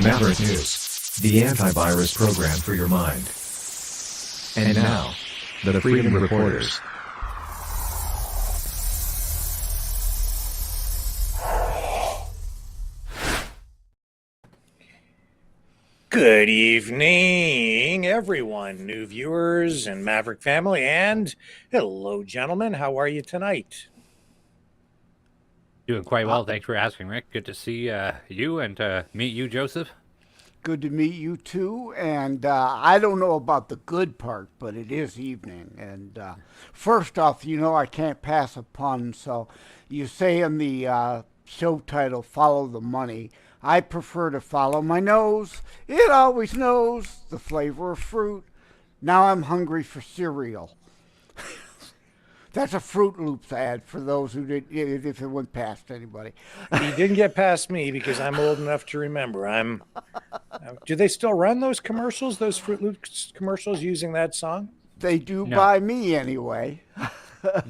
Maverick News, the antivirus program for your mind. And now, the Freedom Reporters. Good evening, everyone, new viewers and Maverick family, and hello, gentlemen. How are you tonight? Doing quite well. Thanks for asking, Rick. Good to see you and to meet you, Joseph. Good to meet you too. And I don't know about the good part, but it is evening. And first off, you know I can't pass a pun. So you say in the show title, follow the money. I prefer to follow my nose. It always knows the flavor of fruit. Now I'm hungry for cereal. That's a Fruit Loops ad for those who did, if it went past anybody. You didn't get past me because I'm old enough to remember. Do they still run those commercials, those Fruit Loops commercials using that song? They do No. by me anyway.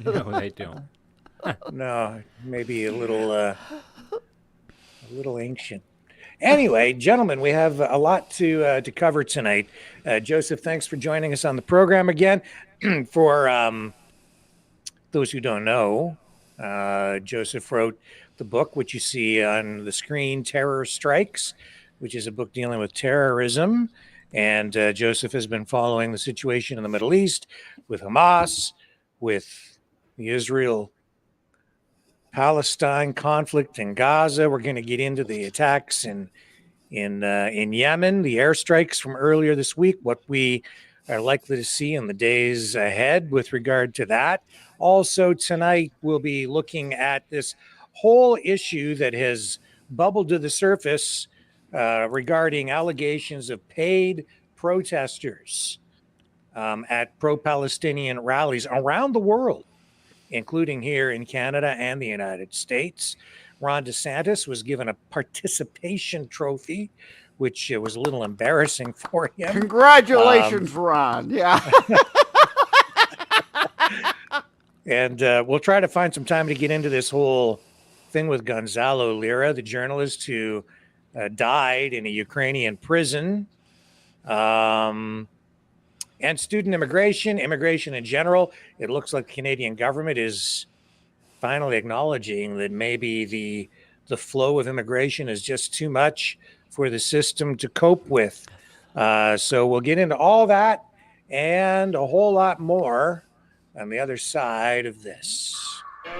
No, they don't. No, maybe a little ancient. Anyway, gentlemen, we have a lot to cover tonight. Joseph, thanks for joining us on the program again. For those who don't know, Joseph wrote the book, which you see on the screen, Terror Strikes, which is a book dealing with terrorism. And Joseph has been following the situation in the Middle East with Hamas, with the Israel-Palestine conflict in Gaza. We're going to get into the attacks in Yemen, the airstrikes from earlier this week, what we are likely to see in the days ahead with regard to that. Also, tonight, we'll be looking at this whole issue that has bubbled to the surface regarding allegations of paid protesters at pro-Palestinian rallies around the world, including here in Canada and the United States. Ron DeSantis was given a participation trophy, which was a little embarrassing for him. Congratulations, Ron. Yeah. And we'll try to find some time to get into this whole thing with Gonzalo Lira, the journalist who died in a Ukrainian prison, and student immigration in general. It looks like the Canadian government is finally acknowledging that maybe the flow of immigration is just too much for the system to cope with. So we'll get into all that and a whole lot more on the other side of this.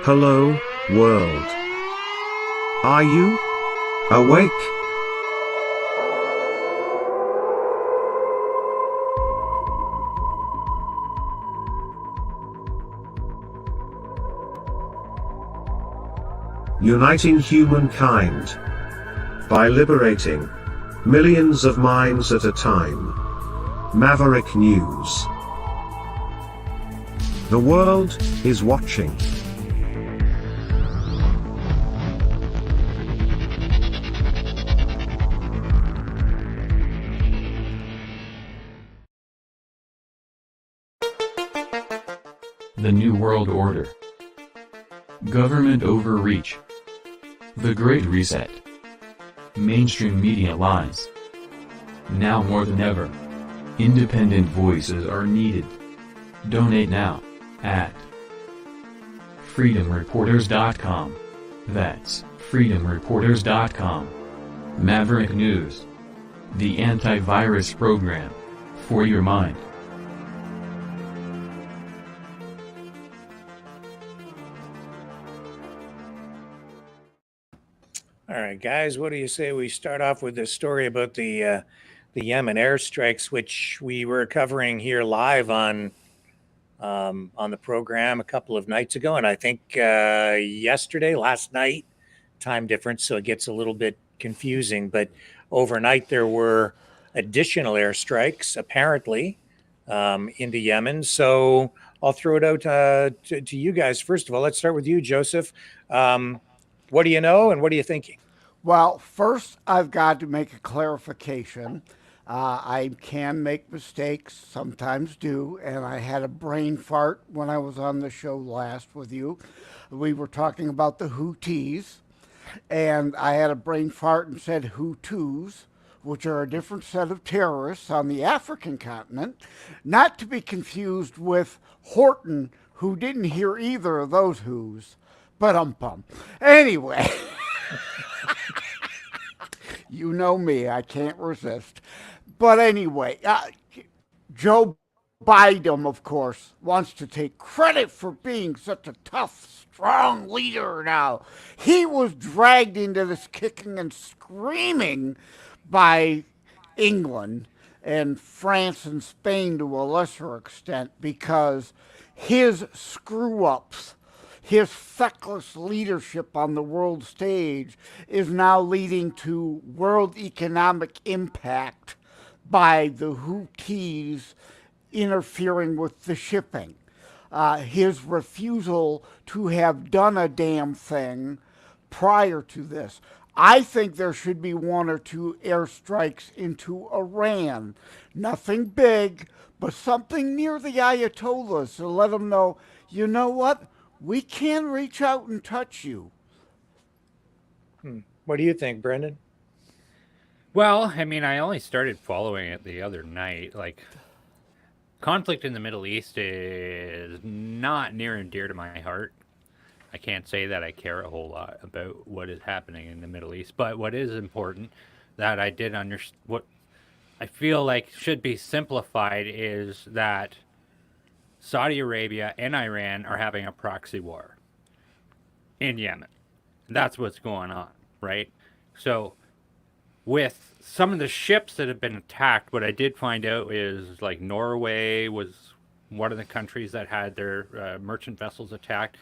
Hello, world. Are you awake? Uniting humankind by liberating millions of minds at a time. Maverick News. The world is watching. The New World Order. Government overreach. The Great Reset. Mainstream media lies. Now more than ever, independent voices are needed. Donate now at freedomreporters.com. That's freedomreporters.com. Maverick News, the antivirus program for your mind. All right, guys, what do you say we start off with this story about the Yemen airstrikes, which we were covering here live on the program a couple of nights ago, and I think last night, time difference, so it gets a little bit confusing. But overnight there were additional airstrikes, apparently, into Yemen. So I'll throw it out to you guys. First of all, let's start with you, Joseph. What do you know, and what are you thinking? Well, first, I've got to make a clarification. I can make mistakes, sometimes do, and I had a brain fart when I was on the show last with you. We were talking about the Houthis, and I had a brain fart and said Hutus, which are a different set of terrorists on the African continent, not to be confused with Horton, who didn't hear either of those who's. But anyway, you know me, I can't resist. But anyway, Joe Biden, of course, wants to take credit for being such a tough, strong leader now. He was dragged into this kicking and screaming by England and France and Spain to a lesser extent because his screw-ups, his feckless leadership on the world stage is now leading to world economic impact by the Houthis interfering with the shipping. His refusal to have done a damn thing prior to this. I think there should be one or two airstrikes into Iran. Nothing big, but something near the Ayatollahs to let them know, you know what? We can reach out and touch you. What do you think, Brendan? Well, I mean, I only started following it the other night. Like, conflict in the Middle East is not near and dear to my heart. I can't say that I care a whole lot about what is happening in the Middle East, but what is important that I did understand, what I feel like should be simplified is that Saudi Arabia and Iran are having a proxy war in Yemen. That's what's going on, right? So with some of the ships that have been attacked, what I did find out is like Norway was one of the countries that had their merchant vessels attacked.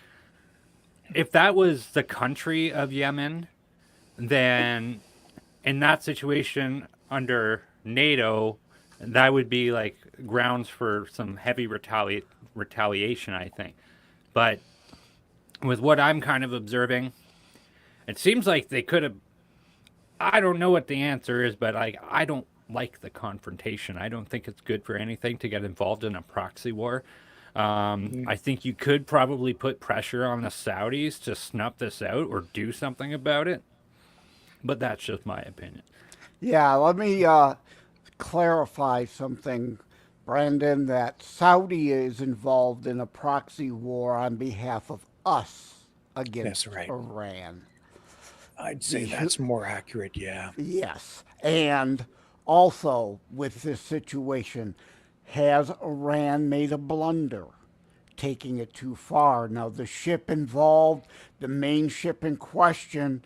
If that was the country of Yemen, then in that situation under NATO, that would be like grounds for some heavy retaliation, I think. But with what I'm kind of observing, it seems like they could have, I don't know what the answer is, but I don't like the confrontation. I don't think it's good for anything to get involved in a proxy war. I think you could probably put pressure on the Saudis to snuff this out or do something about it. But that's just my opinion. Yeah, let me clarify something, Brandon, that Saudi is involved in a proxy war on behalf of us against Iran. I'd say that's more accurate, yeah. Yes. And also with this situation, has Iran made a blunder, taking it too far? Now, the ship involved, the main ship in question,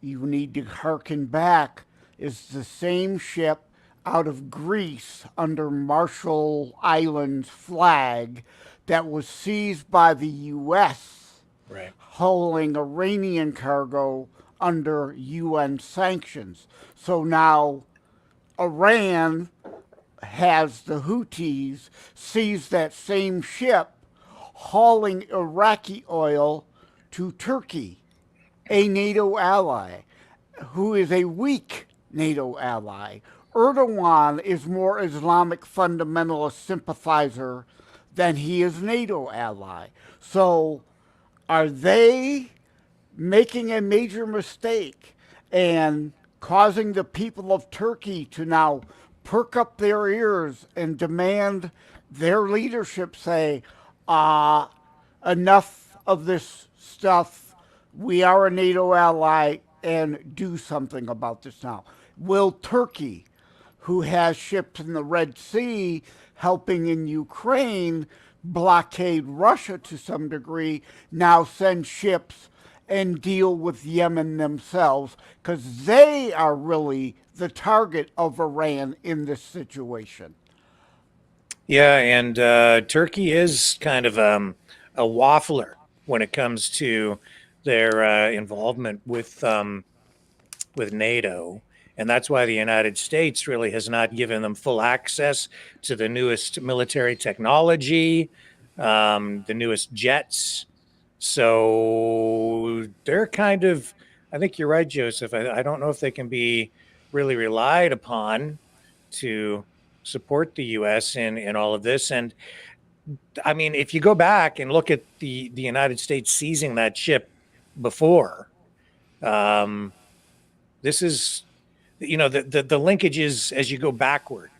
you need to hearken back, is the same ship out of Greece under Marshall Islands flag that was seized by the U.S. Right. Hauling Iranian cargo under UN sanctions. So now Iran has the Houthis seize that same ship hauling Iraqi oil to Turkey, a NATO ally, who is a weak NATO ally. Erdogan is more Islamic fundamentalist sympathizer than he is NATO ally. So are they making a major mistake and causing the people of Turkey to now perk up their ears and demand their leadership say, enough of this stuff, we are a NATO ally, and do something about this now? Will Turkey, who has ships in the Red Sea helping in Ukraine, blockade Russia to some degree, now send ships and deal with Yemen themselves? Because they are really the target of Iran in this situation. Yeah, and Turkey is kind of a waffler when it comes to their involvement with NATO. And that's why the United States really has not given them full access to the newest military technology, the newest jets. So they're kind of, I think you're right, Joseph. I don't know if they can be really relied upon to support the U.S. in all of this. And I mean, if you go back and look at the United States seizing that ship before, this is the linkages as you go backward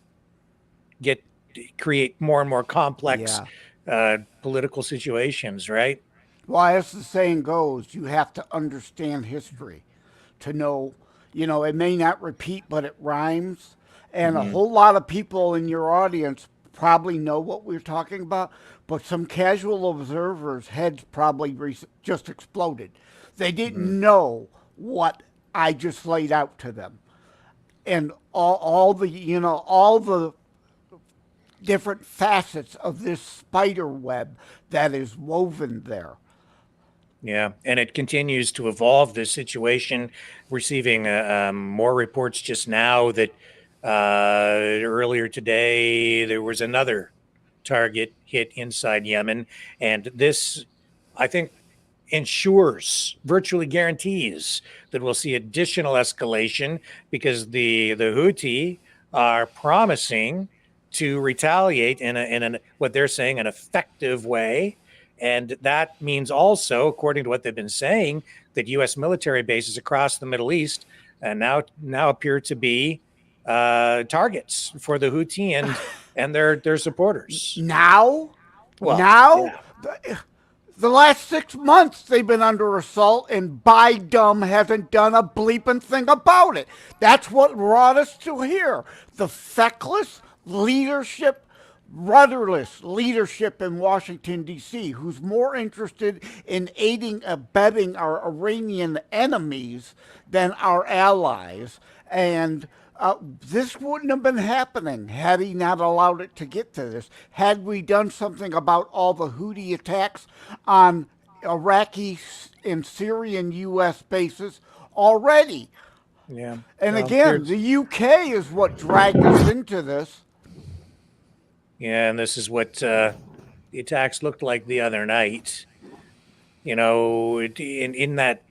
create more and more complex political situations, right? Well, as the saying goes, you have to understand history to know, it may not repeat, but it rhymes. And a whole lot of people in your audience probably know what we're talking about, but some casual observers' heads probably just exploded. They didn't know what I just laid out to them. And all the different facets of this spider web that is woven there. Yeah, and it continues to evolve, this situation. Receiving more reports just now that earlier today there was another target hit inside Yemen. And this, I think, virtually guarantees that we'll see additional escalation, because the Houthi are promising to retaliate in what they're saying an effective way. And that means also, according to what they've been saying, that U.S. military bases across the Middle East now appear to be targets for the Houthi and their supporters. Now? Well, now? yeah. The last 6 months they've been under assault, and Biden hasn't done a bleeping thing about it. That's what brought us to here. The feckless leadership, rudderless leadership in Washington, D.C., who's more interested in aiding, abetting our Iranian enemies than our allies. And this wouldn't have been happening had he not allowed it to get to this. Had we done something about all the Houthi attacks on Iraqi and Syrian U.S. bases already. Yeah. And again, the UK is what dragged us into this. Yeah, and this is what the attacks looked like the other night. In that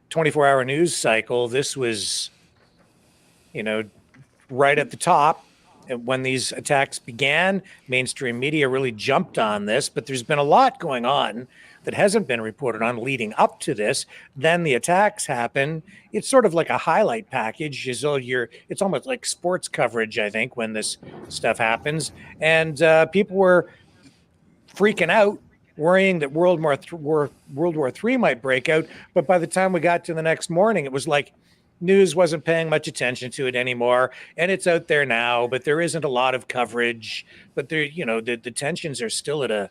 24-hour news cycle, this was, right at the top. And when these attacks began, mainstream media really jumped on this, but there's been a lot going on that hasn't been reported on leading up to this. Then the attacks happen. It's sort of like a highlight package. It's almost like sports coverage, I think, when this stuff happens. And people were freaking out, worrying that World War III might break out. But by the time we got to the next morning, it was like news wasn't paying much attention to it anymore. And it's out there now, but there isn't a lot of coverage. But there, the tensions are still at a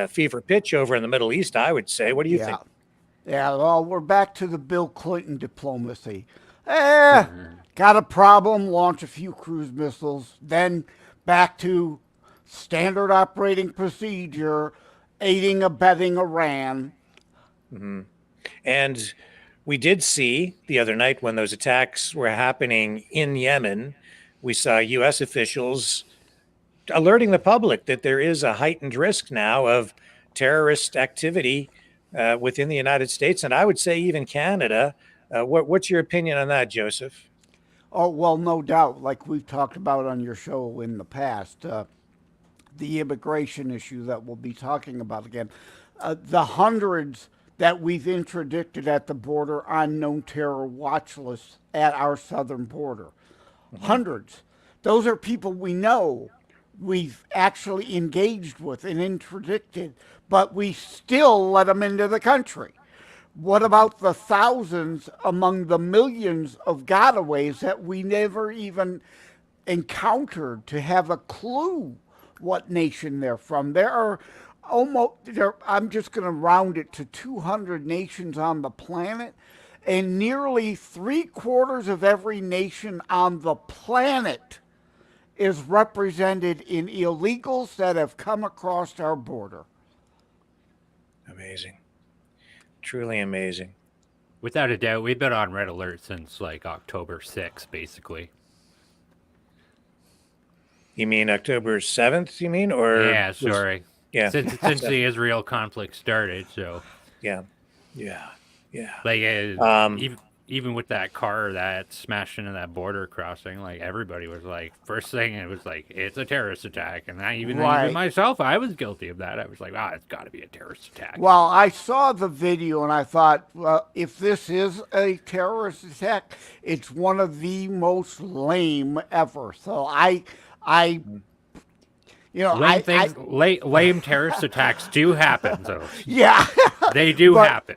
fever pitch over in the Middle East, I would say. What do you think? Yeah, well, we're back to the Bill Clinton diplomacy. Got a problem, launch a few cruise missiles, then back to standard operating procedure, aiding, abetting Iran. Mm-hmm. And we did see the other night when those attacks were happening in Yemen, we saw U.S. officials alerting the public that there is a heightened risk now of terrorist activity within the United States, and I would say even Canada. What's your opinion on that, Joseph? Oh, well, no doubt. Like we've talked about on your show in the past, the immigration issue that we'll be talking about again, the hundreds that we've interdicted at the border on known terror watch lists at our southern border. Mm-hmm. Hundreds. Those are people we know, we've actually engaged with and interdicted, but we still let them into the country. What about the thousands among the millions of gotaways that we never even encountered to have a clue what nation they're from? I'm just going to round it to 200 nations on the planet, and nearly 3/4 of every nation on the planet is represented in illegals that have come across our border. Amazing. Truly amazing. Without a doubt, we've been on red alert since like October 6th, basically. You mean October 7th, you mean? Or yeah, sorry. Yeah. Since the Israel conflict started, so. Yeah. Like, even with that car that smashed into that border crossing, like everybody was like, first thing it was like, it's a terrorist attack, and even Right. myself, I was guilty of that. I was like, it's got to be a terrorist attack. Well, I saw the video and I thought, well, if this is a terrorist attack, it's one of the most lame ever. So Lame terrorist attacks do happen, so yeah. they do happen.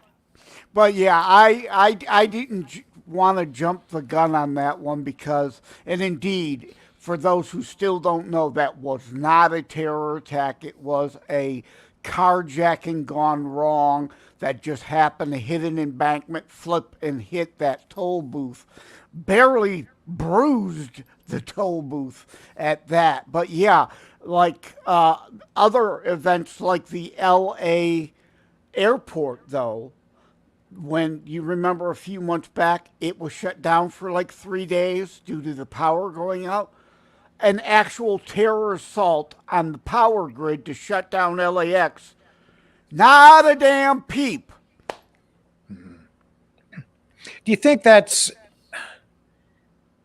But yeah, I didn't want to jump the gun on that one because, and indeed, for those who still don't know, that was not a terror attack. It was a carjacking gone wrong that just happened to hit an embankment, flip, and hit that toll booth. Barely bruised the toll booth at that. But yeah, like other events like the LA airport, though, when you remember a few months back, it was shut down for like 3 days due to the power going out. An actual terror assault on the power grid to shut down LAX. Not a damn peep. Do you think that's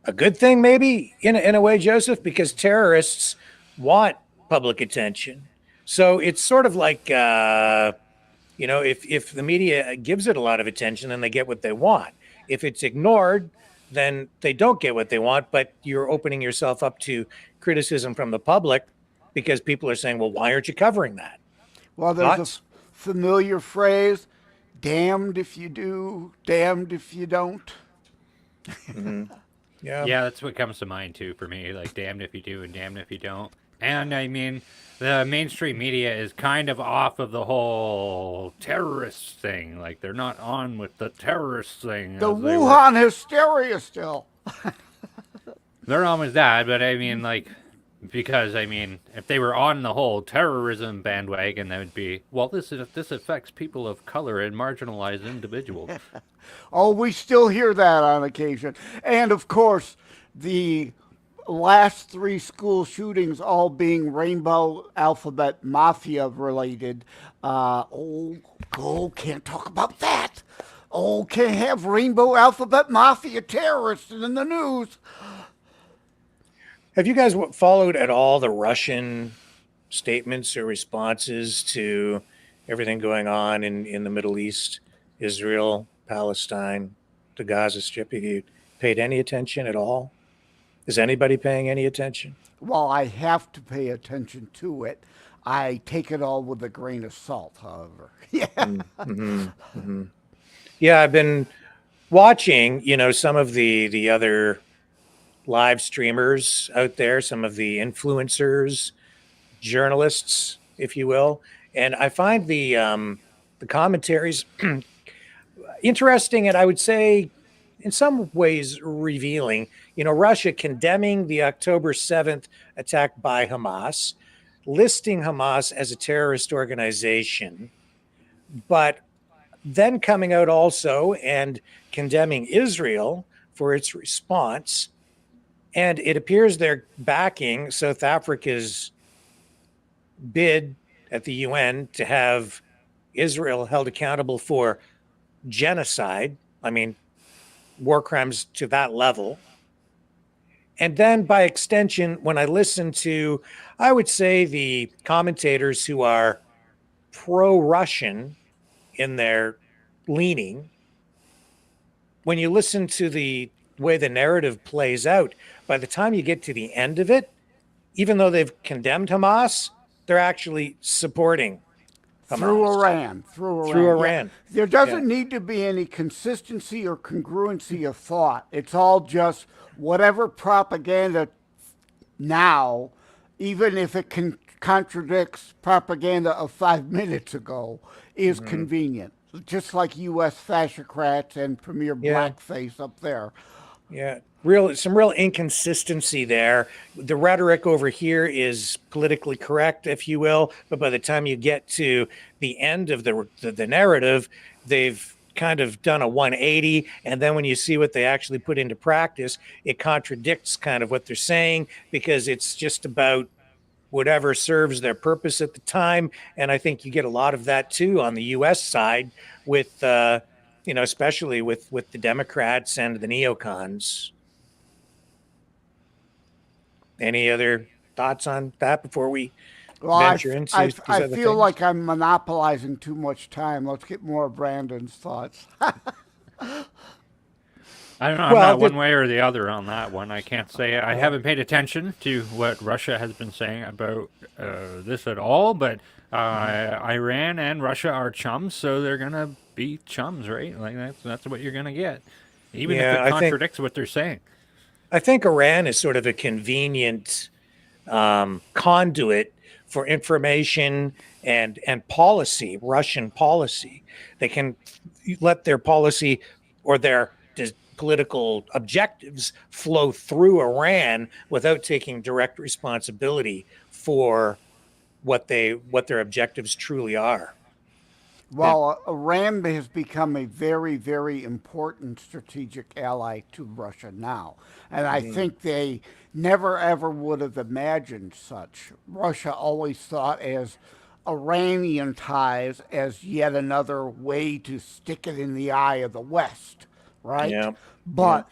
a good thing, maybe, in a way, Joseph? Because terrorists want public attention. So it's sort of like, if the media gives it a lot of attention, then they get what they want. If it's ignored, then they don't get what they want, but you're opening yourself up to criticism from the public because people are saying, well, why aren't you covering that? Well, there's a familiar phrase, damned if you do, damned if you don't. Mm-hmm. Yeah, that's what comes to mind, too, for me. Like, damned if you do and damned if you don't. And, I mean, the mainstream media is kind of off of the whole terrorist thing. Like, they're not on with the terrorist thing. The Wuhan hysteria still. They're on with that, but I mean, like, because, I mean, if they were on the whole terrorism bandwagon, that would be, well, this affects people of color and marginalized individuals. Oh, we still hear that on occasion. And, of course, the last 3 school shootings all being Rainbow Alphabet Mafia related. Can't talk about that. Oh, can't have Rainbow Alphabet Mafia terrorists in the news. Have you guys followed at all the Russian statements or responses to everything going on in the Middle East, Israel, Palestine, the Gaza Strip? Have you paid any attention at all? Is anybody paying any attention? Well, I have to pay attention to it. I take it all with a grain of salt, however. Yeah. Mm-hmm. Mm-hmm. Yeah, I've been watching, some of the other live streamers out there, some of the influencers, journalists, if you will, and I find the commentaries interesting, and I would say in some ways revealing. Russia condemning the October 7th attack by Hamas, listing Hamas as a terrorist organization, but then coming out also and condemning Israel for its response. And it appears they're backing South Africa's bid at the UN to have Israel held accountable for genocide. I mean, war crimes to that level. And then by extension, when I listen to, I would say, the commentators who are pro-Russian in their leaning, when you listen to the way the narrative plays out, by the time you get to the end of it, even though they've condemned Hamas, they're actually supporting Hamas. Through Iran. Yeah. There doesn't need to be any consistency or congruency of thought. It's all just whatever propaganda now, even if it contradicts propaganda of 5 minutes ago, is convenient. Just like U.S. fascocrats and Premier Blackface up there. Yeah, some real inconsistency there. The rhetoric over here is politically correct, if you will, but by the time you get to the end of the narrative, they've kind of done a 180, and then when you see what they actually put into practice, it contradicts kind of what they're saying, because it's just about whatever serves their purpose at the time. And I think you get a lot of that too on the U.S. side with especially with the Democrats and the neocons. Any other thoughts on that before we venture into these I other feel things? like I'm monopolizing too much time. Let's get more of Brandon's thoughts. I don't know. I'm Well, not one way or the other on that one. I can't say. I haven't paid attention to what Russia has been saying about this at all, but Iran and Russia are chums, so they're going to be chums, right? Like that's what you're going to get, even if Yeah, it contradicts what they're saying. I think Iran is sort of a convenient conduit for information and policy, Russian policy. They can let their policy or their political objectives flow through Iran without taking direct responsibility for what their objectives truly are. Well, Iran has become a very, very important strategic ally to Russia now. And I think they never ever would have imagined such. Russia always thought as Iranian ties as yet another way to stick it in the eye of the West, right? Yeah. But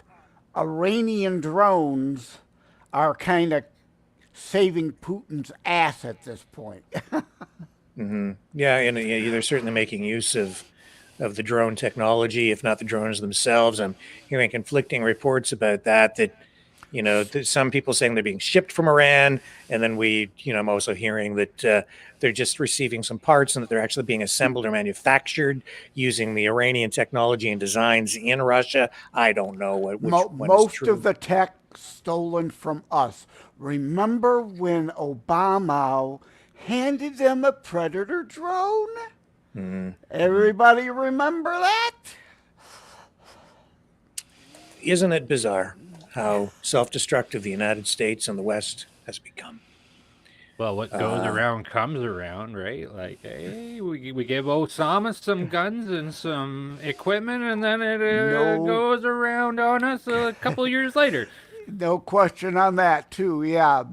Iranian drones are kind of saving Putin's ass at this point. Yeah, and they're certainly making use of the drone technology, if not the drones themselves. I'm hearing conflicting reports about that. There's some people saying they're being shipped from Iran, and then I'm also hearing that they're just receiving some parts and that they're actually being assembled or manufactured using the Iranian technology and designs in Russia. I don't know which one is Most true. of the tech stolen from us. Remember when Obama handed them a Predator drone? Everybody remember that? Isn't it bizarre how self-destructive the United States and the West has become? Well, what goes around comes around, right? Like, hey, we give Osama some guns and some equipment, and then it goes around on us a couple of years later. No question on that, too. Yeah.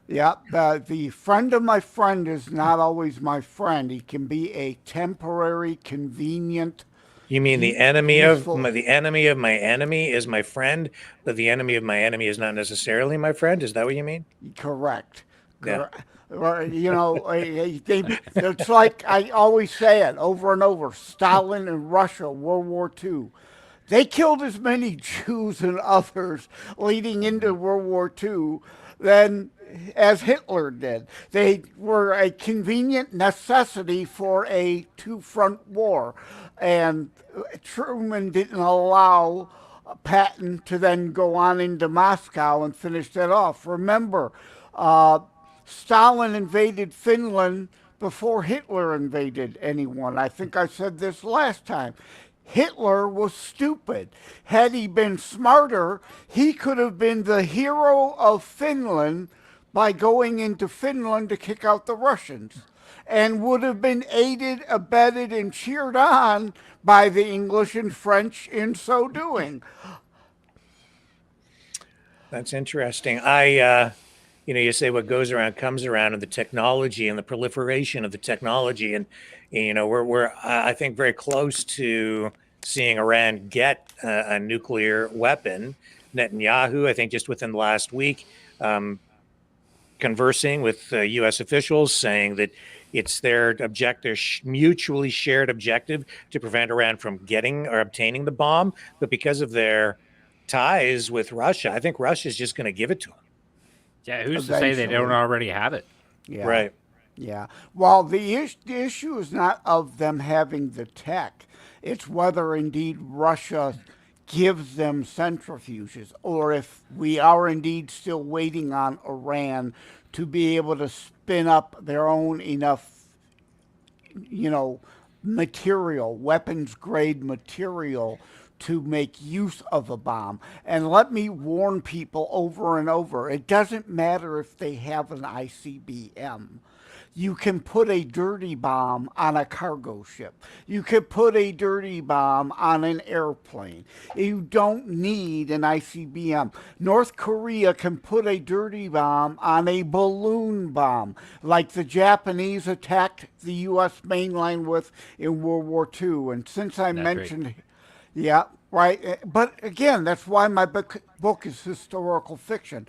Yeah. The friend of my friend is not always my friend. He can be a temporary, convenient. You mean the enemy of my enemy is my friend, but the enemy of my enemy is not necessarily my friend? Is that what you mean? Correct. Yeah. Or, it's like I always say it over and over. Stalin and Russia, World War II. They killed as many Jews and others leading into World War II than as Hitler did. They were a convenient necessity for a two-front war. And Truman didn't allow Patton to then go on into Moscow and finish that off. Remember, Stalin invaded Finland before Hitler invaded anyone. I think I said this last time. Hitler was stupid. Had he been smarter, he could have been the hero of Finland by going into Finland to kick out the Russians, and would have been aided, abetted, and cheered on by the English and French in so doing. That's interesting. You say what goes around comes around, and the technology and the proliferation of the technology, and we're I think very close to seeing Iran get a nuclear weapon. Netanyahu, I think, just within the last week, conversing with U.S. officials, saying that it's their mutually shared objective to prevent Iran from getting or obtaining the bomb, but because of their ties with Russia, I think Russia's just going to give it to them. Yeah, who's to say they don't already have it? Yeah. Right. Yeah. Well, the issue is not of them having the tech. It's whether indeed Russia gives them centrifuges, or if we are indeed still waiting on Iran to be able to spin up their own enough, material, weapons grade material to make use of a bomb. And let me warn people over and over, it doesn't matter if they have an ICBM. You can put a dirty bomb on a cargo ship. You could put a dirty bomb on an airplane. You don't need an ICBM. North Korea can put a dirty bomb on a balloon bomb, like the Japanese attacked the U.S. mainland with in World War II. And since I mentioned Yeah, right. But again, that's why my book is historical fiction.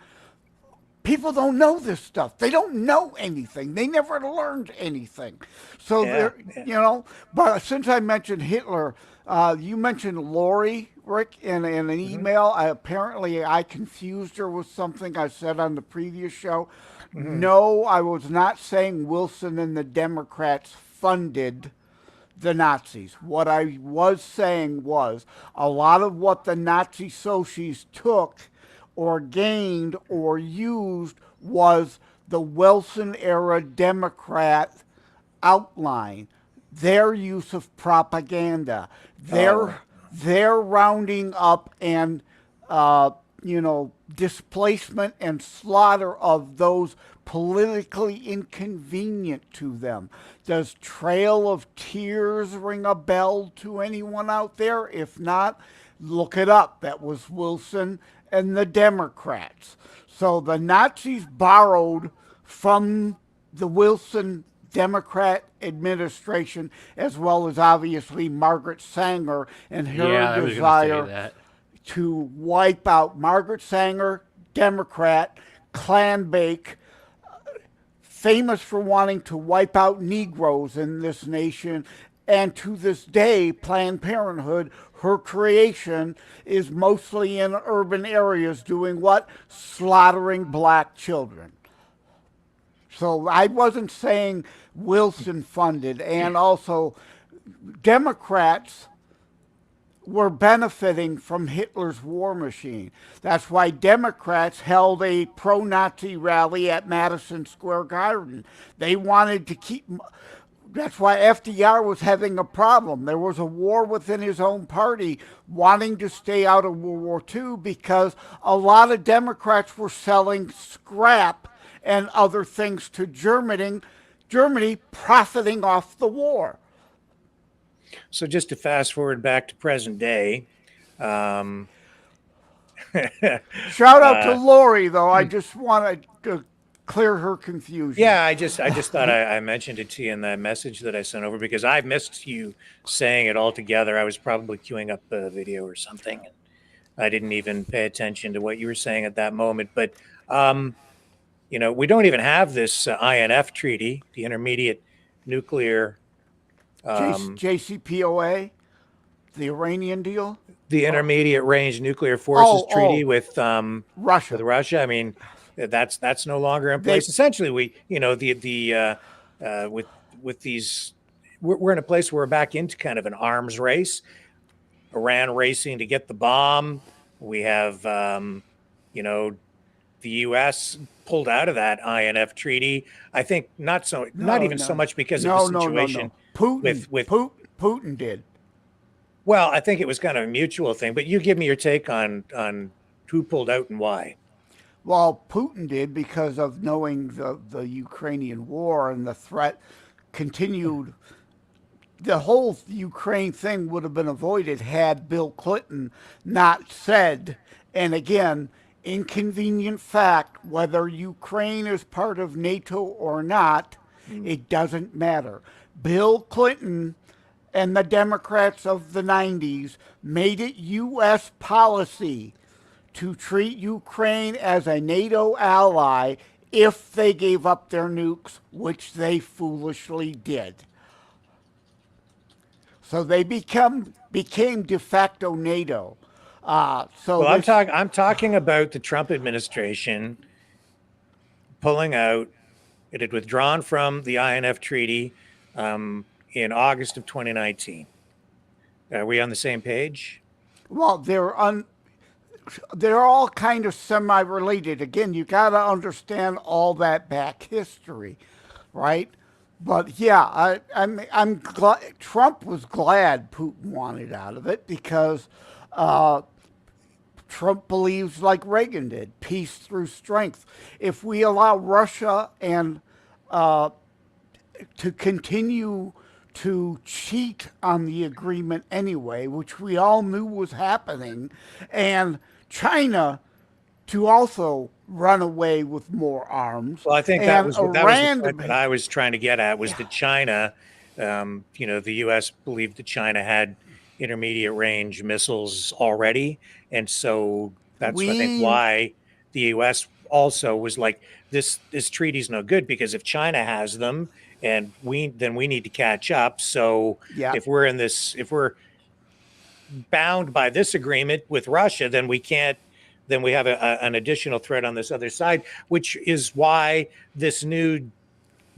People don't know this stuff. They don't know anything. They never learned anything. So Yeah, they're, yeah. but since I mentioned Hitler, you mentioned Lori, Rick, in an Hmm. email. Apparently, I confused her with something I said on the previous show. Hmm. No, I was not saying Wilson and the Democrats funded the Nazis. What I was saying was a lot of what the Nazi socialists took or gained or used was the Wilson era Democrat outline, their use of propaganda, Oh, their rounding up and uh, displacement and slaughter of those politically inconvenient to them. Does Trail of Tears ring a bell to anyone out there? If not, look it up. That was Wilson and the Democrats. So the Nazis borrowed from the Wilson Democrat administration, as well as obviously Margaret Sanger and Yeah, her I was gonna say desire that. to wipe out Margaret Sanger, Democrat, clan bake, famous for wanting to wipe out Negroes in this nation. And to this day, Planned Parenthood, her creation, is mostly in urban areas doing what? Slaughtering black children. So I wasn't saying Wilson funded, and also Democrats were benefiting from Hitler's war machine. That's why Democrats held a pro Nazi rally at Madison Square Garden. They wanted to keep. That's why FDR was having a problem. There was a war within his own party wanting to stay out of World War II because a lot of Democrats were selling scrap and other things to Germany profiting off the war. so just to fast forward back to present day. Um, Shout out to uh, Lori, though. I just wanted to clear her confusion. yeah, I just thought I mentioned it to you in that message that I sent over because I missed you saying it altogether. I was probably queuing up a video or something. I didn't even pay attention to what you were saying at that moment. But um, we don't even have this INF treaty, the Intermediate Nuclear, um, JCPOA, the Iranian deal. the Oh, Intermediate Range Nuclear Forces oh, Treaty oh, with Russia. Russia. I mean, that's no longer in They place. Essentially, with these, we're in a place where we're back into kind of an arms race. Iran racing to get the bomb. We have, you know, the U.S. pulled out of that INF treaty. I think not no even so no much because of the no. situation Putin did. well, I think it was kind of a mutual thing. But you give me your take on who pulled out and why. Well, Putin did because of knowing the Ukrainian war and the threat continued. The whole Ukraine thing would have been avoided had Bill Clinton not said, and again, inconvenient fact, whether Ukraine is part of NATO or not, it doesn't matter. Bill Clinton and the Democrats of the 90s made it U.S. policy to treat Ukraine as a NATO ally if they gave up their nukes, which they foolishly did. So they became de facto NATO. Well, I'm talking about the Trump administration pulling out. It had withdrawn from the INF treaty in August of 2019. Are we on the same page? Well, they're all kind of semi-related. Again, you got to understand all that back history, right? But yeah, I'm glad Trump was glad Putin wanted out of it because uh, Trump believes, like Reagan did, peace through strength. If we allow Russia and to continue to cheat on the agreement anyway, which we all knew was happening, and China to also run away with more arms. Well, I think And that was the Iran, point that I was trying to get at was that China, the U.S. believed that China had intermediate range missiles already. And so that's I think We why the U.S. also was like, this treaty's no good, because if China has them and we need to catch up. So yeah. if we're bound by this agreement with Russia, then we can't. Then we have an additional threat on this other side, which is why this new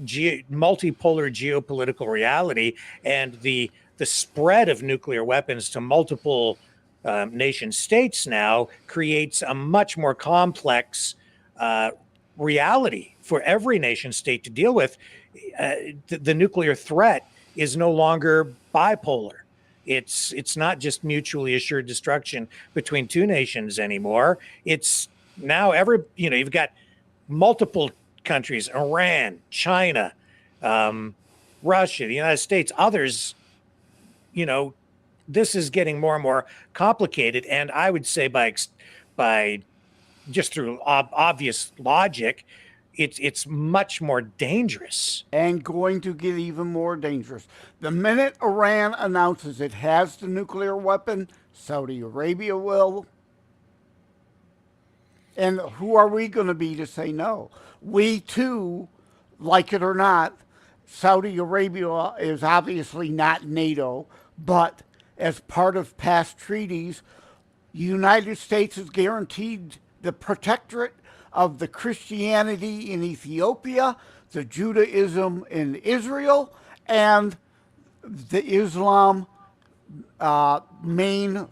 multipolar geopolitical reality and the spread of nuclear weapons to multiple nation states now creates a much more complex reality for every nation state to deal with. The nuclear threat is no longer bipolar. It's not just mutually assured destruction between two nations anymore. It's now you've got multiple countries: Iran, China, Russia, the United States, others. This is getting more and more complicated, and I would say by just through obvious logic, it's much more dangerous. And going to get even more dangerous. The minute Iran announces it has the nuclear weapon, Saudi Arabia will. And who are we going to be to say no? We too, like it or not, Saudi Arabia is obviously not NATO, but as part of past treaties, the United States has guaranteed the protectorate of the Christianity in Ethiopia, the Judaism in Israel, and the Islam main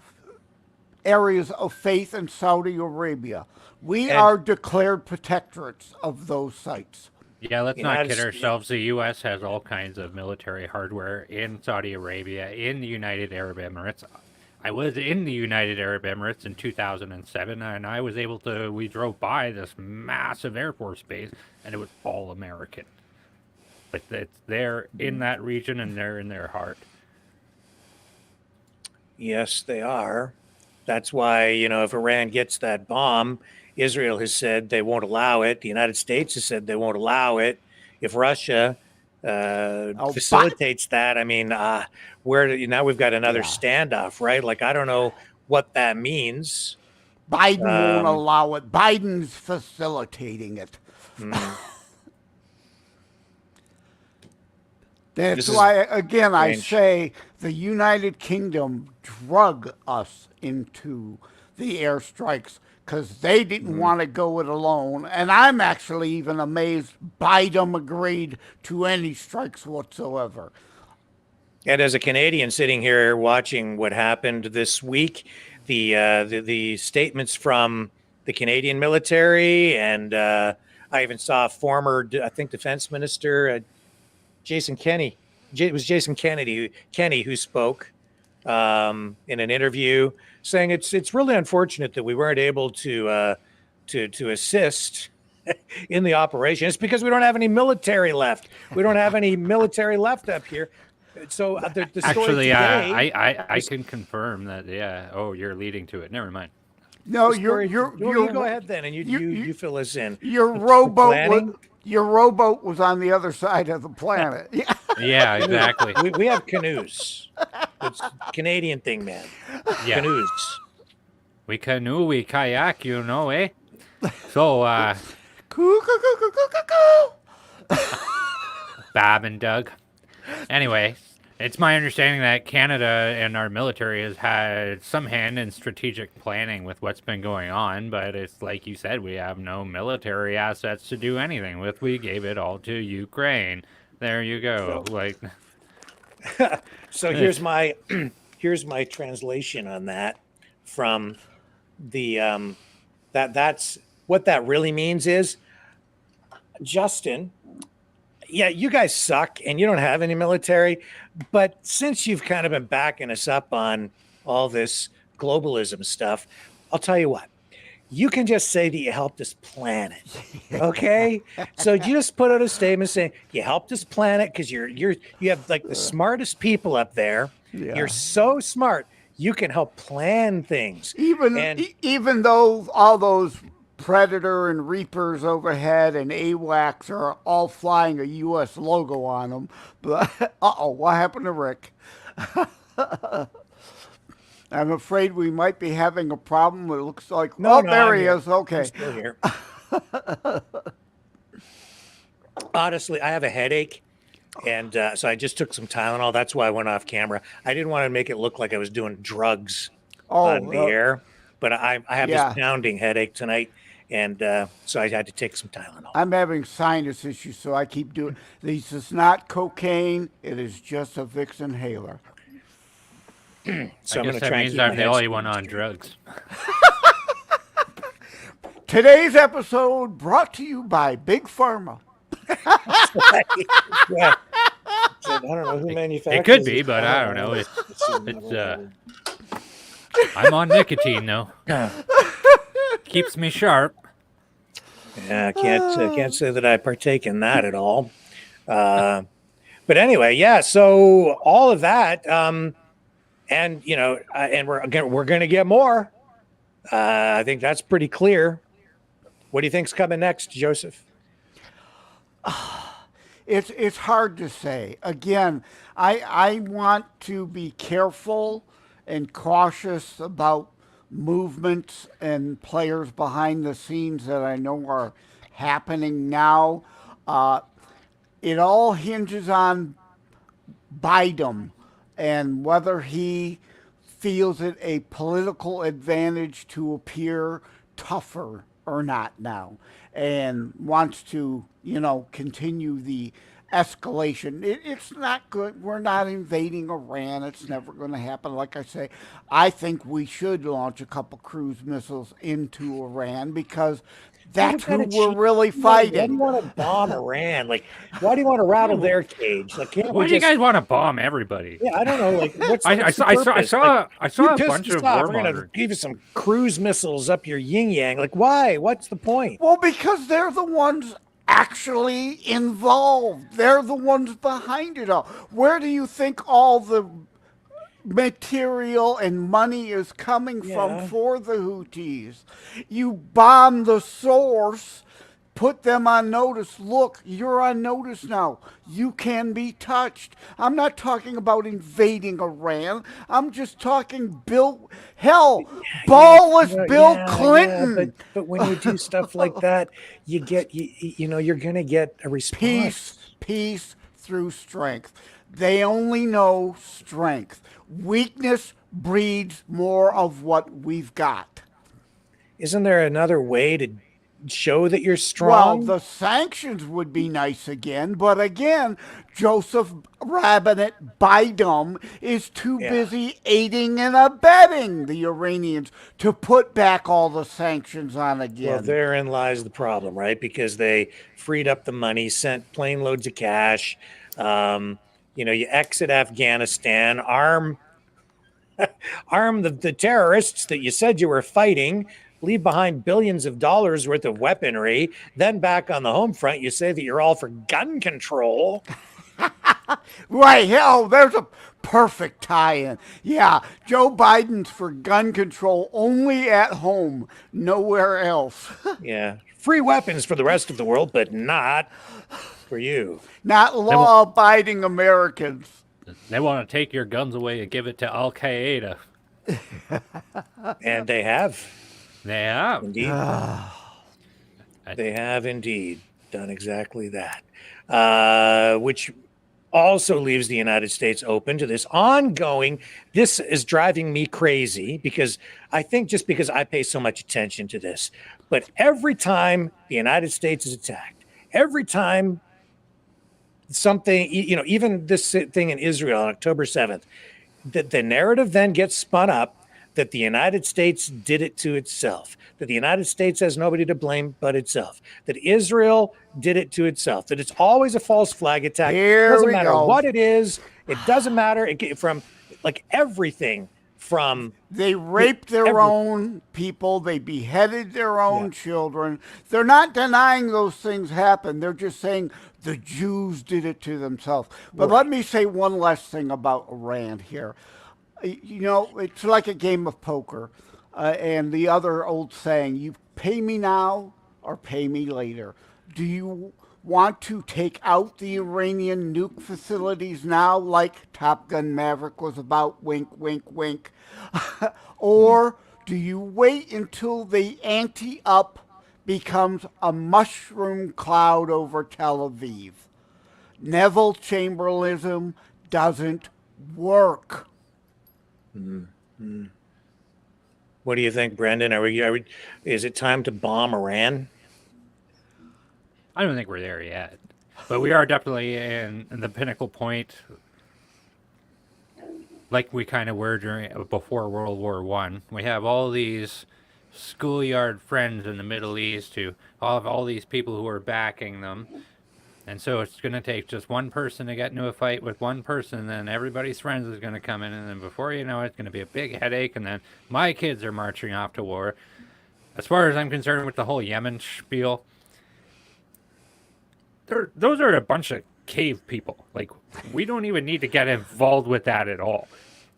areas of faith in Saudi Arabia. We are declared protectorates of those sites. Yeah, let's not kid ourselves. The U.S. has all kinds of military hardware in Saudi Arabia, in the United Arab Emirates. I was in the United Arab Emirates in 2007, and I was able to, we drove by this massive Air Force base, and it was all American. But it's there in that region, and they're in their heart. Yes, they are. That's why, if Iran gets that bomb, Israel has said they won't allow it. The United States has said they won't allow it. If Russia facilitates that, I mean, now we've got another standoff, right? Like, I don't know what that means. Biden won't allow it. Biden's facilitating it. That's why, again, strange. I say the United Kingdom drug us into the airstrikes because they didn't want to go it alone. And I'm actually even amazed Biden agreed to any strikes whatsoever. And as a Canadian sitting here watching what happened this week, the statements from the Canadian military, and I even saw former, I think, Defense Minister Jason Kenney. It was Jason Kennedy who spoke in an interview, saying it's really unfortunate that we weren't able to assist in the operation. It's because we don't have any military left. We don't have any military left up here. So the story actually, today, I can confirm that. Yeah. Oh, you're leading to it. Never mind. No, you go ahead then, and you fill us in. Your rowboat was on the other side of the planet. Yeah, exactly. We have canoes. It's a Canadian thing, man. Yeah. Canoes. We canoe, we kayak, eh? So, Bob and Doug. Anyway, it's my understanding that Canada and our military has had some hand in strategic planning with what's been going on, but it's like you said, we have no military assets to do anything with. We gave it all to Ukraine. There you go. So here's my translation on that from the that's what that really means is, Justin, yeah, you guys suck and you don't have any military, but since you've kind of been backing us up on all this globalism stuff, I'll tell you what, you can just say that you helped us plan it. Okay? So you just put out a statement saying you helped us plan it because you have like the smartest people up there. Yeah. You're so smart. You can help plan things. Even though all those Predator and Reapers overhead and AWACS are all flying a U.S. logo on them. But what happened to Rick? I'm afraid we might be having a problem. It looks like, No, no, there I'm he here. is. Okay. I'm still here. Honestly, I have a headache, and so I just took some Tylenol. That's why I went off camera. I didn't want to make it look like I was doing drugs on the air, but I have yeah. this pounding headache tonight, and so I had to take some Tylenol. I'm having sinus issues, so I keep doing. This is not cocaine. It is just a Vicks inhaler. So I I'm guess going to that try and means keep I'm my the head only one squeezed on here. drugs. Today's episode brought to you by Big Pharma. Yeah. So I don't know who manufactures It could be, it. but I don't know. It's I'm on nicotine though. yeah, Keeps me sharp. I can't say that I partake in that at all. But anyway, yeah. So all of that, and you know, and we're going to get more. I think that's pretty clear. What do you think's coming next, Joseph? It's hard to say. Again, I want to be careful and cautious about movements and players behind the scenes that I know are happening now. It all hinges on Biden and whether he feels it a political advantage to appear tougher or not now and wants to, continue the escalation. It's not good. We're not invading Iran. It's never going to happen. Like I say, I think we should launch a couple cruise missiles into Iran because that's who we're really fighting. Why do you want to bomb Iran? Like, why do you want to rattle their cage? Like, can't Why we do you just? guys want to bomb everybody? Yeah, I don't know. Like, what's I the saw purpose? Like, I saw you a pissed bunch us of off. We're gonna warmongering. give you some cruise missiles up your yin yang. Like, why? What's the point? Well, because they're the ones actually involved. They're the ones behind it all. Where do you think all the material and money is coming from for the Houthis? You bomb the source, put them on notice. Look, you're on notice now. You can be touched. I'm not talking about invading Iran. I'm just talking Bill Clinton. But when you do stuff like that, you get you're gonna get a response. Peace through strength. They only know strength. Weakness breeds more of what we've got. Isn't there another way to show that you're strong? Well, the sanctions would be nice again, but again, Joseph Rabinet Biden is too busy aiding and abetting the Iranians to put back all the sanctions on again. Well, therein lies the problem, right? Because they freed up the money, sent plane loads of cash. You exit Afghanistan, arm the terrorists that you said you were fighting, leave behind billions of dollars worth of weaponry. Then back on the home front, you say that you're all for gun control. Right. Hell, there's a perfect tie-in. Yeah, Joe Biden's for gun control only at home, nowhere else. Yeah. Free weapons for the rest of the world, but not for you. Not law-abiding Americans. They want to take your guns away and give it to Al Qaeda. And they have. They have. Indeed. They have indeed done exactly that. Which also leaves the United States open to this ongoing. This is driving me crazy because I think just because I pay so much attention to this, but every time the United States is attacked, every time something, even this thing in Israel on October 7th, that the narrative then gets spun up that the United States did it to itself, that the United States has nobody to blame but itself, that Israel did it to itself, that it's always a false flag attack. It doesn't matter what it is. It doesn't matter. From like everything from. They raped their own people. They beheaded their own children. They're not denying those things happened. They're just saying the Jews did it to themselves. But let me say one last thing about Iran here. It's like a game of poker. And the other old saying, you pay me now or pay me later. Do you want to take out the Iranian nuke facilities now, like Top Gun Maverick was about, wink, wink, wink? Or do you wait until the ante-up becomes a mushroom cloud over Tel Aviv? Neville Chamberlaism doesn't work. What do you think, Brendan? Are we? Is it time to bomb Iran? I don't think we're there yet, but we are definitely in the pinnacle point, like we kind of were before World War One. We have all these schoolyard friends in the Middle East who have all these people who are backing them, and so it's going to take just one person to get into a fight with one person, and then everybody's friends is going to come in, and then before you know it, it's going to be a big headache, and then my kids are marching off to war. As far as I'm concerned with the whole Yemen spiel, those are a bunch of cave people. Like, we don't even need to get involved with that at all.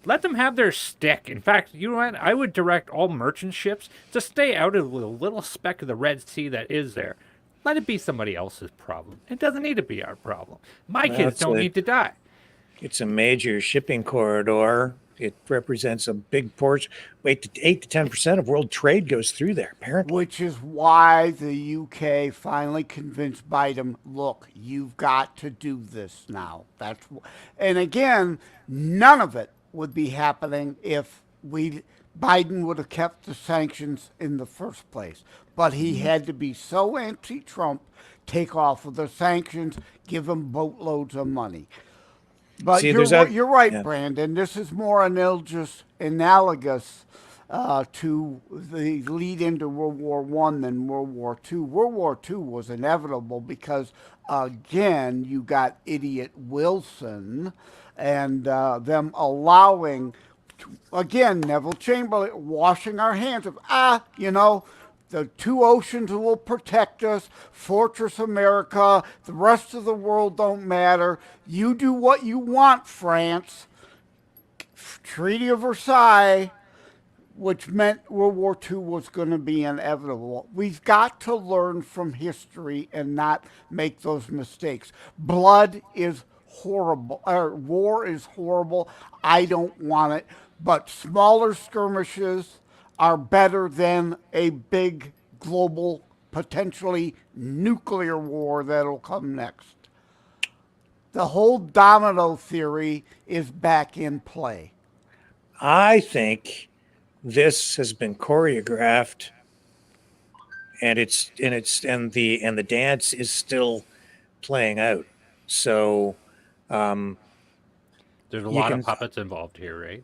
Let them have their stick. In fact, you know what? I would direct all merchant ships to stay out of the little speck of the Red Sea that is there. Let it be somebody else's problem. It doesn't need to be our problem. My kids don't need to die. It's a major shipping corridor. It represents a big portion. 8 to 10% of world trade goes through there, apparently. Which is why the UK finally convinced Biden, look, you've got to do this now. And again, none of it would be happening if Biden would have kept the sanctions in the first place. But he had to be so anti-Trump, take off of the sanctions, give him boatloads of money. But See, you're right, yeah. Brandon. This is more analogous to the lead into World War I than World War II. World War II was inevitable because, again, you got idiot Wilson and them allowing, again, Neville Chamberlain washing our hands of, the two oceans will protect us, Fortress America, the rest of the world don't matter. You do what you want, France. Treaty of Versailles, which meant World War II was going to be inevitable. We've got to learn from history and not make those mistakes. Blood is horrible. War is horrible. I don't want it. But smaller skirmishes are better than a big global, potentially nuclear war that'll come next. The whole domino theory is back in play. I think this has been choreographed, and the dance is still playing out. So there's a lot of puppets involved here, right?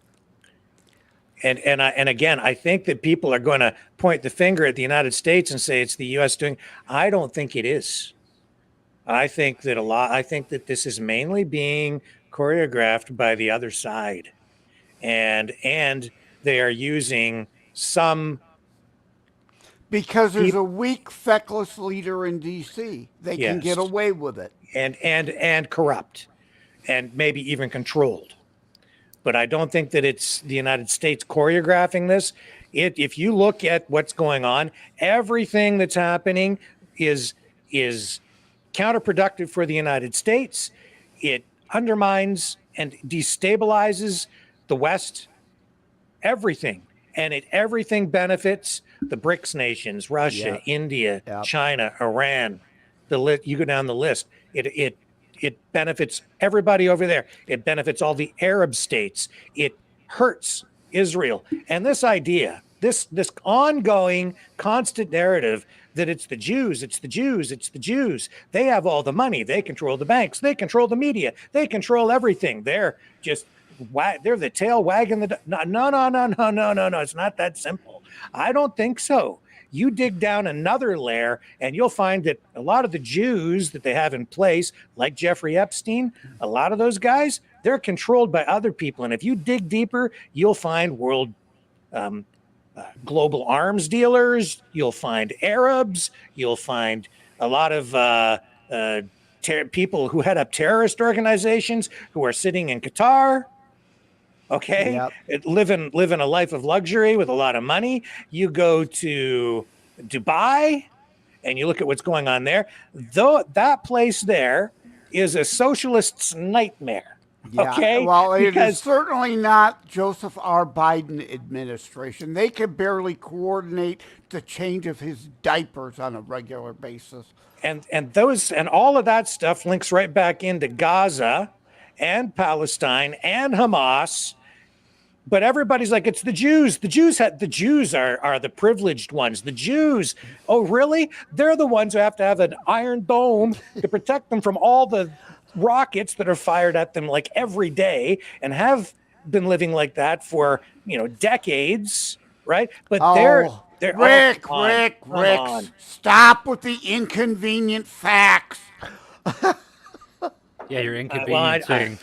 And again, I think that people are going to point the finger at the United States and say it's the U.S. doing. I don't think it is. I think that this is mainly being choreographed by the other side, and they are using some because there's a weak, feckless leader in D.C. They can get away with it, and corrupt, and maybe even controlled. But I don't think that it's the United States choreographing this. If you look at what's going on, everything that's happening is counterproductive for the United States. It undermines and destabilizes the West, everything. And everything benefits the BRICS nations, Russia, India, China, Iran. You go down the list. It benefits everybody over there. It benefits all the Arab states. It hurts Israel. And this idea, this ongoing, constant narrative that it's the Jews, it's the Jews, it's the Jews. They have all the money. They control the banks. They control the media. They control everything. They're the tail wagging the... No. It's not that simple. I don't think so. You dig down another layer and you'll find that a lot of the Jews that they have in place, like Jeffrey Epstein, a lot of those guys, they're controlled by other people. And if you dig deeper, you'll find global arms dealers, you'll find Arabs, you'll find a lot of people who head up terrorist organizations who are sitting in Qatar. Okay, living a life of luxury with a lot of money. You go to Dubai, and you look at what's going on there, though that place there is a socialist's nightmare. Yeah, Okay, well, it is because certainly not Joseph R. Biden administration. They can barely coordinate the change of his diapers on a regular basis. and all of that stuff links right back into Gaza and Palestine and Hamas. But everybody's like, it's the Jews. The Jews are the privileged ones. The Jews, oh really? They're the ones who have to have an iron dome to protect them from all the rockets that are fired at them like every day, and have been living like that for decades, right? But they're Rick, come on. stop with the inconvenient facts. Yeah, you're inconveniencing.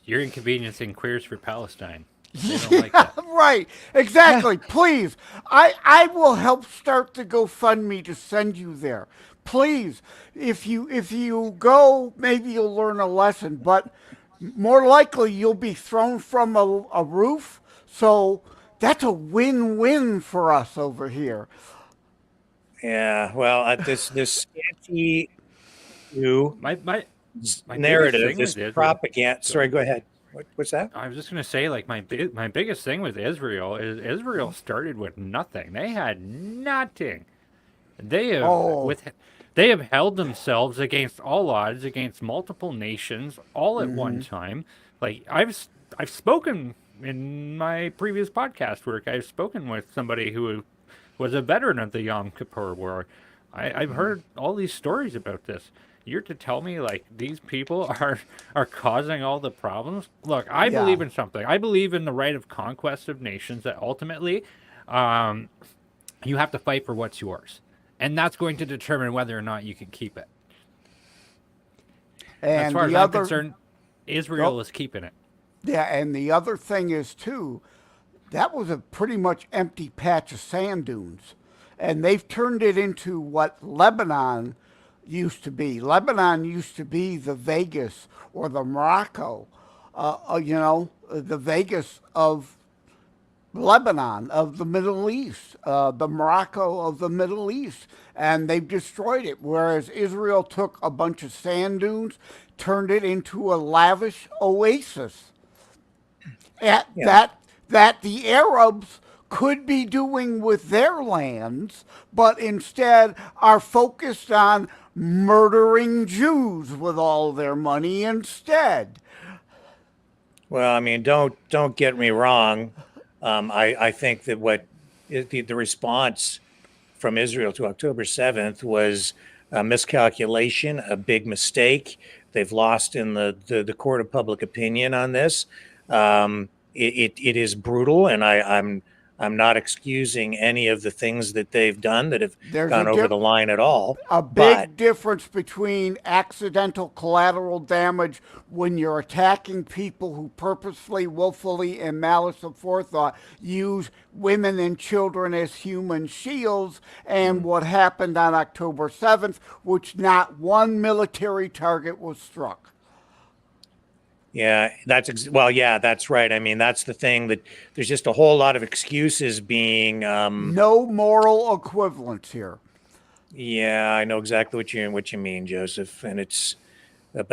You're inconveniencing queers for Palestine. They don't like that. Right, exactly. Please, I will help start the GoFundMe to send you there. Please, if you go, maybe you'll learn a lesson, but more likely you'll be thrown from a roof. So that's a win-win for us over here. Yeah, well, this anti My narrative, biggest thing this with Israel- propaganda. Sorry, go ahead. What's that? I was just going to say, like, my biggest thing with Israel is Israel started with nothing. They had nothing. They have held themselves against all odds, against multiple nations, all at one time. Like, I've spoken in my previous podcast work. I've spoken with somebody who was a veteran of the Yom Kippur War. I've heard all these stories about this. You're to tell me, like, these people are causing all the problems? Look, I believe in something. I believe in the right of conquest of nations, that ultimately you have to fight for what's yours. And that's going to determine whether or not you can keep it. And as far as I'm concerned, Israel is keeping it. Yeah, and the other thing is, too, that was a pretty much empty patch of sand dunes. And they've turned it into what Lebanon used to be. Lebanon used to be the Vegas or the Morocco, the Vegas of Lebanon, of the Middle East, the Morocco of the Middle East, and they've destroyed it. Whereas Israel took a bunch of sand dunes, turned it into a lavish oasis. That the Arabs could be doing with their lands, but instead are focused on murdering Jews with all their money instead. Well, I mean, don't get me wrong. I think that what the response from Israel to October 7th was a miscalculation, a big mistake. They've lost in the court of public opinion on this. It is brutal, and I'm not excusing any of the things that they've done that have gone over the line at all. A big difference between accidental collateral damage when you're attacking people who purposefully, willfully, and malice of forethought use women and children as human shields, and what happened on October 7th, which not one military target was struck. Yeah, that's right. I mean, that's the thing, that there's just a whole lot of excuses being no moral equivalence here. Yeah, I know exactly what you mean, Joseph, and it's a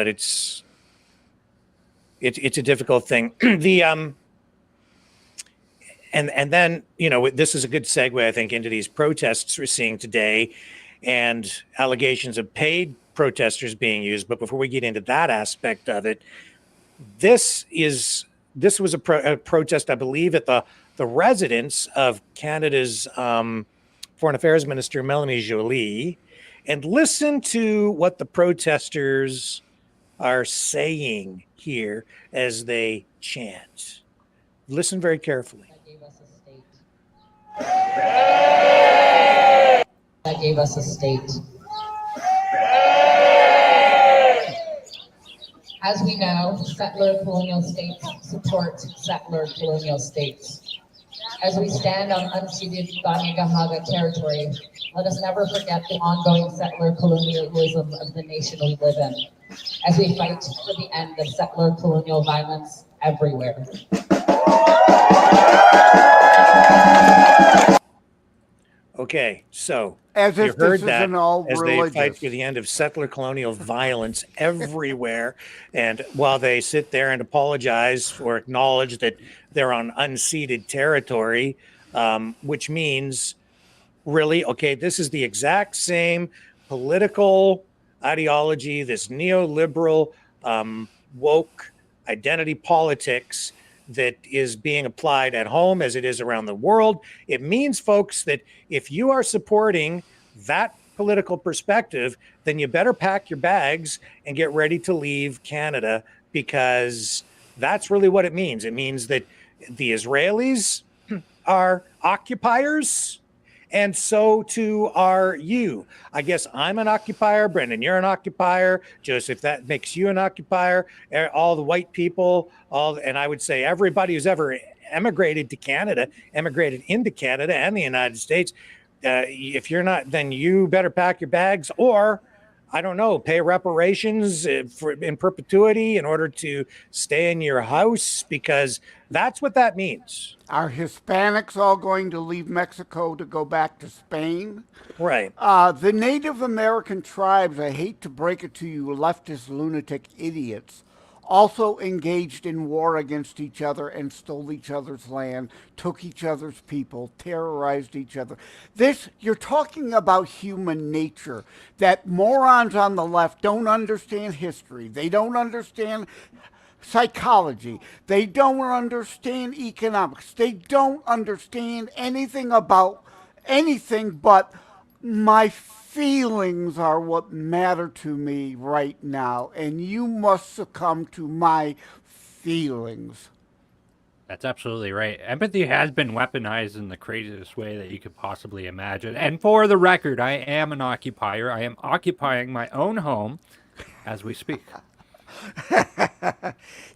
difficult thing. And then this is a good segue, I think, into these protests we're seeing today, and allegations of paid protesters being used. But before we get into that aspect of it, this was a protest, I believe, at the residence of Canada's Foreign Affairs Minister Melanie Joly, and listen to what the protesters are saying here as they chant. Listen very carefully. That gave us a state. As we know, settler colonial states support settler colonial states. As we stand on unceded Kanien'kehá:ka territory, let us never forget the ongoing settler colonialism of the nation we live in, as we fight for the end of settler colonial violence everywhere. Okay, so As you if heard this that isn't all as they fight religious. for the end of settler colonial violence everywhere. And while they sit there and apologize or acknowledge that they're on unceded territory, which means really, okay, this is the exact same political ideology, this neoliberal, woke identity politics that is being applied at home as it is around the world. It means, folks, that if you are supporting that political perspective, then you better pack your bags and get ready to leave Canada, because that's really what it means. It means that the Israelis are occupiers, and so too are you. I guess I'm an occupier. Brendan, you're an occupier. Joseph, that makes you an occupier. All the white people, and I would say everybody who's ever emigrated to Canada, emigrated into Canada and the United States. If you're not, then you better pack your bags, or I don't know, pay reparations in perpetuity in order to stay in your house, because that's what that means. Are Hispanics all going to leave Mexico to go back to Spain? Right. The Native American tribes, I hate to break it to you, leftist lunatic idiots, also engaged in war against each other and stole each other's land, took each other's people, terrorized each other. This, you're talking about human nature, that morons on the left don't understand history. They don't understand psychology. They don't understand economics. They don't understand anything about anything but my feelings are what matter to me right now, and you must succumb to my feelings. That's absolutely right. Empathy has been weaponized in the craziest way that you could possibly imagine. And for the record, I am an occupier. I am occupying my own home as we speak.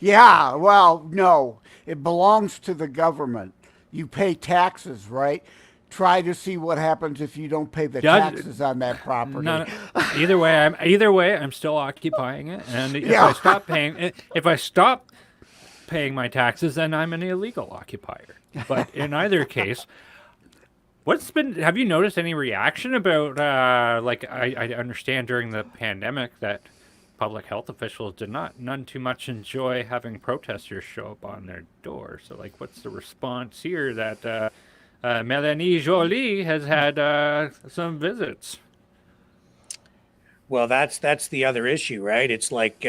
Yeah, well, no, it belongs to the government. You pay taxes, right? Try to see what happens if you don't pay the taxes on that property. No, either way, I'm still occupying it. And if I stop paying my taxes, then I'm an illegal occupier. But in either case, have you noticed any reaction about, I understand during the pandemic that public health officials did none too much enjoy having protesters show up on their door. So, what's the response here that Melanie Joly has had some visits? Well, that's the other issue, right? It's like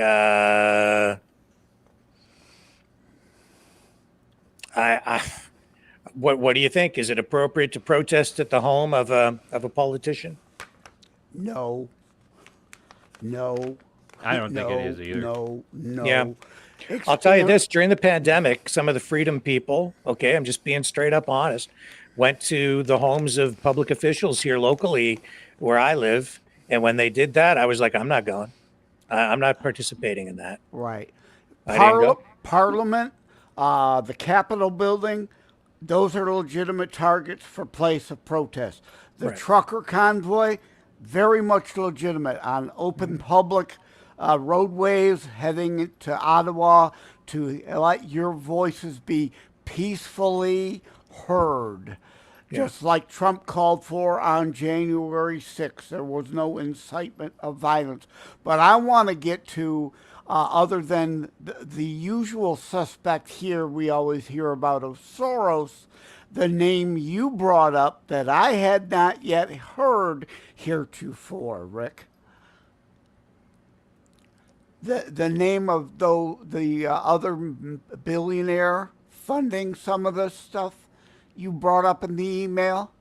what do you think? Is it appropriate to protest at the home of a politician? No. I don't think it is either. No. Yeah. I'll tell you this, during the pandemic, some of the freedom people, okay, I'm just being straight up honest, went to the homes of public officials here locally where I live. And when they did that, I was like, I'm not going. I'm not participating in that. Right. I didn't go. Parliament, the Capitol building, those are legitimate targets for place of protest. The Right. trucker convoy, very much legitimate on open public roadways heading to Ottawa to let your voices be peacefully heard. Just like Trump called for on January 6th. There was no incitement of violence. But I want to get to, other than the usual suspect here we always hear about of Soros, the name you brought up that I had not yet heard heretofore, Rick. The name of the other billionaire funding some of this stuff you brought up in the email?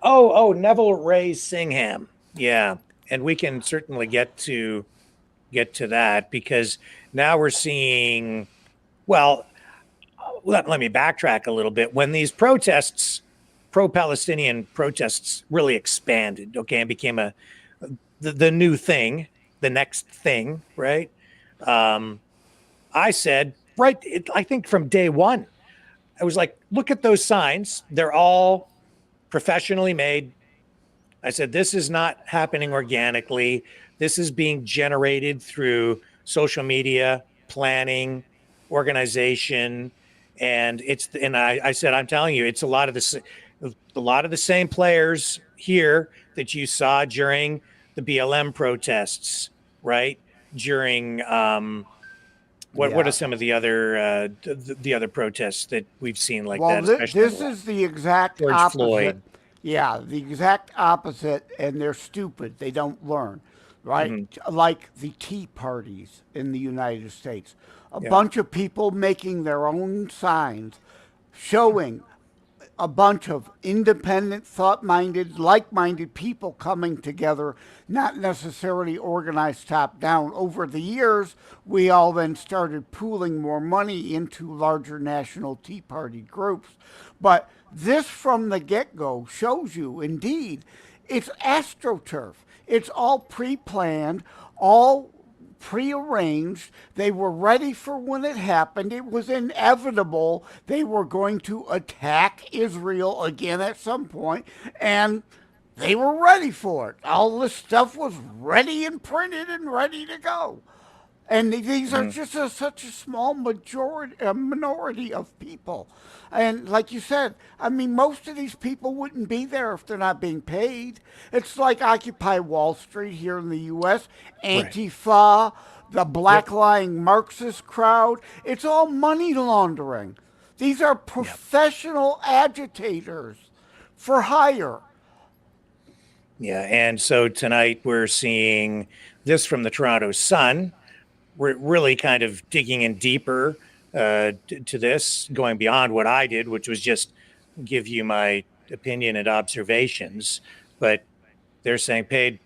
Oh, Neville Ray Singham. Yeah. And we can certainly get to that, because now we're seeing, well, let me backtrack a little bit. When these protests, pro-Palestinian protests really expanded, okay, and became the new thing, the next thing, right? I said, I think from day one, I was like, look at those signs. They're all professionally made. I said, this is not happening organically. This is being generated through social media, planning, organization. And I said, I'm telling you, it's a lot of the same players here that you saw during the BLM protests, right? During what are some of the other the other protests that we've seen like Well, that, especially this is the exact George opposite. Floyd. Yeah, the exact opposite, and they're stupid. They don't learn, right? Mm-hmm. Like the Tea Parties in the United States. A Yeah. bunch of people making their own signs showing a bunch of independent, thought-minded, like-minded people coming together, not necessarily organized top-down. Over the years, we all then started pooling more money into larger national Tea Party groups. But this from the get-go shows you, indeed, it's astroturf. It's all pre-planned, all prearranged. They were ready for when it happened. It was inevitable they were going to attack Israel again at some point, and they were ready for it. All this stuff was ready and printed and ready to go. And these are just such a small minority of people. And like you said, I mean, most of these people wouldn't be there if they're not being paid. It's like Occupy Wall Street here in the U.S., Antifa, the black lying Marxist crowd. It's all money laundering. These are professional agitators for hire. Yeah, and so tonight we're seeing this from the Toronto Sun. We're really kind of digging in deeper to this, going beyond what I did, which was just give you my opinion and observations. But they're saying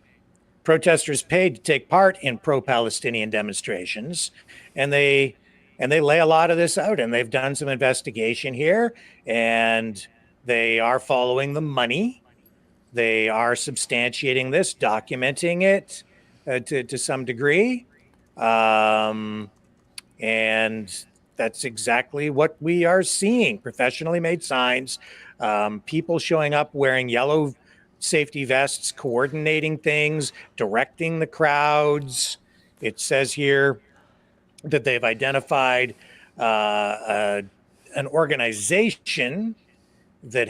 protesters paid to take part in pro-Palestinian demonstrations, and they lay a lot of this out, and they've done some investigation here, and they are following the money. They are substantiating this, documenting it to some degree. And that's exactly what we are seeing. Professionally made signs, people showing up wearing yellow safety vests, coordinating things, directing the crowds. It says here that they've identified an organization that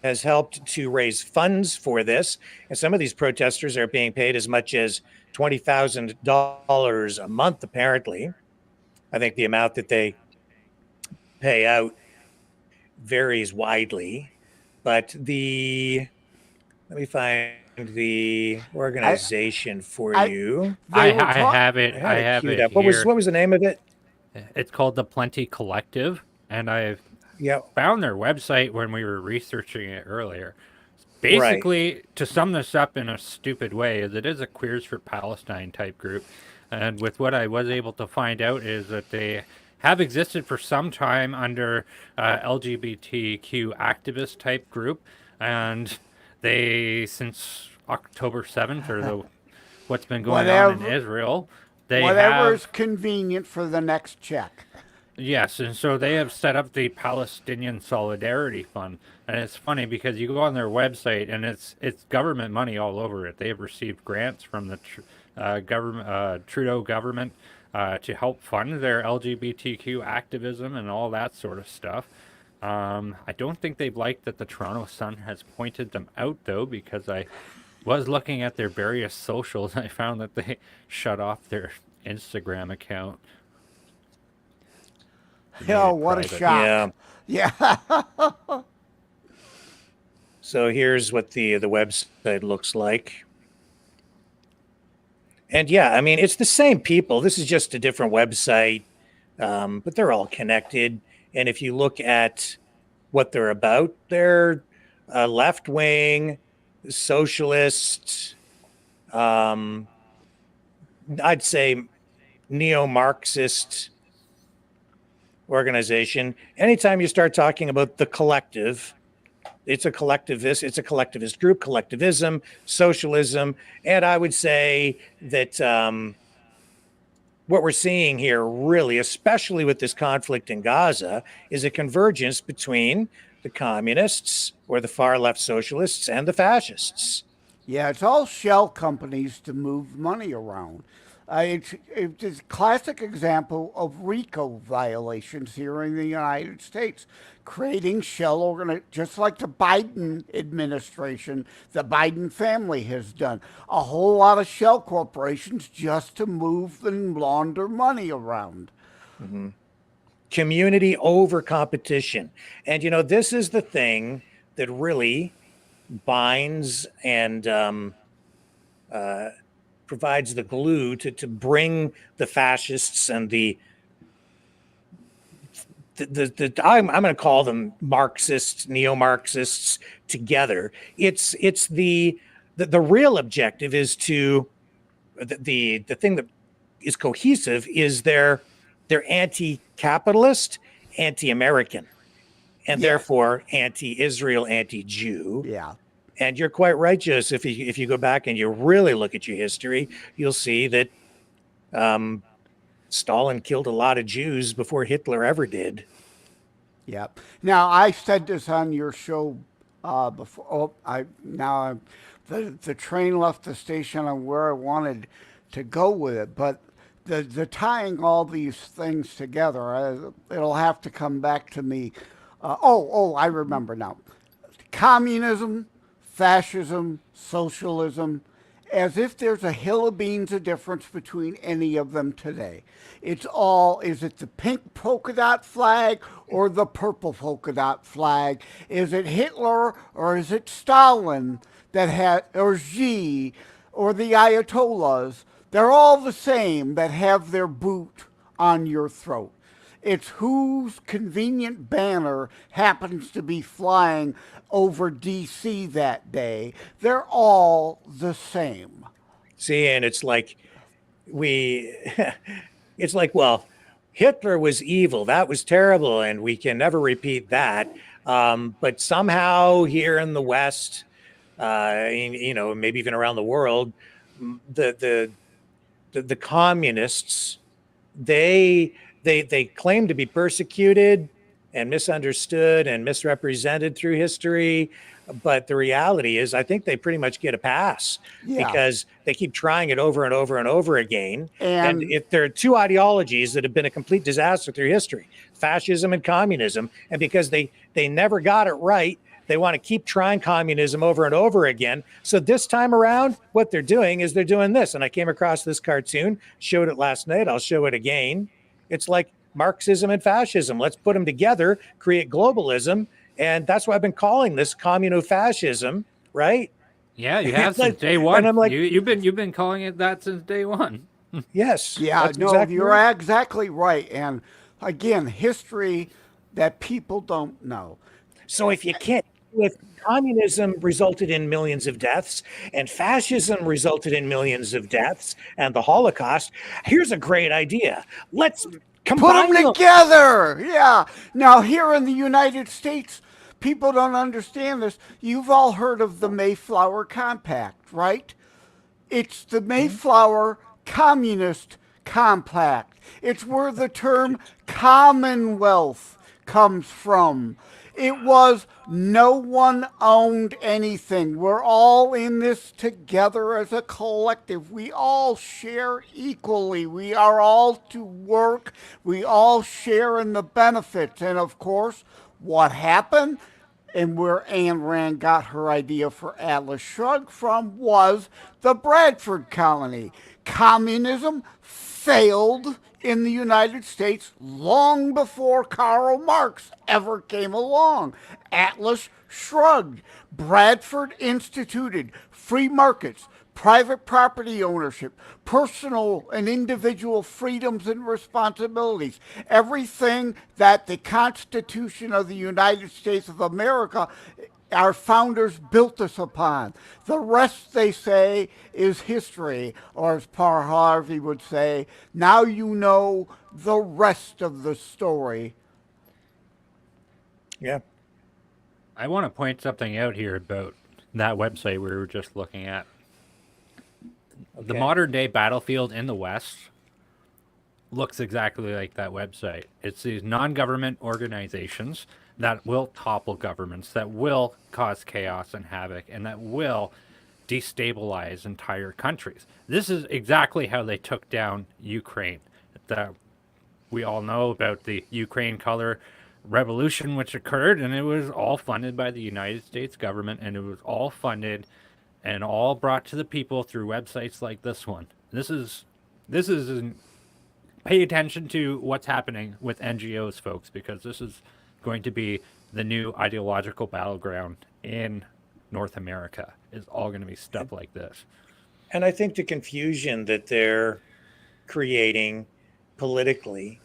has helped to raise funds for this. And some of these protesters are being paid as much as $20,000 a month, apparently. I think the amount that they pay out varies widely. But let me find the organization for you. I have it. I I had have queued it up. here. What was the name of it? It's called the Plenty Collective, and I found their website when we were researching it earlier. Basically, to sum this up in a stupid way, is it is a Queers for Palestine type group. And with what I was able to find out is that they have existed for some time under LGBTQ activist type group. And they, since October 7th, or what's been going on in Israel, whatever is convenient for the next check. Yes, and so they have set up the Palestinian Solidarity Fund, and it's funny because you go on their website and it's government money all over it. They have received grants from the Trudeau government to help fund their LGBTQ activism and all that sort of stuff. I don't think they've liked that the Toronto Sun has pointed them out, though, because I was looking at their various socials and I found that they shut off their Instagram account. Oh, what a shock. Yeah. So here's what the website looks like. And yeah, I mean, it's the same people. This is just a different website, but they're all connected. And if you look at what they're about, they're left-wing, socialist, I'd say neo-Marxist organization. Anytime you start talking about the collective, it's a collectivist group, collectivism, socialism. And I would say that what we're seeing here really, especially with this conflict in Gaza, is a convergence between the communists or the far left socialists and the fascists. Yeah, it's all shell companies to move money around. It's a classic example of RICO violations here in the United States, creating shell just like the Biden administration, the Biden family has done. A whole lot of shell corporations just to move and launder money around. Community over competition. And, this is the thing that really binds and provides the glue to bring the fascists and the I'm going to call them Marxists, neo-Marxists together. It's the real objective is to the thing that is cohesive is they're anti-capitalist, anti-American, and therefore anti-Israel, anti-Jew. Yeah. And you're quite right, Joseph. If you go back and you really look at your history, you'll see that Stalin killed a lot of Jews before Hitler ever did. Yeah. Now, I said this on your show before. The train left the station on where I wanted to go with it, but the tying all these things together, it'll have to come back to me. I remember now. Communism, fascism, socialism, as if there's a hill of beans of difference between any of them today. It's all, is it the pink polka dot flag or the purple polka dot flag? Is it Hitler or is it Stalin or Xi or the Ayatollahs? They're all the same that have their boot on your throat. It's whose convenient banner happens to be flying over D.C. that day. They're all the same. See, and it's like well, Hitler was evil. That was terrible, and we can never repeat that. But somehow here in the West, maybe even around the world, the communists, they claim to be persecuted and misunderstood and misrepresented through history. But the reality is, I think they pretty much get a pass because they keep trying it over and over and over again. And if there are two ideologies that have been a complete disaster through history, fascism and communism, and because they never got it right, they want to keep trying communism over and over again. So this time around, what they're doing is they're doing this. And I came across this cartoon, showed it last night. I'll show it again. It's like Marxism and fascism. Let's put them together, create globalism. And that's why I've been calling this communo-fascism, right? Yeah, you have since day one. And I'm like, you've been calling it that since day one. Yes. Yeah, that's no, exactly you're right. exactly right. And again, history that people don't know. So if communism resulted in millions of deaths and fascism resulted in millions of deaths and the Holocaust, here's a great idea. Let's combine Put them together. Yeah. Now, here in the United States, people don't understand this. You've all heard of the Mayflower Compact, right? It's the Mayflower Communist Compact. It's where the term Commonwealth comes from. It was no one owned anything. We're all in this together as a collective. We all share equally. We are all to work. We all share in the benefits. And of course, what happened and where Ayn Rand got her idea for Atlas Shrugged from was the Bradford Colony. Communism failed in the United States long before Karl Marx ever came along. Atlas Shrugged. Bradford instituted free markets, private property ownership, personal and individual freedoms and responsibilities. Everything that the Constitution of the United States of America, our founders, built us upon. The rest, they say, is history, or as Paul Harvey would say, now you know the rest of the story. Yeah. I want to point something out here about that website we were just looking at. The modern day battlefield in the West looks exactly like that website. It's these non-government organizations that will topple governments, that will cause chaos and havoc, and that will destabilize entire countries. This is exactly how they took down Ukraine. We all know about the Ukraine color revolution which occurred, and it was all funded by the United States government, and it was all funded and all brought to the people through websites like this one. This is pay attention to what's happening with NGOs, folks, because this is going to be the new ideological battleground in North America. Is all going to be stuff like this. And I think the confusion that they're creating politically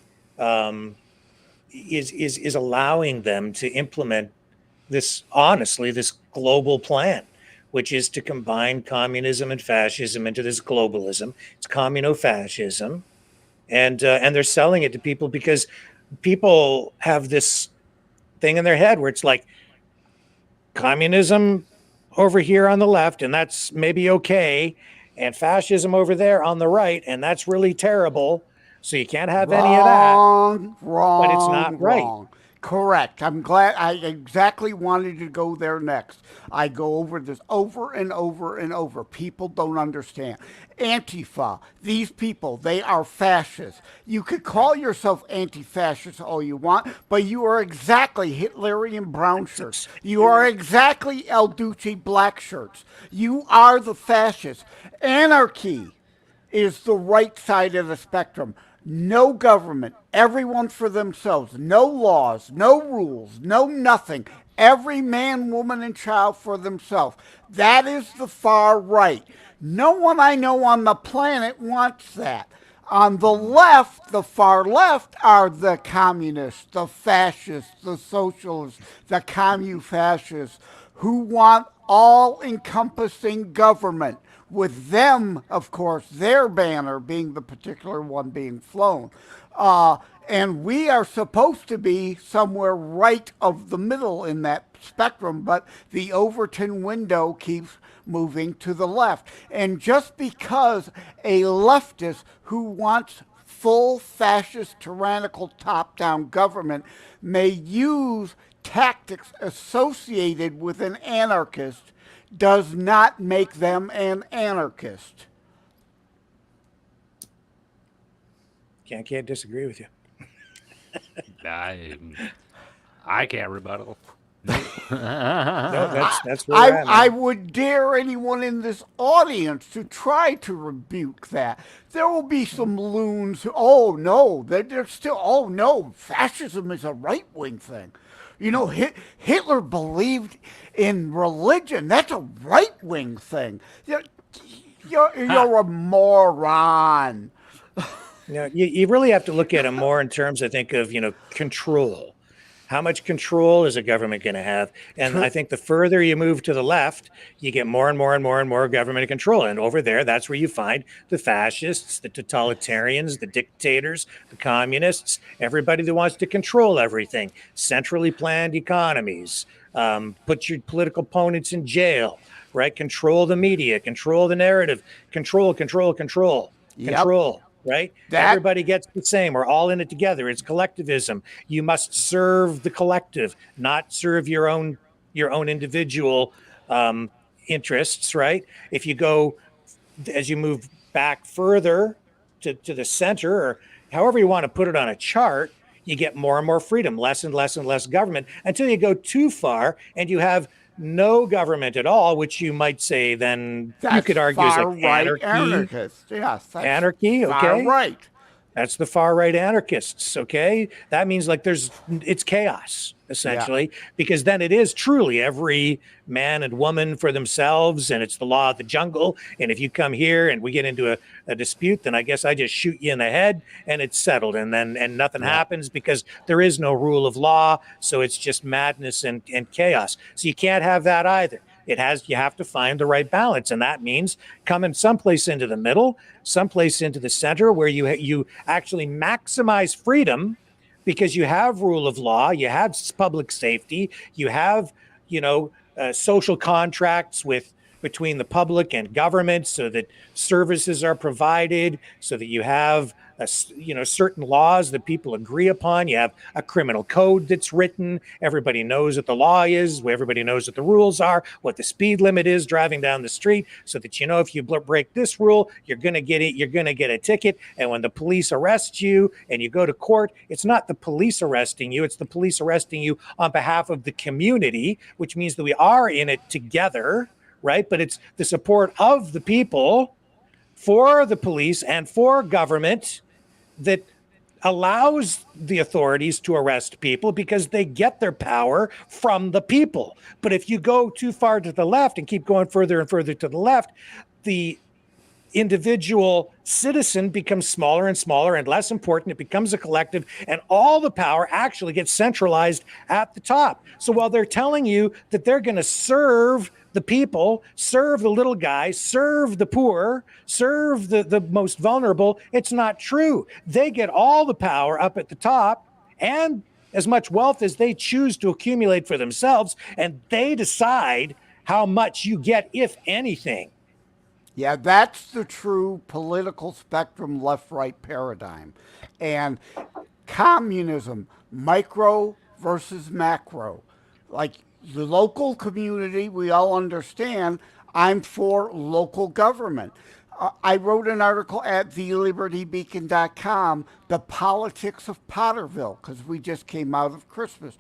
is allowing them to implement this global plan, which is to combine communism and fascism into this globalism. It's communo-fascism, and they're selling it to people because people have this thing in their head where it's like communism over here on the left, and that's maybe okay, and fascism over there on the right, and that's really terrible. So you can't have any of that. Wrong, but it's not right. Correct. I'm glad. I exactly wanted to go there next. I go over this over and over and over. People don't understand. Antifa, these people, they are fascists. You could call yourself anti-fascist all you want, but you are exactly Hitlerian brown shirts. You are exactly El Duce black shirts. You are the fascists. Anarchy is the right side of the spectrum. No government, everyone for themselves, no laws, no rules, no nothing. Every man, woman, and child for themselves. That is the far right. No one I know on the planet wants that. On the left, the far left, are the communists, the fascists, the socialists, the commu-fascists, who want all-encompassing government. With them, of course, their banner being the particular one being flown. And we are supposed to be somewhere right of the middle in that spectrum, but the Overton window keeps moving to the left. And just because a leftist who wants full fascist, tyrannical, top-down government may use tactics associated with an anarchist does not make them an anarchist. Can't disagree with you. I can't rebuttal. No, that's where we're at, I would dare anyone in this audience to try to rebuke that. There will be some loons who, oh no, they're still, oh no, fascism is a right-wing thing. You know, Hitler believed in religion. That's a right-wing thing. You're a moron. You really have to look at it more in terms, I think, of, control. How much control is a government going to have? And I think the further you move to the left, you get more and more and more and more government control. And over there, that's where you find the fascists, the totalitarians, the dictators, the communists, everybody that wants to control everything. Centrally planned economies, put your political opponents in jail, right? Control the media, control the narrative, control. Right? Everybody gets the same. We're all in it together. It's collectivism. You must serve the collective, not serve your own individual interests, right? If you go, as you move back further to the center, or however you want to put it on a chart, you get more and more freedom, less and less and less government, until you go too far and you have no government at all, which you might say then you could argue is like anarchy. Anarchist. Yes, anarchy, okay. Far right. That's the far right anarchists, okay? That means like it's chaos, essentially, because then it is truly every man and woman for themselves, and it's the law of the jungle. And if you come here and we get into a dispute, then I guess I just shoot you in the head and it's settled, and nothing happens because there is no rule of law. So it's just madness and chaos. So you can't have that either. You have to find the right balance, and that means coming someplace into the middle, someplace into the center where you actually maximize freedom, because you have rule of law, you have public safety, you have social contracts between the public and government, so that services are provided, so that you have certain laws that people agree upon. You have a criminal code that's written. Everybody knows what the law is. Everybody knows what the rules are, what the speed limit is driving down the street, so that if you break this rule, you're going to get it. You're going to get a ticket. And when the police arrest you and you go to court, it's not the police arresting you. It's the police arresting you on behalf of the community, which means that we are in it together, right? But it's the support of the people for the police and for government that allows the authorities to arrest people, because they get their power from the people. But if you go too far to the left and keep going further and further to the left, the individual citizen becomes smaller and smaller and less important. It becomes a collective, and all the power actually gets centralized at the top. So while they're telling you that they're going to serve the people, serve the little guy, serve the poor, serve the most vulnerable, it's not true. They get all the power up at the top and as much wealth as they choose to accumulate for themselves, and they decide how much you get, if anything. Yeah, that's the true political spectrum left-right paradigm. And communism, micro versus macro. Like the local community, we all understand, I'm for local government. I wrote an article at thelibertybeacon.com, The Politics of Potterville, because we just came out of Christmas.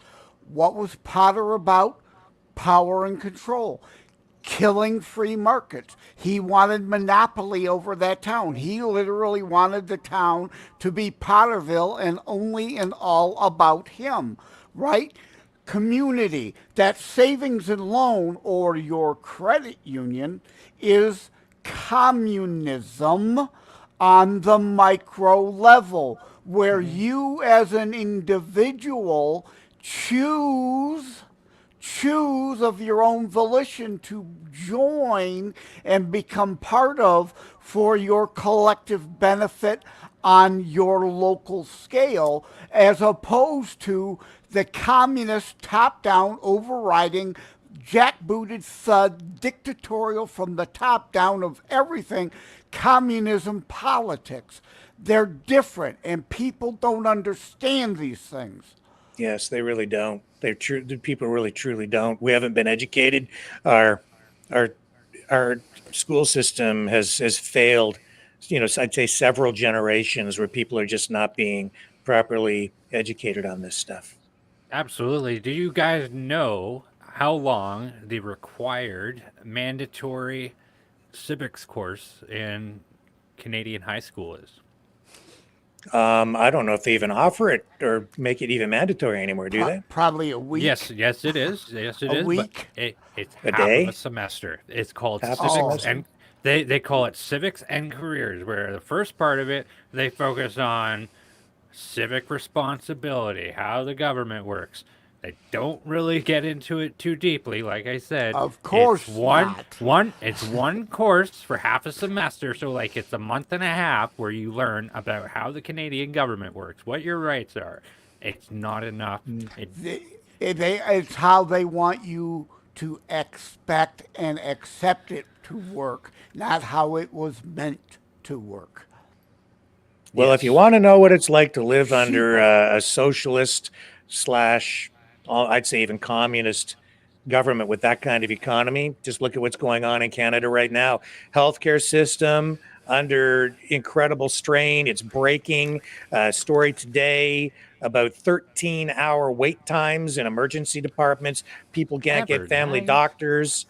What was Potter about? Power and control. Killing free markets. He wanted monopoly over that town. He literally wanted the town to be Potterville and only and all about him, right? Community, that savings and loan or your credit union is communism on the micro level, where you as an individual choose of your own volition to join and become part of for your collective benefit on your local scale, as opposed to the communist top-down overriding jackbooted thud dictatorial from the top down of everything communism politics. They're different, and people don't understand these things. Yes, they really don't. The people really truly don't. We haven't been educated. Our school system has failed. I'd say several generations where people are just not being properly educated on this stuff. Absolutely. Do you guys know how long the required mandatory civics course in Canadian high school is? I don't know if they even offer it or make it even mandatory anymore, do they? Probably a week. Yes, it is. Yes, it A is. week? But it's A half day? of a semester. It's called Half a civics, semester? and they call it civics and careers, where the first part of it, they focus on civic responsibility, how the government works. They don't really get into it too deeply, like I said. Of course it's not. It's one course for half a semester, so like it's a month and a half where you learn about how the Canadian government works, what your rights are. It's not enough. It's how they want you to expect and accept it to work, not how it was meant to work. Well, if you want to know what it's like to live under a socialist slash, I'd say even communist government with that kind of economy, just look at what's going on in Canada right now. Healthcare system under incredible strain. It's breaking. Story today about 13-hour wait times in emergency departments. People can't get family doctors.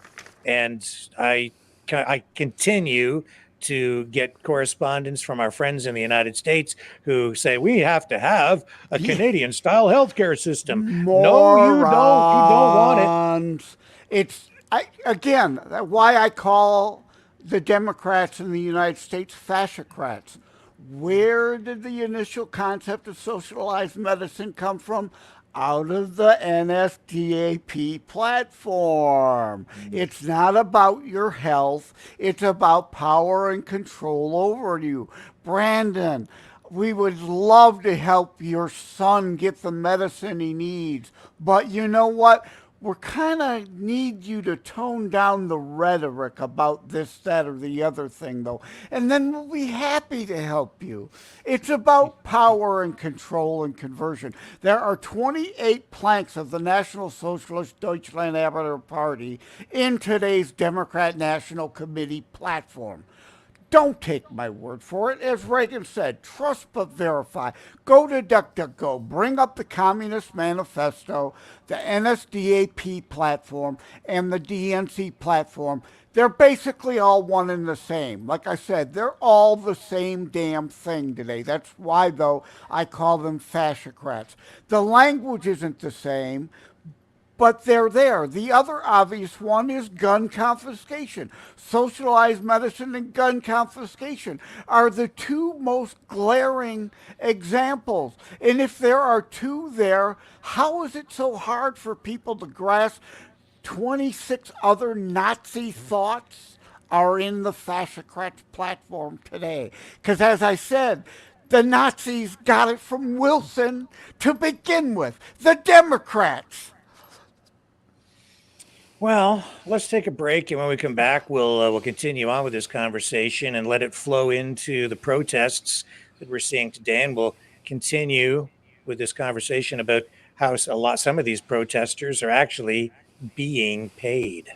And I continue to get correspondence from our friends in the United States who say we have to have a Canadian-style healthcare system. No, you don't. You don't want it. It's again why I call the Democrats in the United States fascocrats. Where did the initial concept of socialized medicine come from? Out of the NSDAP platform. It's not about your health. It's about power and control over you. Brandon, we would love to help your son get the medicine he needs. But you know what? we're kind of need you to tone down the rhetoric about this, that, or the other thing, though, and then we'll be happy to help you. It's about power and control and conversion. There are 28 planks of the National Socialist Deutschland Arbeiter Party in today's Democrat National Committee platform. Don't take my word for it. As Reagan said, trust but verify. Go to DuckDuckGo, bring up the Communist Manifesto, the NSDAP platform, and the DNC platform. They're basically all one and the same. Like I said, they're all the same damn thing today. That's why, though, I call them fascocrats. The language isn't the same, but they're there. The other obvious one is gun confiscation. Socialized medicine and gun confiscation are the two most glaring examples. And if there are two there, how is it so hard for people to grasp 26 other Nazi thoughts are in the fascocrats platform today? Because as I said, the Nazis got it from Wilson to begin with. The Democrats. Well, let's take a break, and when we come back, we'll continue on with this conversation and let it flow into the protests that we're seeing today, and we'll continue with this conversation about how some of these protesters are actually being paid.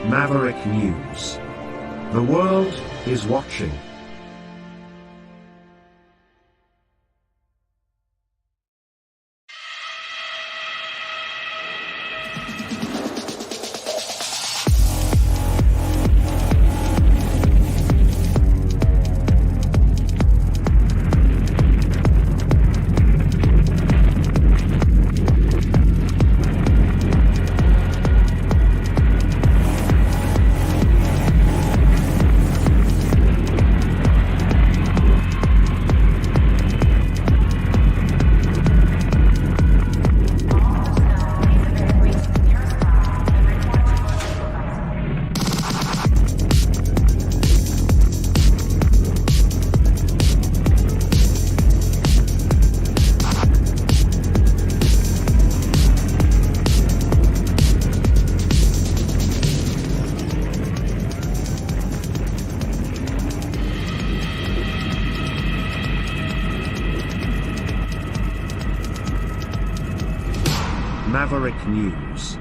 Maverick News. The world is watching. Maverick News.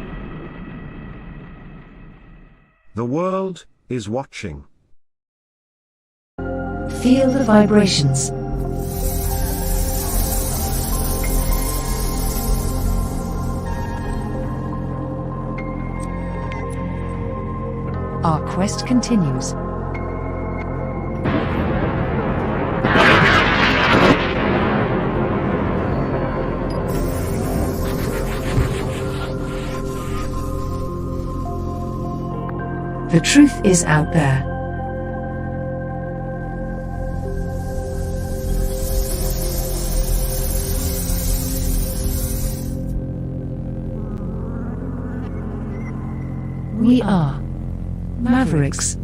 The world is watching. Feel the vibrations. Our quest continues. The truth is out there. We are Mavericks.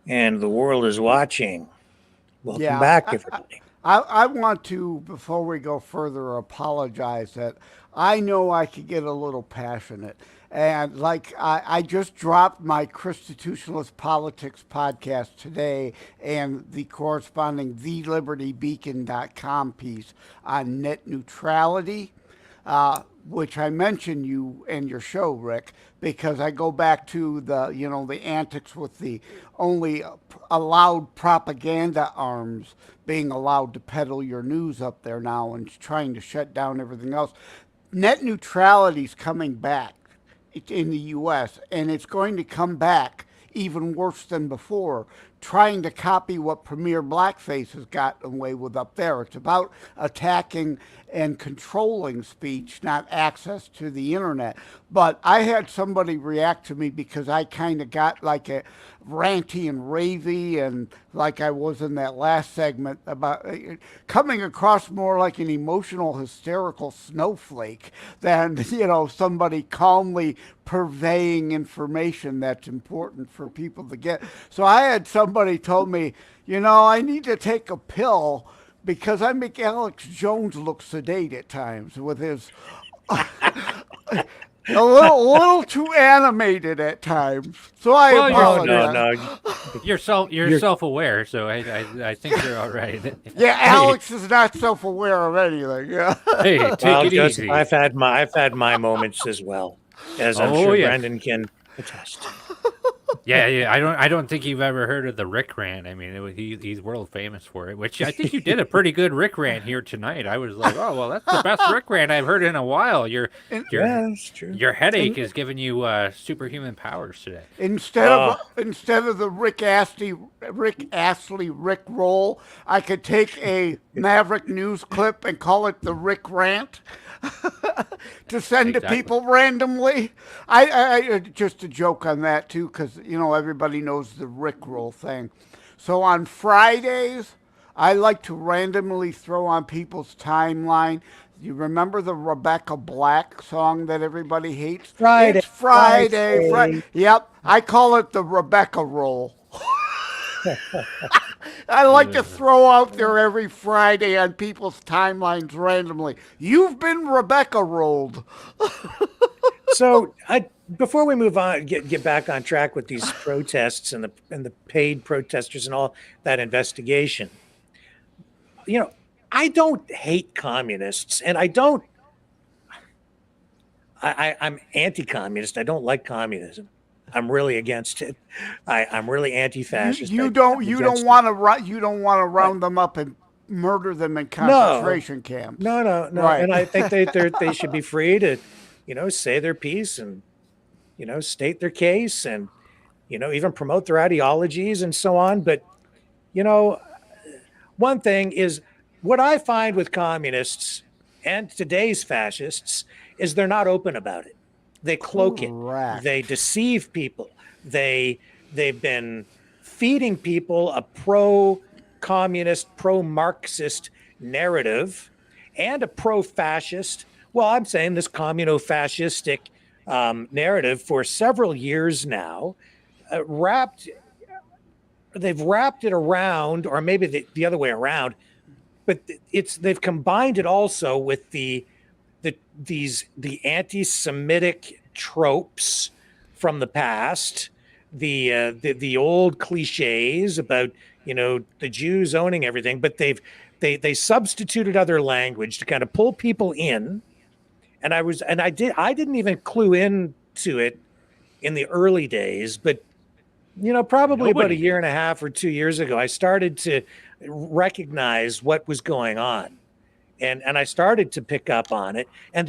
And the world is watching. Welcome Yeah, back, everybody. I want to, before we go further, apologize that I know I could get a little passionate. And like I just dropped my Constitutionalist Politics podcast today and the corresponding thelibertybeacon.com piece on net neutrality. which I mentioned you and your show, Rick, because I go back to the antics with the only allowed propaganda arms being allowed to peddle your news up there now and trying to shut down everything else. Net neutrality's coming back in the U.S., and it's going to come back even worse than before, trying to copy what Premier Blackface has gotten away with up there. It's about attacking and controlling speech, not access to the internet. But I had somebody react to me because I kind of got like a ranty and ravey, and like I was in that last segment, about coming across more like an emotional, hysterical snowflake than, somebody calmly purveying information that's important for people to get. So I had somebody told me, I need to take a pill because I make Alex Jones look sedate at times with his a little too animated at times. So I apologize. No. You're self-aware, so I think you're all right. Yeah, Alex is not self-aware of anything. Yeah. Hey, take it easy. I've had my moments as well, as I'm sure Brendan can attest. Yeah. I don't think you've ever heard of the Rick rant. I mean, he's world famous for it. Which I think you did a pretty good Rick rant here tonight. I was like, oh well, that's the best Rick rant I've heard in a while. Yeah, that's true. Your headache is giving you superhuman powers today. Instead of the Rick Astley Rick roll, I could take a Maverick news clip and call it the Rick rant. To send to people randomly. I just a joke on that too, because everybody knows the Rickroll thing. So on Fridays, I like to randomly throw on people's timeline. You remember the Rebecca Black song that everybody hates? Friday. It's Friday. Yep, I call it the Rebecca roll. I like to throw out there every Friday on people's timelines randomly. You've been Rebecca rolled. So before we move on, get back on track with these protests and the paid protesters and all that investigation. I don't hate communists, and I'm anti-communist. I don't like communism. I'm really against it. I'm really anti-fascist. You don't want to round them up and murder them in concentration camps. No. Right. And I think they should be free to, say their piece and, state their case and, even promote their ideologies and so on. But, one thing is what I find with communists and today's fascists is they're not open about it. They cloak it. They deceive people. They've been feeding people a pro-communist, pro-Marxist narrative and a pro-fascist. Well, I'm saying this communo-fascistic narrative for several years now. They've wrapped it around, or maybe the other way around, but they've combined it also with the anti-Semitic tropes from the past, the old cliches about the Jews owning everything, but they substituted other language to kind of pull people in, and I didn't even clue into it in the early days, but probably about a year and a half or 2 years ago, I started to recognize what was going on. And I started to pick up on it. And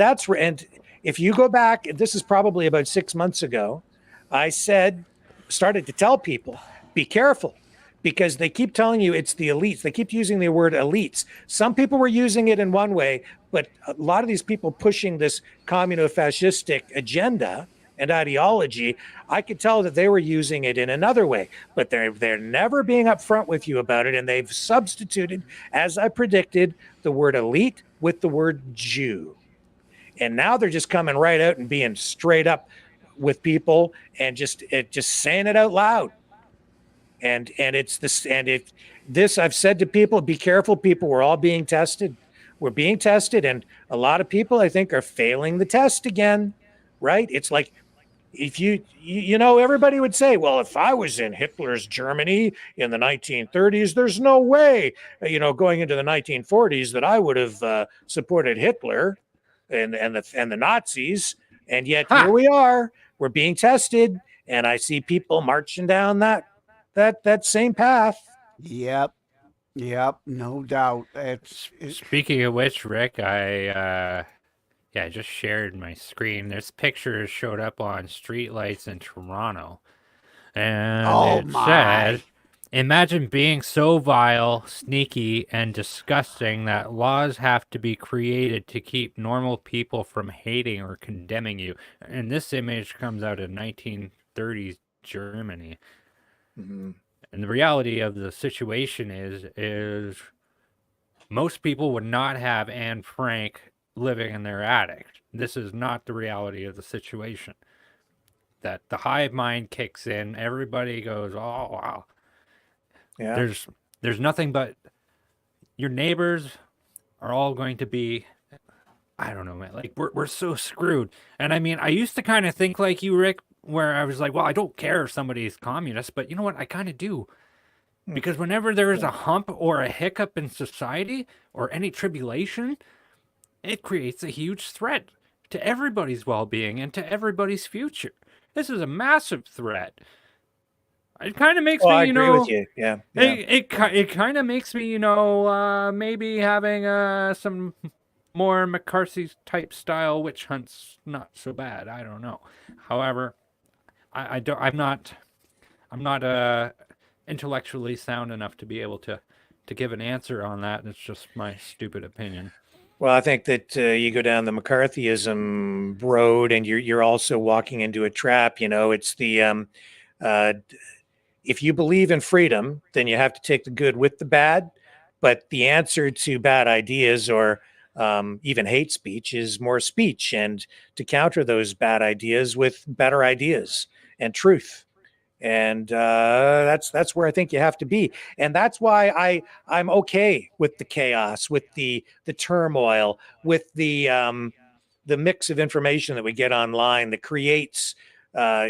if you go back, this is probably about 6 months ago, I started to tell people, be careful, because they keep telling you it's the elites. They keep using the word elites. Some people were using it in one way, but a lot of these people pushing this communo-fascistic agenda and ideology, I could tell that they were using it in another way, but they're never being upfront with you about it. And they've substituted, as I predicted, the word elite with the word Jew. And now they're just coming right out and being straight up with people and just saying it out loud. And it's this, and this I've said to people, be careful, people, we're all being tested. We're being tested, and a lot of people, I think, are failing the test again, right? It's like, if everybody would say, well, if I was in Hitler's Germany in the 1930s, there's no way, going into the 1940s that I would have supported Hitler. and the Nazis, and yet Ha! here we are. We're being tested, and I see people marching down that same path. Yep. Yep. No doubt. Speaking of which, Rick, I just shared my screen. This picture showed up on streetlights in Toronto, and Oh it my. said, "Imagine being so vile, sneaky, and disgusting that laws have to be created to keep normal people from hating or condemning you." And this image comes out of 1930s Germany. Mm-hmm. And the reality of the situation is most people would not have Anne Frank living in their attic. This is not the reality of the situation. That the hive mind kicks in, everybody goes, "Oh wow." Yeah. There's nothing but your neighbors are all going to be, I don't know, man. Like we're so screwed. And I mean, I used to kind of think like you, Rick, where I was like, well, I don't care if somebody's communist, but you know what? I kind of do. Because whenever there is a hump or a hiccup in society or any tribulation, it creates a huge threat to everybody's well-being and to everybody's future. This is a massive threat. It kind of makes me, I agree with you. Yeah. It kind of makes me, maybe having some more McCarthy type style witch hunts not so bad. I don't know. However, I'm not intellectually sound enough to be able to give an answer on that. It's just my stupid opinion. Well, I think that you go down the McCarthyism road, and you're also walking into a trap. It's the if you believe in freedom, then you have to take the good with the bad. But the answer to bad ideas or even hate speech is more speech, and to counter those bad ideas with better ideas and truth. And that's where I think you have to be, and that's why I'm okay with the chaos, with the turmoil, with the mix of information that we get online that creates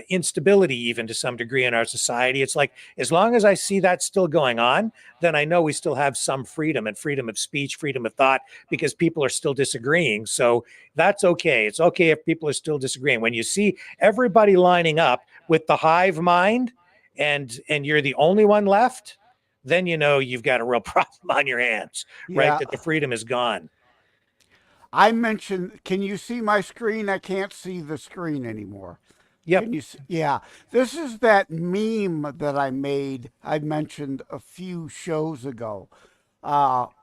instability, even to some degree, in our society. It's like, as long as I see that still going on, then I know we still have some freedom, and freedom of speech, freedom of thought, because people are still disagreeing. So that's okay. It's okay if people are still disagreeing. When you see everybody lining up with the hive mind, and you're the only one left, then you've got a real problem on your hands, right? Yeah. That the freedom is gone. I mentioned, can you see my screen? I can't see the screen anymore. Yep. Can you see? Yeah. This is that meme that I made, I mentioned a few shows ago, about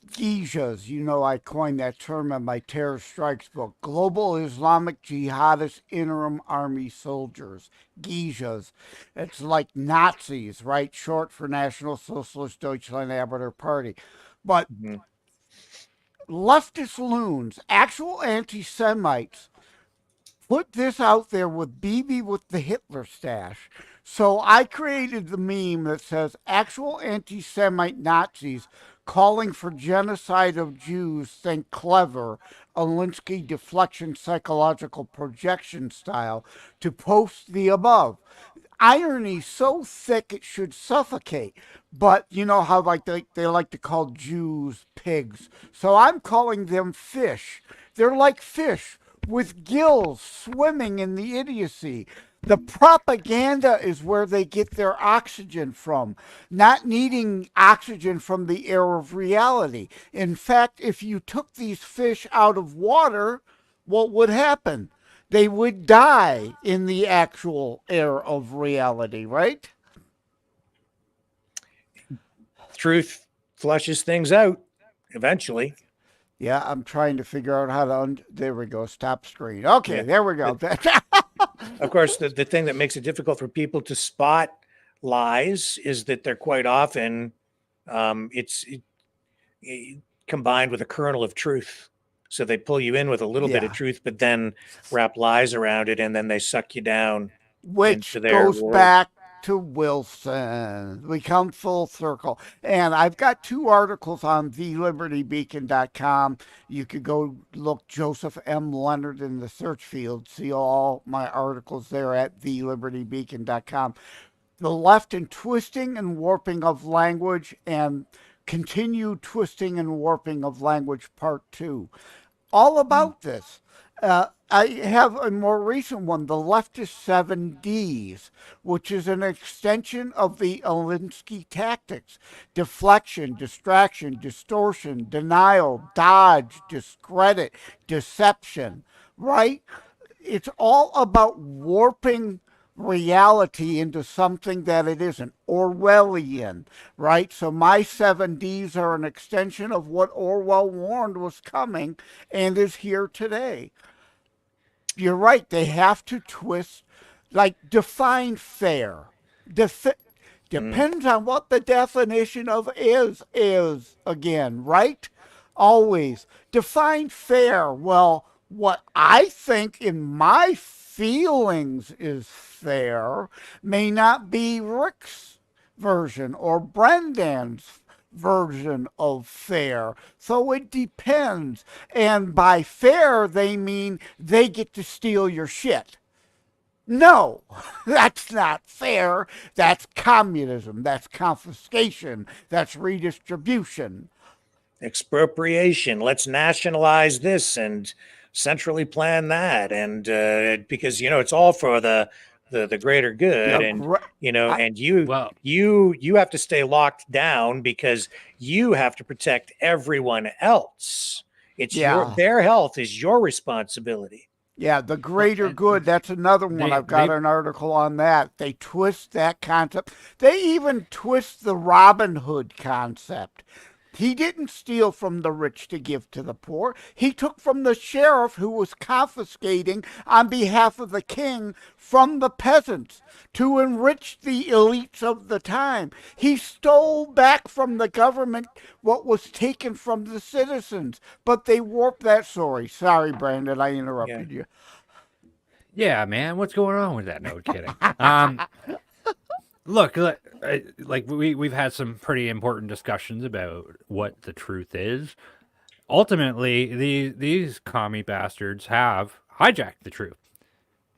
geishas. I coined that term in my Terror Strikes book. Global Islamic Jihadist Interim Army Soldiers, geishas. It's like Nazis, right? Short for National Socialist Deutschland Arbeiter Party. But leftist loons, actual anti-Semites, put this out there with BB with the Hitler stash. So I created the meme that says actual anti-Semite Nazis calling for genocide of Jews think clever, Alinsky deflection psychological projection style, to post the above. Irony so thick it should suffocate. But you know how they like to call Jews pigs. So I'm calling them fish. They're like fish with gills swimming in the idiocy. The propaganda is where they get their oxygen from, not needing oxygen from the air of reality. In fact, if you took these fish out of water, what would happen? They would die in the actual air of reality, right? Truth flushes things out eventually. Yeah, I'm trying to figure out how to. There we go. Stop screen. Okay, Yeah. there we go. Of course, the thing that makes it difficult for people to spot lies is that they're quite often it's combined with a kernel of truth. So they pull you in with a little bit of truth, but then wrap lies around it, and then they suck you down. Which into their goes world. back to Wilson. We come full circle. And I've got 2 articles on thelibertybeacon.com. You could go look Joseph M. Leonard in the search field, see all my articles there at thelibertybeacon.com. The left and twisting and warping of language, and continued twisting and warping of language, part 2. all about this. I have a more recent one, the leftist 7Ds, which is an extension of the Alinsky tactics: deflection, distraction, distortion, denial, dodge, discredit, deception, right? It's all about warping reality into something that it isn't. Orwellian, right? So my 7Ds are an extension of what Orwell warned was coming and is here today. You're right. They have to twist, like define fair. Depends on what the definition of is again, right? Always. Define fair. Well, what I think in my feelings is fair may not be Rick's version or Brendan's version of fair. So it depends. And by fair, they mean they get to steal your shit. No, that's not fair. That's communism. That's confiscation. That's redistribution. Expropriation. Let's nationalize this and centrally plan that. And because, it's all for the greater good. And, and you have to stay locked down because you have to protect everyone else. It's their health is your responsibility. Yeah, the greater good. That's another one. I've got an article on that. They twist that concept. They even twist the Robin Hood concept. He didn't steal from the rich to give to the poor. He took from the sheriff who was confiscating on behalf of the king from the peasants to enrich the elites of the time. He stole back from the government what was taken from the citizens, but they warped that story. Sorry, Brandon, I interrupted you. Yeah, man, what's going on with that? No kidding. Look, like we've had some pretty important discussions about what the truth is. Ultimately, these commie bastards have hijacked the truth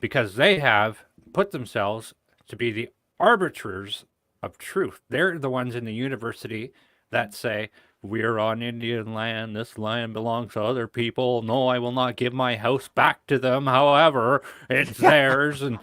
because they have put themselves to be the arbiters of truth. They're the ones in the university that say, we're on Indian land, this land belongs to other people. No, I will not give my house back to them. However, it's theirs. And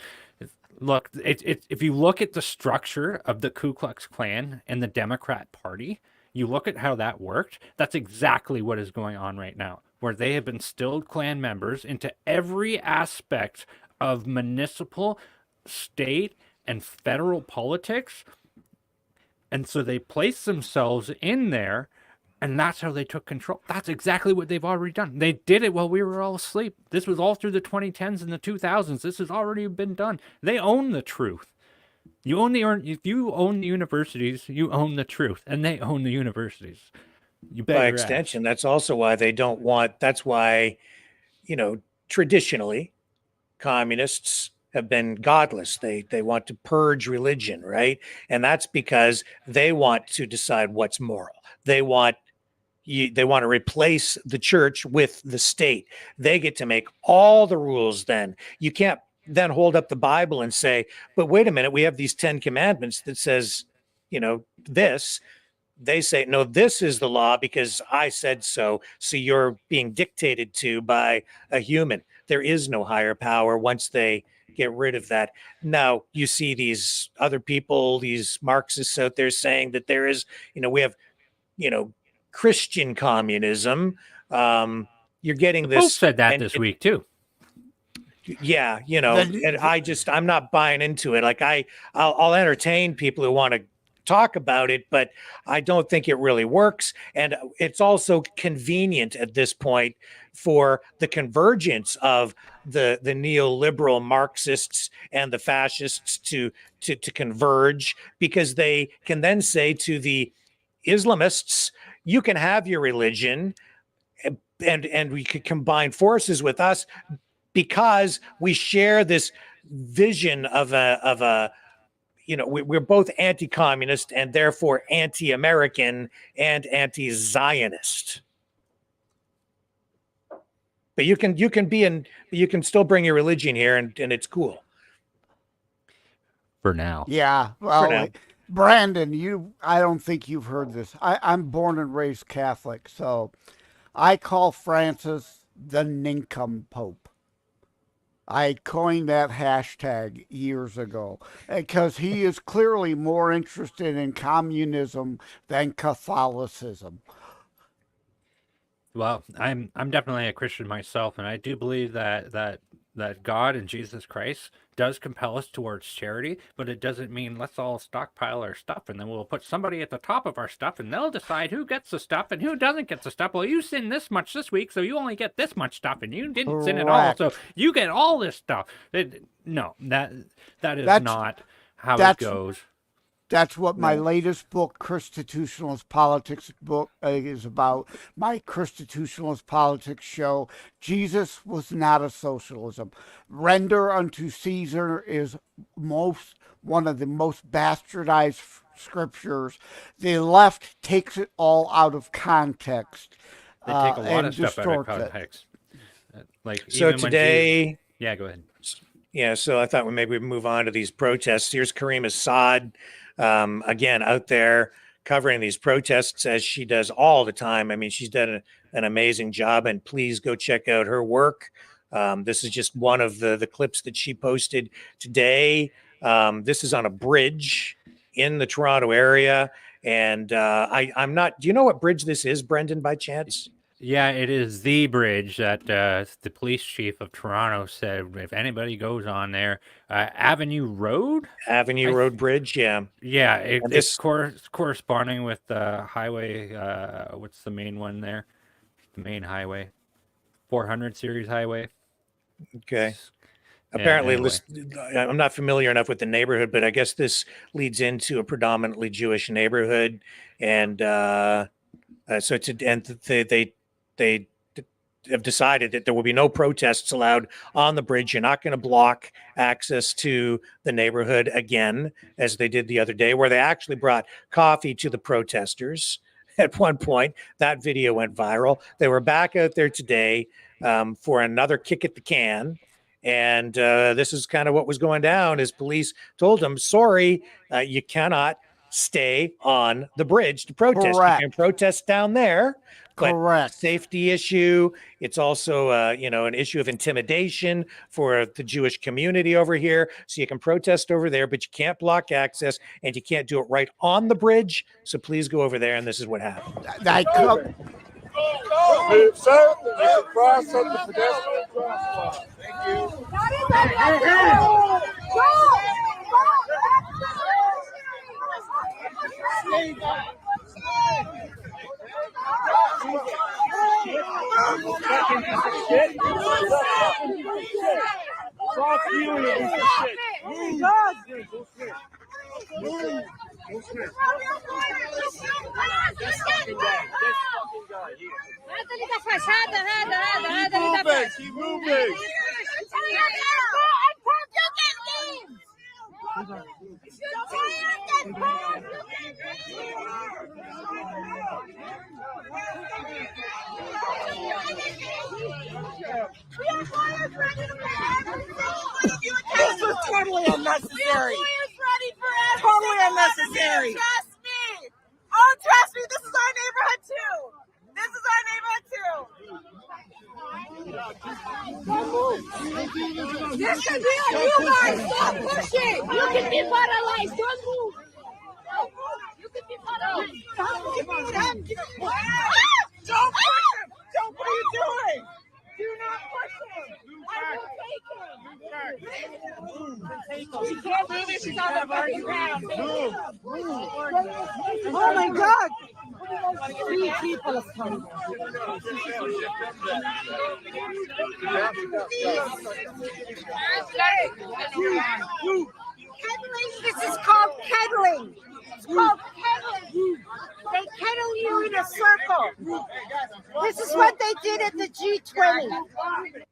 look, if you look at the structure of the Ku Klux Klan and the Democrat Party, you look at how that worked, that's exactly what is going on right now, where they have instilled Klan members into every aspect of municipal, state, and federal politics. And so they place themselves in there, and that's how they took control. That's exactly what they've already done. They did it while we were all asleep. This was all through the 2010s and the 2000s. This has already been done. They own the truth. If you own the universities, you own the truth, and they own the universities. By extension, that's also why they don't want. That's why, traditionally, communists have been godless. They want to purge religion, right? And that's because they want to decide what's moral. They want to replace the church with the state. They get to make all the rules then. You can't then hold up the Bible and say, but wait a minute, we have these 10 commandments that says, this. They say, no, this is the law because I said so. So you're being dictated to by a human. There is no higher power once they get rid of that. Now you see these other people, these Marxists out there saying that there is, we have, Christian communism. You're getting this. Pope said that this week too. Yeah, and I'm not buying into it. Like I'll entertain people who want to talk about it, but I don't think it really works. And it's also convenient at this point for the convergence of the neoliberal Marxists and the fascists to converge, because they can then say to the Islamists, you can have your religion and we could combine forces with us because we share this vision of a we're both anti-communist and therefore anti-American and anti-Zionist. But you can still bring your religion here and it's cool. For now. Yeah. Well, Brandon, I don't think you've heard this. I'm born and raised Catholic, so I call Francis the nincompoop. I coined that hashtag years ago because he is clearly more interested in communism than Catholicism. Well, I'm definitely a Christian myself, and I do believe that God and Jesus Christ does compel us towards charity, but it doesn't mean let's all stockpile our stuff and then we'll put somebody at the top of our stuff and they'll decide who gets the stuff and who doesn't get the stuff. Well, you sinned this much this week, so you only get this much stuff, and you didn't sin at all, so you get all this stuff. No, that is not how it goes. That's what my latest book, Constitutionalist Politics book, is about. My Constitutionalist Politics show, Jesus was not a socialism. Render unto Caesar is one of the most bastardized scriptures. The left takes it all out of context. They take a lot of stuff out of context. Like so today, yeah, go ahead. Yeah, so I thought maybe we'd move on to these protests. Here's Kareem Assad. Again, out there covering these protests as she does all the time. I mean, she's done an amazing job, and please go check out her work. This is just one of the clips that she posted today. This is on a bridge in the Toronto area. And I'm not, do you know what bridge this is, Brendan, by chance? Yeah, it is the bridge that the police chief of Toronto said if anybody goes on there, Avenue Road Bridge, yeah. Yeah, it's corresponding with the highway. What's the main one there? The main highway, 400 series highway. Okay. Yeah, Apparently, anyway. I'm not familiar enough with the neighborhood, but I guess this leads into a predominantly Jewish neighborhood, and so they have decided that there will be no protests allowed on the bridge. You're not going to block access to the neighborhood again, as they did the other day, where they actually brought coffee to the protesters. At one point, that video went viral. They were back out there today for another kick at the can. And this is kind of what was going down, is police told them, sorry, you cannot stay on the bridge to protest. Correct. You can protest down there. Correct. Safety issue. It's also, an issue of intimidation for the Jewish community over here. So you can protest over there, but you can't block access, and you can't do it right on the bridge. So please go over there, and this is what happened. Sir, you can cross up the pedestrian crosswalk. Thank you. Keep moving. This was totally unnecessary. Totally unnecessary. Trust me. Oh, trust me. This is our neighborhood too. This is our neighborhood too. This should be on you guys. Stop pushing. You can be paralyzed. Don't move. You can be paralyzed. Don't push him. Don't. What are you doing? Do not push him. I will take him. She can't move it. She's on the fucking ground. Oh my God. 3 people are coming. This is called kettling. It's called kettling. They kettle you in a circle. This is what they did at the G20.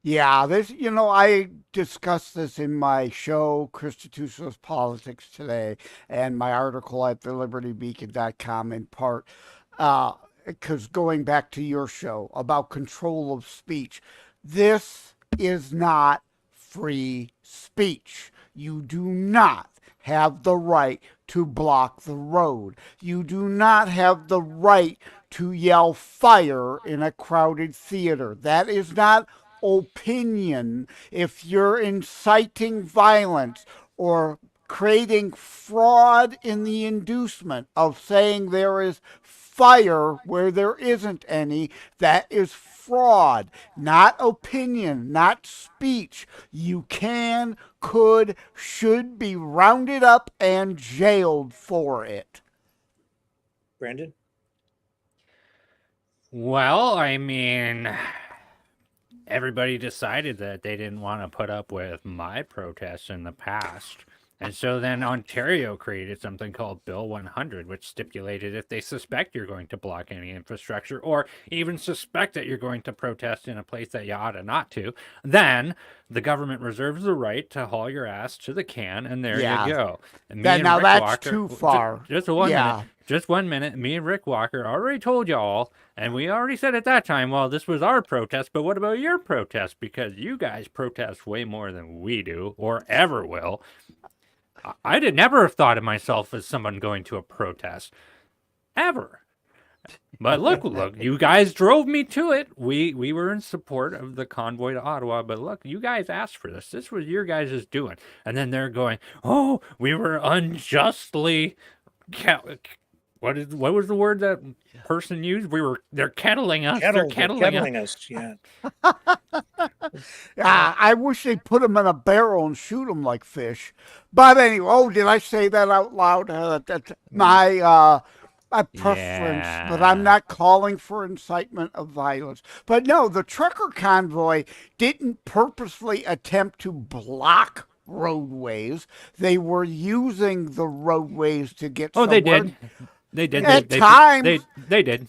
Yeah, I discussed this in my show, Constitutionalist Politics Today, and my article at thelibertybeacon.com in part, because going back to your show about control of speech, this is not free speech. You do not have the right to block the road. You do not have the right to yell fire in a crowded theater. That is not opinion. If you're inciting violence or creating fraud in the inducement of saying there is fire where there isn't any, that is fraud, not opinion, not speech. You can, could, should be rounded up and jailed for it. Brandon? Well, I mean, everybody decided that they didn't want to put up with my protests in the past. And so then Ontario created something called Bill 100, which stipulated if they suspect you're going to block any infrastructure or even suspect that you're going to protest in a place that you ought to not to, then the government reserves the right to haul your ass to the can, and there you go. And now Rick that's Walker, too far. Just one minute. Me and Rick Walker already told y'all, and we already said at that time, well, this was our protest, but what about your protest? Because you guys protest way more than we do or ever will. I did never have thought of myself as someone going to a protest, ever. But look, you guys drove me to it. We were in support of the convoy to Ottawa, but look, you guys asked for this. This was your guys' doing. And then they're going, oh, we were unjustly... What was the word that person used? They're kettling us. They're kettling us. Yeah. I wish they'd put them in a barrel and shoot them like fish. But anyway, did I say that out loud? That's my preference, but I'm not calling for incitement of violence. But no, the trucker convoy didn't purposely attempt to block roadways. They were using the roadways to get somewhere. They did. At times. They did.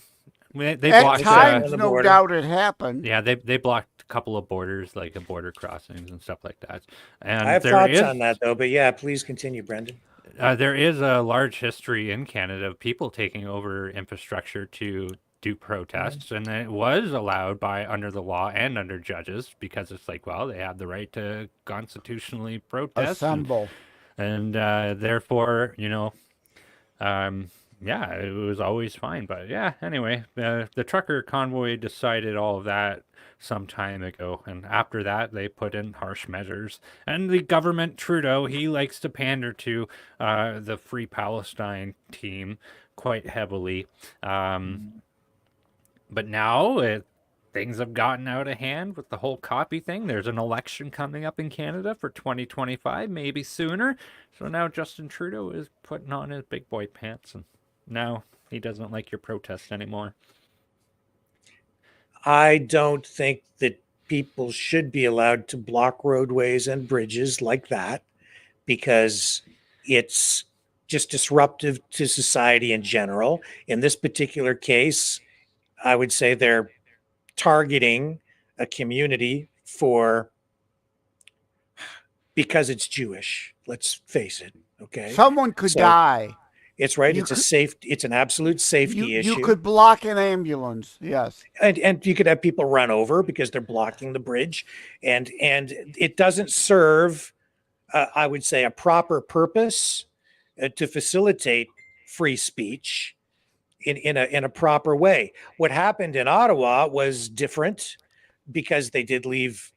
They At blocked, times, no doubt it happened. Yeah, they blocked a couple of borders, like border crossings and stuff like that. And I have thoughts on that, though. But yeah, please continue, Brendan. There is a large history in Canada of people taking over infrastructure to do protests, and it was allowed by under the law and under judges because it's like, well, they have the right to constitutionally protest, assemble, and therefore, yeah, it was always fine. But yeah, anyway, the trucker convoy decided all of that some time ago, and after that they put in harsh measures. And the government, Trudeau, he likes to pander to the Free Palestine team quite heavily. But now things have gotten out of hand with the whole copy thing. There's an election coming up in Canada for 2025, maybe sooner. So now Justin Trudeau is putting on his big boy pants, and now he doesn't like your protest anymore. I don't think that people should be allowed to block roadways and bridges like that because it's just disruptive to society in general. In this particular case, I would say they're targeting a community because it's Jewish. Let's face it. Okay. Someone could die. It's right. It's an absolute safety issue. You could block an ambulance. Yes. And you could have people run over because they're blocking the bridge, and it doesn't serve, I would say, a proper purpose to facilitate free speech in a proper way. What happened in Ottawa was different because they did leave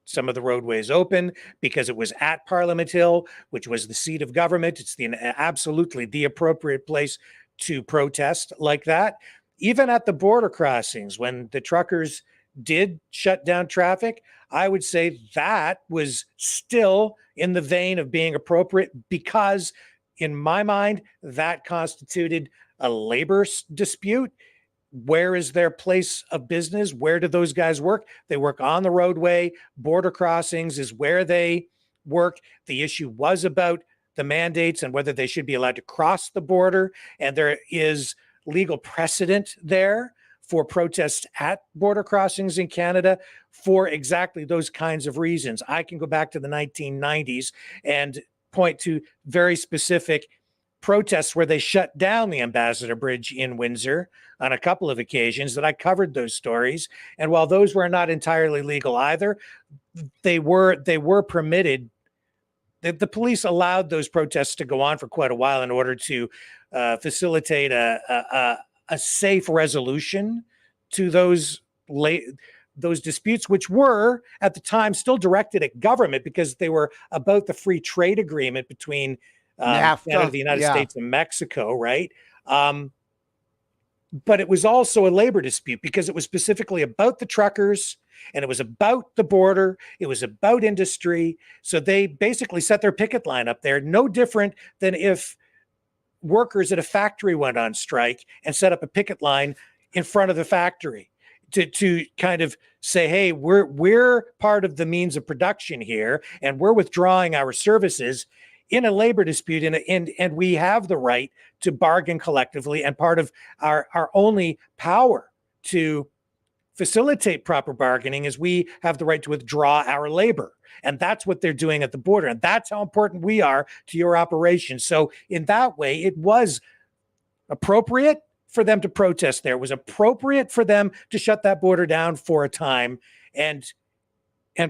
some of the roadways open because it was at Parliament Hill, which was the seat of government. It's absolutely the appropriate place to protest like that. Even at the border crossings, when the truckers did shut down traffic, I would say that was still in the vein of being appropriate because, in my mind, that constituted a labor dispute. Where is their place of business? Where do those guys work? They work on the roadway. Border crossings is where they work. The issue was about the mandates and whether they should be allowed to cross the border. And there is legal precedent there for protests at border crossings in Canada for exactly those kinds of reasons. I can go back to the 1990s and point to very specific protests where they shut down the Ambassador Bridge in Windsor on a couple of occasions that I covered those stories. And while those were not entirely legal either, they were permitted. The police allowed those protests to go on for quite a while in order to facilitate a a safe resolution to those disputes, which were at the time still directed at government because they were about the free trade agreement between Canada, the United States, and Mexico, right? But it was also a labor dispute because it was specifically about the truckers and it was about the border. It was about industry. So they basically set their picket line up there, no different than if workers at a factory went on strike and set up a picket line in front of the factory to kind of say, hey, we're part of the means of production here and we're withdrawing our services in a labor dispute, and we have the right to bargain collectively, and part of our only power to facilitate proper bargaining is we have the right to withdraw our labor. And that's what they're doing at the border. And that's how important we are to your operation. So in that way, it was appropriate for them to protest there. It was appropriate for them to shut that border down for a time and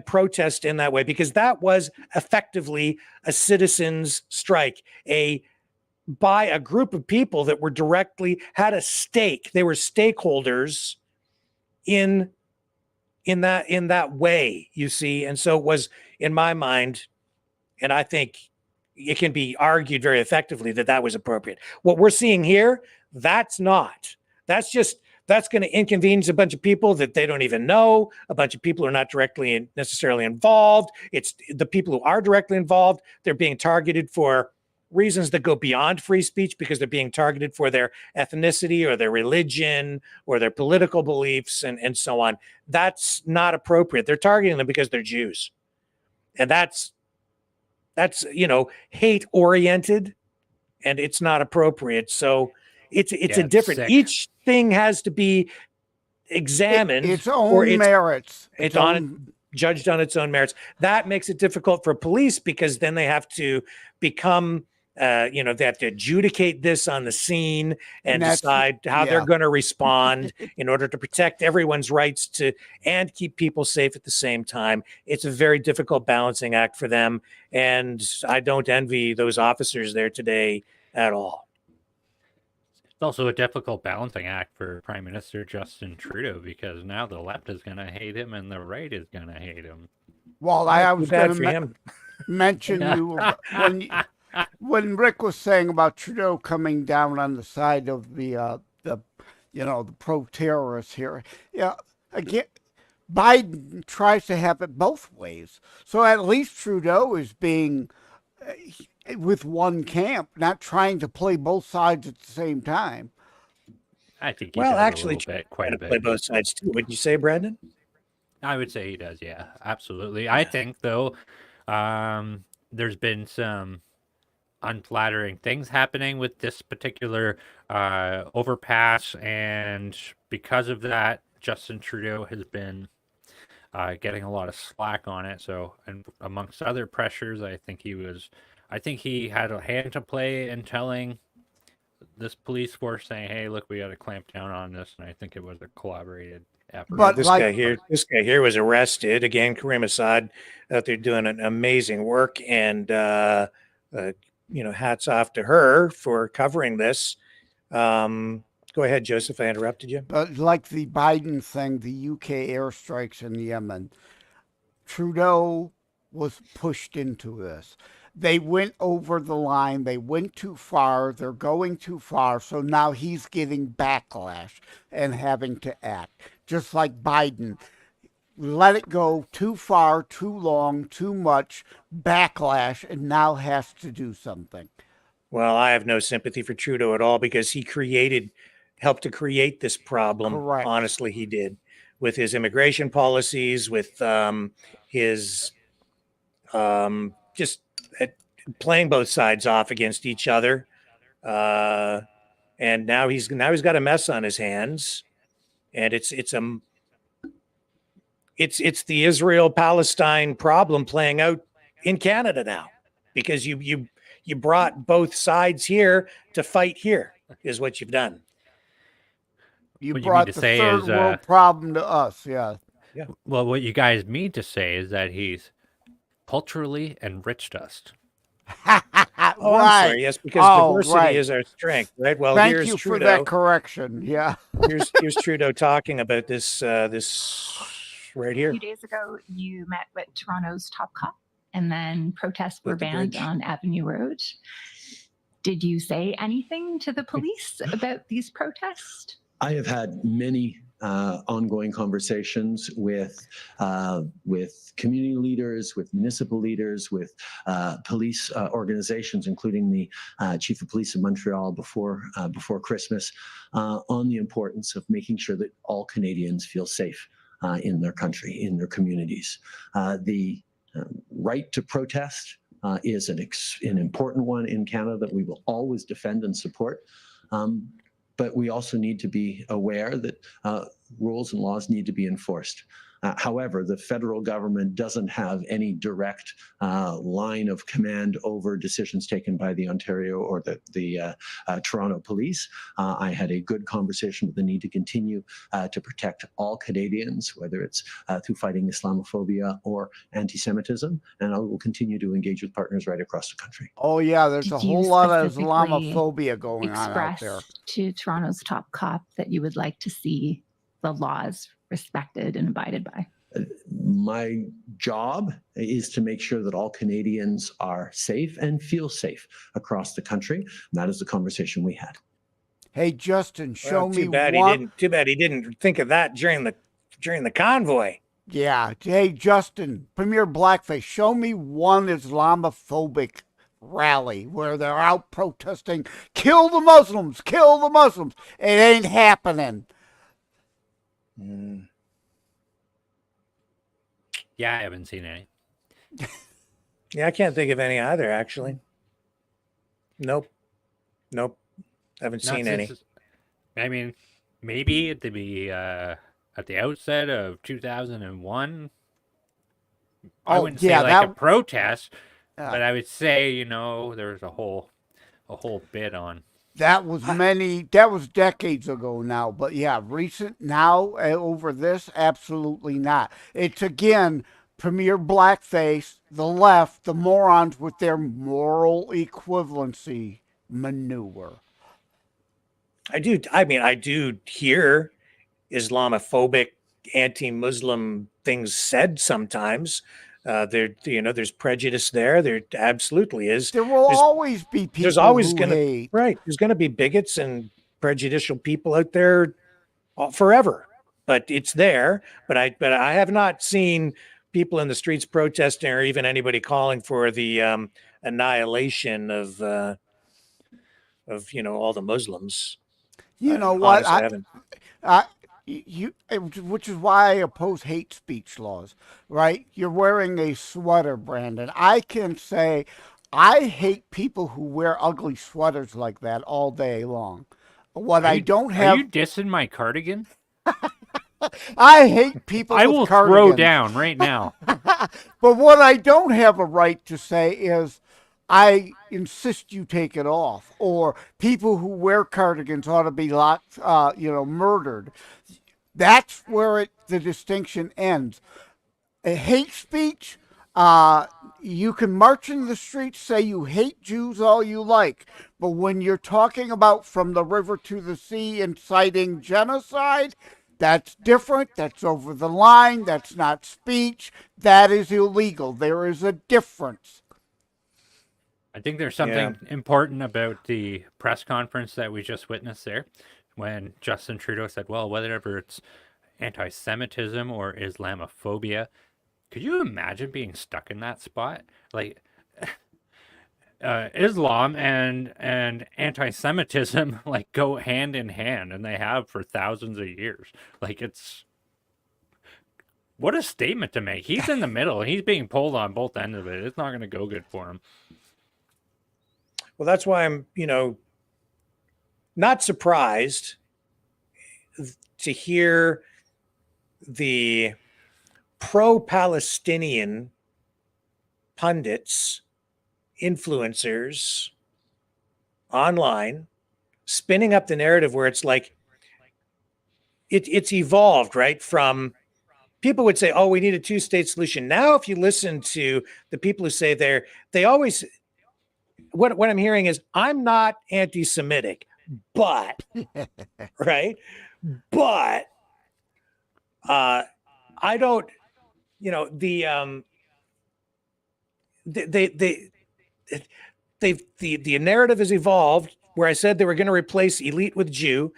protest in that way, because that was effectively a citizens' strike, by a group of people that were directly had a stake. They were stakeholders in that way, you see. And so it was, in my mind, and I think it can be argued very effectively that was appropriate. What we're seeing here, that's not. That's going to inconvenience a bunch of people that they don't even know. A bunch of people who are not directly necessarily involved. It's the people who are directly involved. They're being targeted for reasons that go beyond free speech because they're being targeted for their ethnicity or their religion or their political beliefs and so on. That's not appropriate. They're targeting them because they're Jews. And that's hate oriented, and it's not appropriate. So it's a different, sick. each thing has to be examined. Its own merits. Judged on its own merits. That makes it difficult for police because then they have to become, they have to adjudicate this on the scene and decide how they're going to respond in order to protect everyone's rights and keep people safe at the same time. It's a very difficult balancing act for them. And I don't envy those officers there today at all. It's also a difficult balancing act for Prime Minister Justin Trudeau because now the left is going to hate him and the right is going to hate him. Well, I was going to mention you when Rick was saying about Trudeau coming down on the side of the pro-terrorists here. Yeah, again, Biden tries to have it both ways. So at least Trudeau is being with one camp, not trying to play both sides at the same time. I think he does quite a bit. Play both sides too. Would you say, Brandon? I would say he does. Yeah, absolutely. I think though, there's been some unflattering things happening with this particular overpass, and because of that, Justin Trudeau has been getting a lot of slack on it. So, and amongst other pressures, I think he had a hand to play in telling this police force, saying, "Hey, look, we got to clamp down on this." And I think it was a collaborated effort. But this guy here was arrested again. Karim Assad out there doing an amazing work, and hats off to her for covering this. Go ahead, Joseph. I interrupted you. But like the Biden thing, the UK airstrikes in Yemen, Trudeau was pushed into this. They went over the line. They went too far. They're going too far. So now he's getting backlash and having to act. Just like Biden. Let it go too far, too long, too much, backlash, and now has to do something. Well, I have no sympathy for Trudeau at all because he helped to create this problem. Correct. Honestly, he did, with his immigration policies, with his just playing both sides off against each other. And now he's got a mess on his hands, and it's the Israel-Palestine problem playing out in Canada now, because you brought both sides here to fight here is what you've done. You What you brought mean to the say third is, world problem to us, yeah. Well, what you guys mean to say is that he's culturally enriched us. Oh, I'm right. sorry. Yes, because Oh, diversity right. is our strength, right? Well, Thank here's you for Trudeau. that correction. Yeah. Here's Trudeau talking about this right A here. few days ago, you met with Toronto's top cop, and then protests were At the banned bridge. on Avenue Road. Did you say anything to the police about these protests? I have had many ongoing conversations with community leaders, with municipal leaders, with police organizations, including the chief of police of Montreal before Christmas, on the importance of making sure that all Canadians feel safe in their country, in their communities. The right to protest is an important one in Canada that we will always defend and support. But we also need to be aware that rules and laws need to be enforced. However, the federal government doesn't have any direct line of command over decisions taken by the Ontario or the Toronto police. I had a good conversation with the need to continue to protect all Canadians, whether it's through fighting Islamophobia or anti-Semitism, and I will continue to engage with partners right across the country. Oh, yeah, there's a Did you whole lot of specifically Islamophobia going on out Express there. to Toronto's top cop that you would like to see the laws respected and abided by? My job is to make sure that all Canadians are safe and feel safe across the country. And that is the conversation we had. Hey, Justin, show Well, me too bad one. Too bad he didn't think of that during the convoy. Yeah. Hey, Justin, Premier Blackface, show me one Islamophobic rally where they're out protesting, kill the Muslims, kill the Muslims. It ain't happening. Yeah, I haven't seen any. Yeah, I can't think of any either, actually. Nope. Haven't Not seen any. since- I mean, maybe at the outset of 2001. I Oh, wouldn't say yeah, like a that- protest, but I would say, there's a whole bit on. That was decades ago now, but yeah, recent now over this, absolutely not. It's again, Premier Blackface, the left, the morons with their moral equivalency maneuver. I do hear Islamophobic, anti-Muslim things said sometimes. There's prejudice there. There absolutely is. There will always be people There's always who going to hate. right. There's going to be bigots and prejudicial people out there forever. But it's there. But I have not seen people in the streets protesting, or even anybody calling for the annihilation of all the Muslims. You know what? Honestly, I haven't. Which is why I oppose hate speech laws, right? You're wearing a sweater, Brandon. I can say I hate people who wear ugly sweaters like that all day long. What I don't have. Are you dissing my cardigan? I hate people I with will cardigans. throw down right now. But what I don't have a right to say is I insist you take it off, or people who wear cardigans ought to be murdered. That's where the distinction ends. A hate speech, you can march in the streets, say you hate Jews all you like, but when you're talking about from the river to the sea inciting genocide, that's different. That's over the line. That's not speech. That is illegal. There is a difference. I think there's something important about the press conference that we just witnessed there when Justin Trudeau said, well, whether it's anti-Semitism or Islamophobia, could you imagine being stuck in that spot? Like, Islam and anti-Semitism like go hand in hand, and they have for thousands of years. Like, what a statement to make. He's in the middle, and he's being pulled on both ends of it. It's not going to go good for him. Well, that's why I'm, not surprised to hear the pro-Palestinian pundits, influencers online spinning up the narrative where it's like it's evolved, right? From people would say, oh, we need a two-state solution. Now, if you listen to the people who say they always, what I'm hearing is I'm not anti-Semitic, but right, but I don't, the narrative has evolved where I said they were going to replace elite with Jew.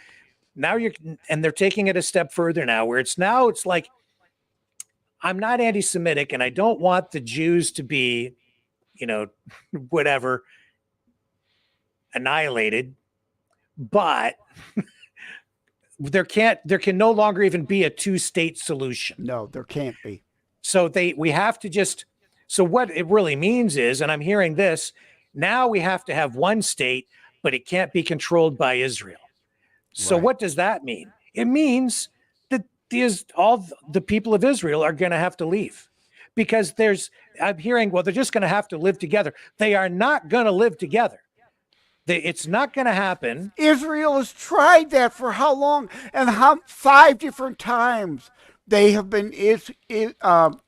Now they're taking it a step further now, where it's like, I'm not anti-Semitic and I don't want the Jews to be, whatever, annihilated, but there can no longer even be a two-state solution. No, there can't be. So we have to just, so what it really means is, and I'm hearing this, now we have to have one state, but it can't be controlled by Israel. So Right. what does that mean? It means that all the people of Israel are going to have to leave, because I'm hearing, well, they're just going to have to live together. They are not going to live together. It's not going to happen. Israel has tried that for how long? And 5 different times they have been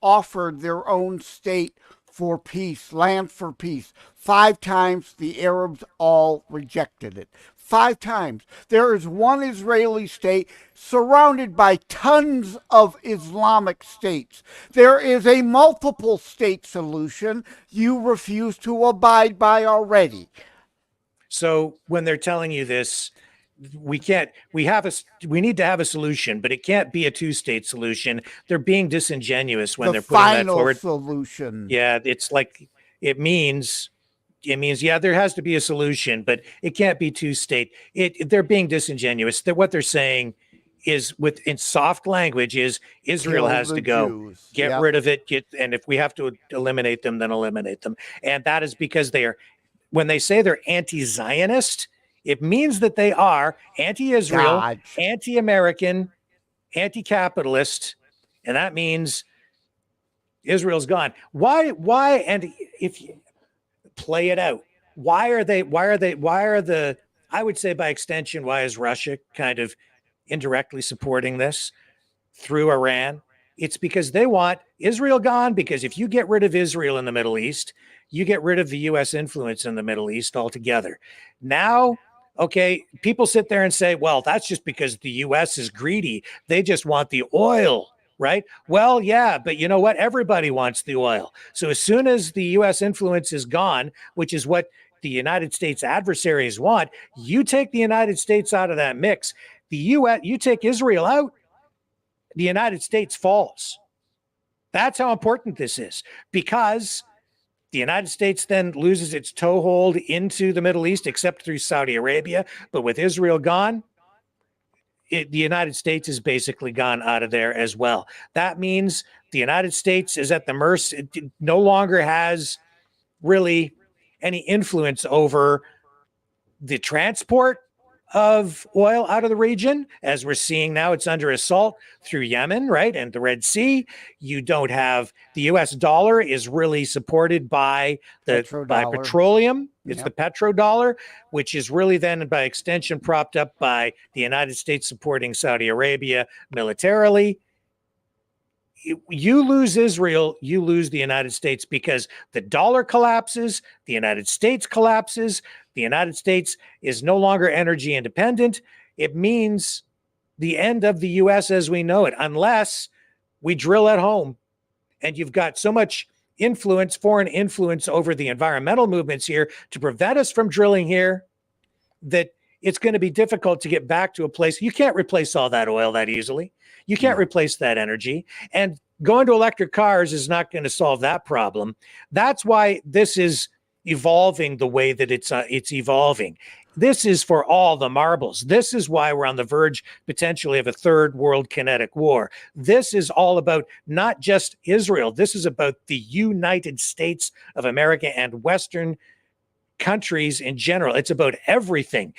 offered their own state for peace, land for peace. 5 times the Arabs all rejected it. 5 times. There is one Israeli state surrounded by tons of Islamic states. There is a multiple state solution you refuse to abide by already. So when they're telling you this, we need to have a solution, but it can't be a two-state solution. They're being disingenuous when they're putting that forward. The final solution. Yeah, it's like, it means, yeah, there has to be a solution, but it can't be two-state. They're being disingenuous. What they're saying is, in soft language, is Israel has to go. Jews. Get rid of it. And if we have to eliminate them, then eliminate them. And that is because when they say they're anti-Zionist, it means that they are anti-Israel, anti-American, anti-capitalist, and that means Israel's gone. Why? And if you play it out, I would say by extension, why is Russia kind of indirectly supporting this through Iran? It's because they want Israel gone, because if you get rid of Israel in the Middle East, you get rid of the U.S. influence in the Middle East altogether. Now, okay, people sit there and say, well, that's just because the U.S. is greedy. They just want the oil, right? Well, yeah, but you know what? Everybody wants the oil. So as soon as the U.S. influence is gone, which is what the United States adversaries want, you take the United States out of that mix. You take Israel out, the United States falls. That's how important this is, because the United States then loses its toehold into the Middle East, except through Saudi Arabia. But with Israel gone, the United States is basically gone out of there as well. That means the United States is at the mercy. It no longer has really any influence over the transport of oil out of the region. As we're seeing now, it's under assault through Yemen, right? And the Red Sea. You don't have the US dollar is really supported by petroleum. It's the petrodollar, which is really then by extension propped up by the United States supporting Saudi Arabia militarily. You lose Israel, you lose the United States, because the dollar collapses, the United States collapses, the United States is no longer energy independent. It means the end of the U.S. as we know it, unless we drill at home. And you've got so much influence, foreign influence over the environmental movements here to prevent us from drilling here, that it's going to be difficult to get back to a place. You can't replace all that oil that easily. You can't replace that energy. And going to electric cars is not going to solve that problem. That's why this is evolving the way that it's evolving. This is for all the marbles. This is why we're on the verge potentially of a third world kinetic war. This is all about not just Israel. This is about the United States of America and Western countries in general. It's about everything.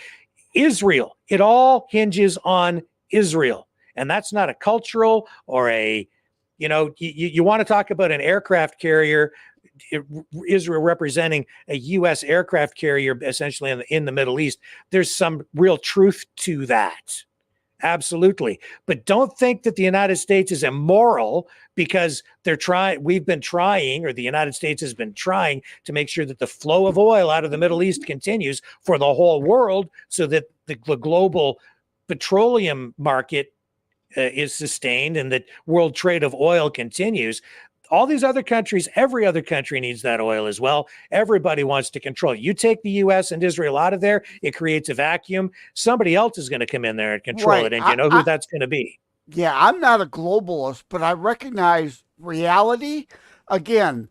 Israel, it all hinges on Israel. And that's not a cultural or you want to talk about an aircraft carrier, Israel representing a U.S. aircraft carrier essentially in the Middle East. There's some real truth to that. Absolutely. But don't think that the United States is immoral because we've been trying, or the United States has been trying to make sure that the flow of oil out of the Middle East continues for the whole world so that the global petroleum market is sustained and that world trade of oil continues. All these other countries, every other country needs that oil as well. Everybody wants to control it. You take the US and Israel out of there, it creates a vacuum. Somebody else is going to come in there and control it. And you know who that's going to be. Yeah, I'm not a globalist, but I recognize reality. Again,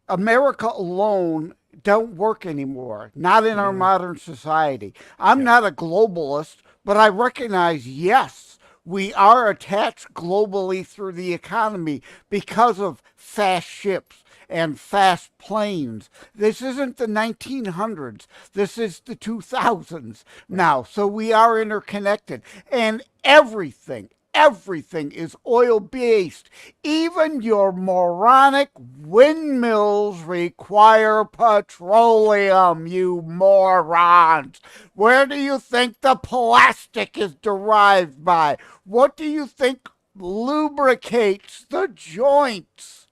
America alone don't work anymore, not in our modern society. I'm not a globalist, but I recognize, yes, we are attached globally through the economy because of fast ships and fast planes. This isn't the 1900s. This is the 2000s now. So we are interconnected. And everything is oil-based. Even your moronic windmills require petroleum, you morons. Where do you think the plastic is derived by? What do you think lubricates the joints?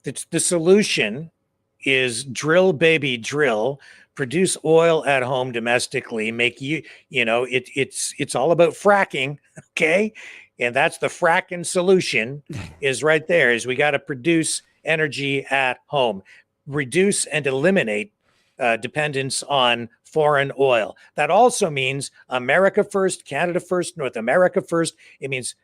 The solution is drill, baby, drill. Produce oil at home domestically. It's all about fracking, okay? And that's the fracking solution is right there. Is we got to produce energy at home, reduce and eliminate dependence on foreign oil. That also means America first, Canada first, North America first. It means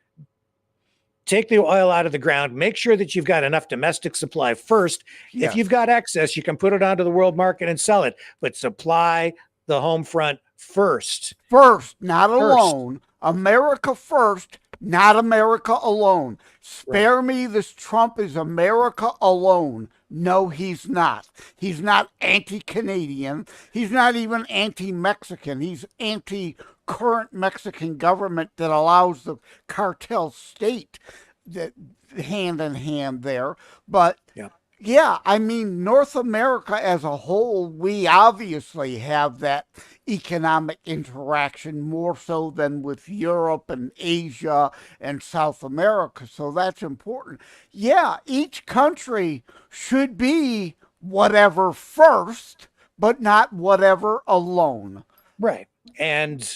take the oil out of the ground, make sure that you've got enough domestic supply first. Yes. If you've got excess, you can put it onto the world market and sell it, but supply the home front first. First, not alone. America first, not America alone. Spare me, this Trump is America alone. No, he's not. He's not anti-Canadian. He's not even anti-Mexican. He's anti-current Mexican government that allows the cartel state that hand in hand there. But yeah, I mean, North America as a whole, we obviously have that economic interaction more so than with Europe and Asia and South America. So that's important. Yeah, each country should be whatever first, but not whatever alone. Right. And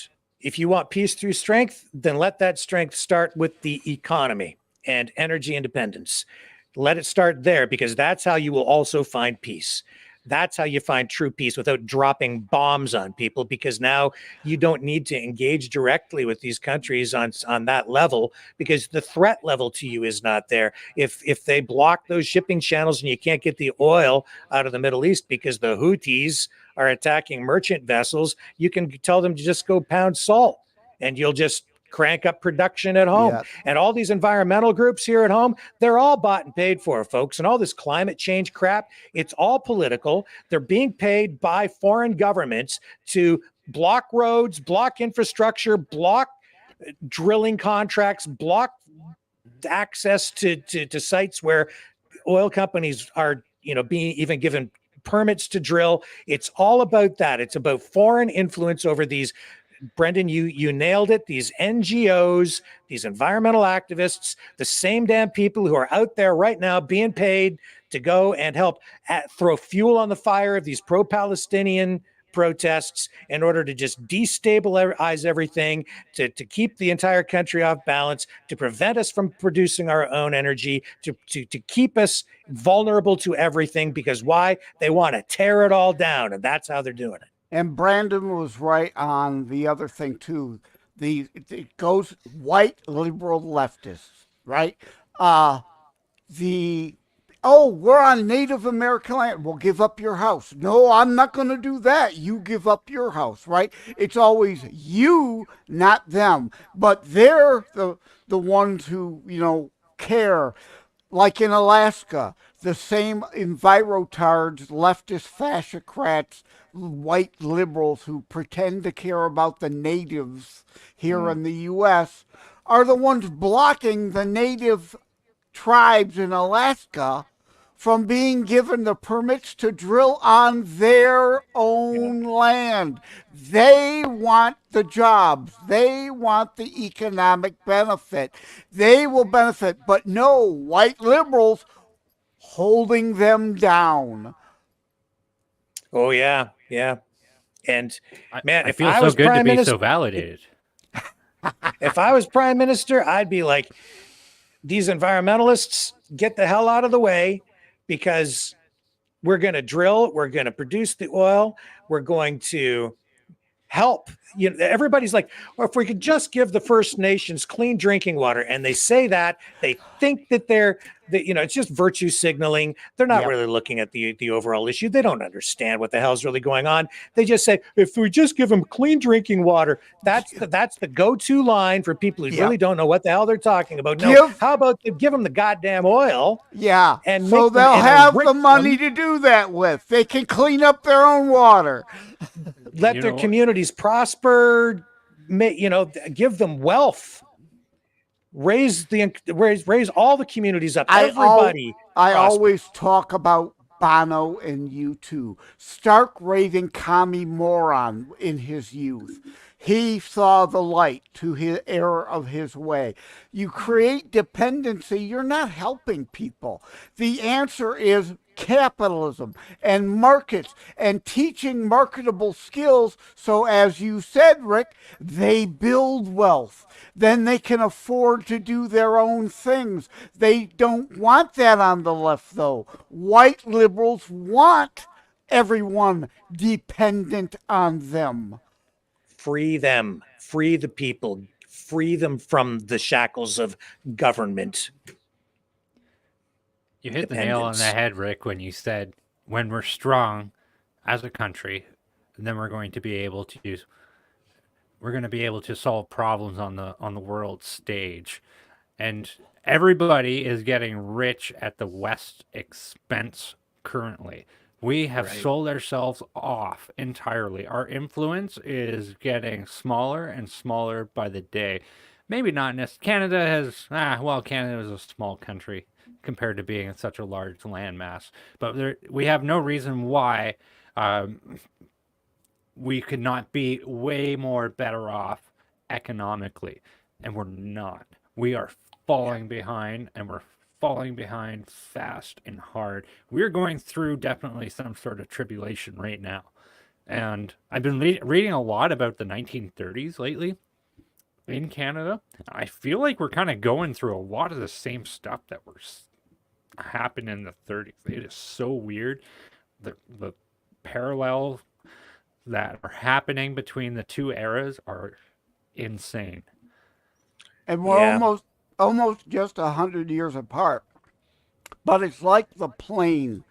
if you want peace through strength, then let that strength start with the economy and energy independence. Let it start there, because that's how you will also find peace. That's how you find true peace without dropping bombs on people, because now you don't need to engage directly with these countries on that level, because the threat level to you is not there. If they block those shipping channels and you can't get the oil out of the Middle East because the Houthis are attacking merchant vessels, you can tell them to just go pound salt and you'll just crank up production at home. Yeah. And all these environmental groups here at home, they're all bought and paid for, folks. And all this climate change crap, it's all political. They're being paid by foreign governments to block roads, block infrastructure, block drilling contracts, block access to sites where oil companies are, being even given permits to drill. It's all about that. It's about foreign influence over these. Brendan, you nailed it. These NGOs, these environmental activists, the same damn people who are out there right now being paid to go and help throw fuel on the fire of these pro-Palestinian protests in order to just destabilize everything, to keep the entire country off balance, to prevent us from producing our own energy, to keep us vulnerable to everything. Because why? They want to tear it all down, and that's how they're doing it. And Brandon was right on the other thing too. It goes white liberal leftists, right? We're on Native American land. Well, give up your house. No, I'm not going to do that. You give up your house, right? It's always you, not them. But they're the ones who care. Like in Alaska, the same envirotards, leftist fascocrats, white liberals who pretend to care about the natives here in the U.S. are the ones blocking the native tribes in Alaska from being given the permits to drill on their own land. They want the jobs. They want the economic benefit. They will benefit, but no, white liberals holding them down. Oh yeah, yeah. And man, I if feel I so was good to prime be minister, so validated. if I was prime minister, I'd be like, these environmentalists, get the hell out of the way, because we're going to drill, we're going to produce the oil, we're going to help. You know, everybody's like, well, if we could just give the First Nations clean drinking water, and they say that, they think that it's just virtue signaling. They're not Yep. really looking at the overall issue. They don't understand what the hell's really going on. They just say, if we just give them clean drinking water, that's the go-to line for people who Yep. really don't know what the hell they're talking about. No, Give- how about they give them the goddamn oil? Yeah, And so make them- they'll and have the enrich money them. to do that with. They can clean up their own water. Let You their know- communities prosper, give them wealth, raise all the communities up. Everybody. I prosper. always talk about Bono and U2. Stark raving commie moron in his youth. He saw the light to his error of his way. You create dependency, you're not helping people. The answer is capitalism and markets and teaching marketable skills. So, as you said, Rick, they build wealth. Then they can afford to do their own things. They don't want that on the left, though. White liberals want everyone dependent on them. Free them, free the people, free them from the shackles of government. You hit the nail on the Dependence. head, Rick, when you said when we're strong as a country, then we're going to be able to solve problems on the world stage. And everybody is getting rich at the West's expense currently. We have Right. sold ourselves off entirely. Our influence is getting smaller and smaller by the day. Maybe not necessarily. Canada is a small country compared to being such a large landmass. But we have no reason why we could not be way more better off economically. And we're not. We are falling behind, and we're falling behind fast and hard. We're going through definitely some sort of tribulation right now. And I've been reading a lot about the 1930s lately in Canada. I feel like we're kind of going through a lot of the same stuff that happened in the 30s. It is so weird. The parallels that are happening between the two eras are insane. And we're Yeah. almost just 100 years apart. But it's like the plane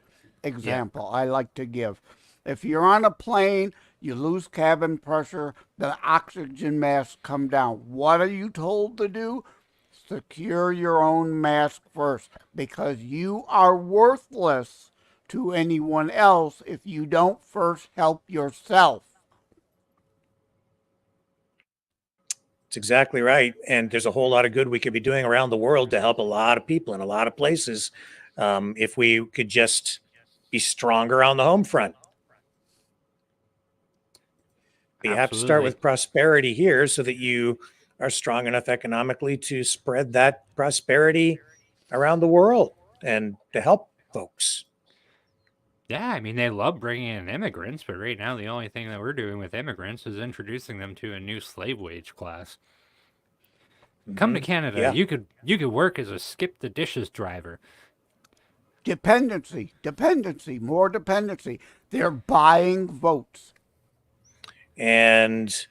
example I like to give. If you're on a plane, you lose cabin pressure, the oxygen masks come down. What are you told to do? Secure your own mask first, because you are worthless to anyone else if you don't first help yourself. That's exactly right. And there's a whole lot of good we could be doing around the world to help a lot of people in a lot of places, if we could just be stronger on the home front. But you have to start Absolutely. with prosperity here so that you are strong enough economically to spread that prosperity around the world and to help folks. Yeah, I mean, they love bringing in immigrants, but right now the only thing that we're doing with immigrants is introducing them to a new slave wage class. Come to Mhm. Canada. Yeah. You could work as a skip the dishes driver. Dependency, more dependency. They're buying votes. And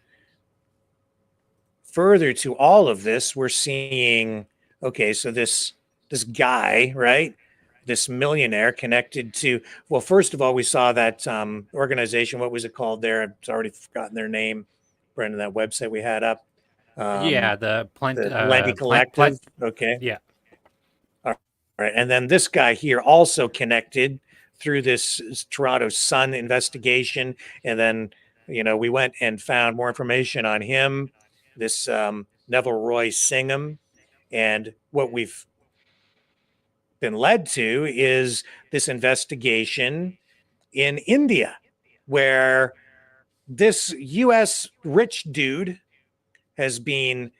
further to all of this, we're seeing, okay, so this guy, right? This millionaire connected to, well, first of all, we saw that organization. What was it called there? I've already forgotten their name. Brendan, that website we had up. Yeah, the Plenty Collective. Okay. Yeah. All right. And then this guy here also connected through this Toronto Sun investigation. And then, we went and found more information on him, this Neville Roy Singham. And what we've been led to is this investigation in India, where this U.S. rich dude has been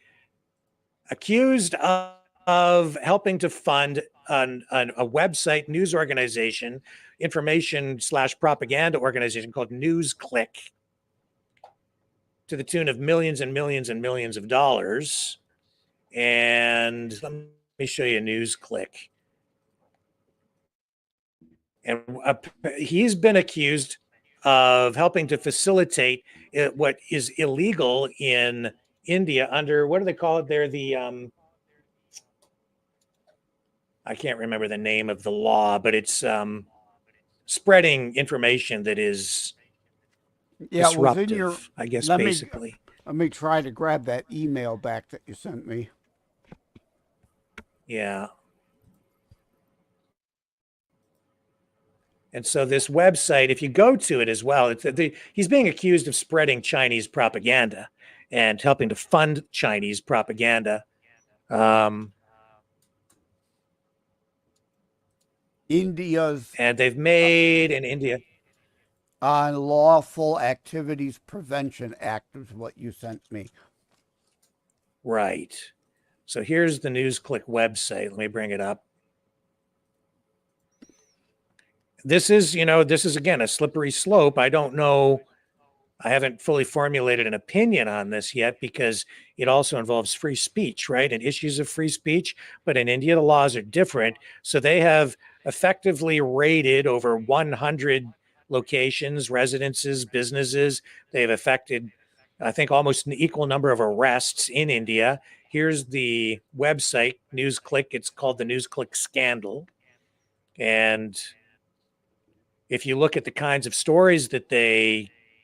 accused of helping to fund a website news organization, information/propaganda organization called NewsClick, to the tune of millions and millions and millions of dollars. And let me show you NewsClick. And he's been accused of helping to facilitate what is illegal in India under, what do they call it there? I can't remember the name of the law, but it's spreading information that is Yeah, it was disruptive, in your. I guess, Let basically. Let me try to grab that email back that you sent me. Yeah. And so this website, if you go to it as well, he's being accused of spreading Chinese propaganda and helping to fund Chinese propaganda. India's and they've made in India Unlawful Activities Prevention Act is what you sent me. right. So here's the NewsClick website. Let me bring it up. This is, this is again a slippery slope. I don't know. I haven't fully formulated an opinion on this yet because it also involves free speech, right? And issues of free speech. But in India, the laws are different. So they have effectively raided over 100 locations, residences, businesses. They've affected, I think, almost an equal number of arrests in India. Here's the website, NewsClick. It's called the NewsClick Scandal. And if you look at the kinds of stories that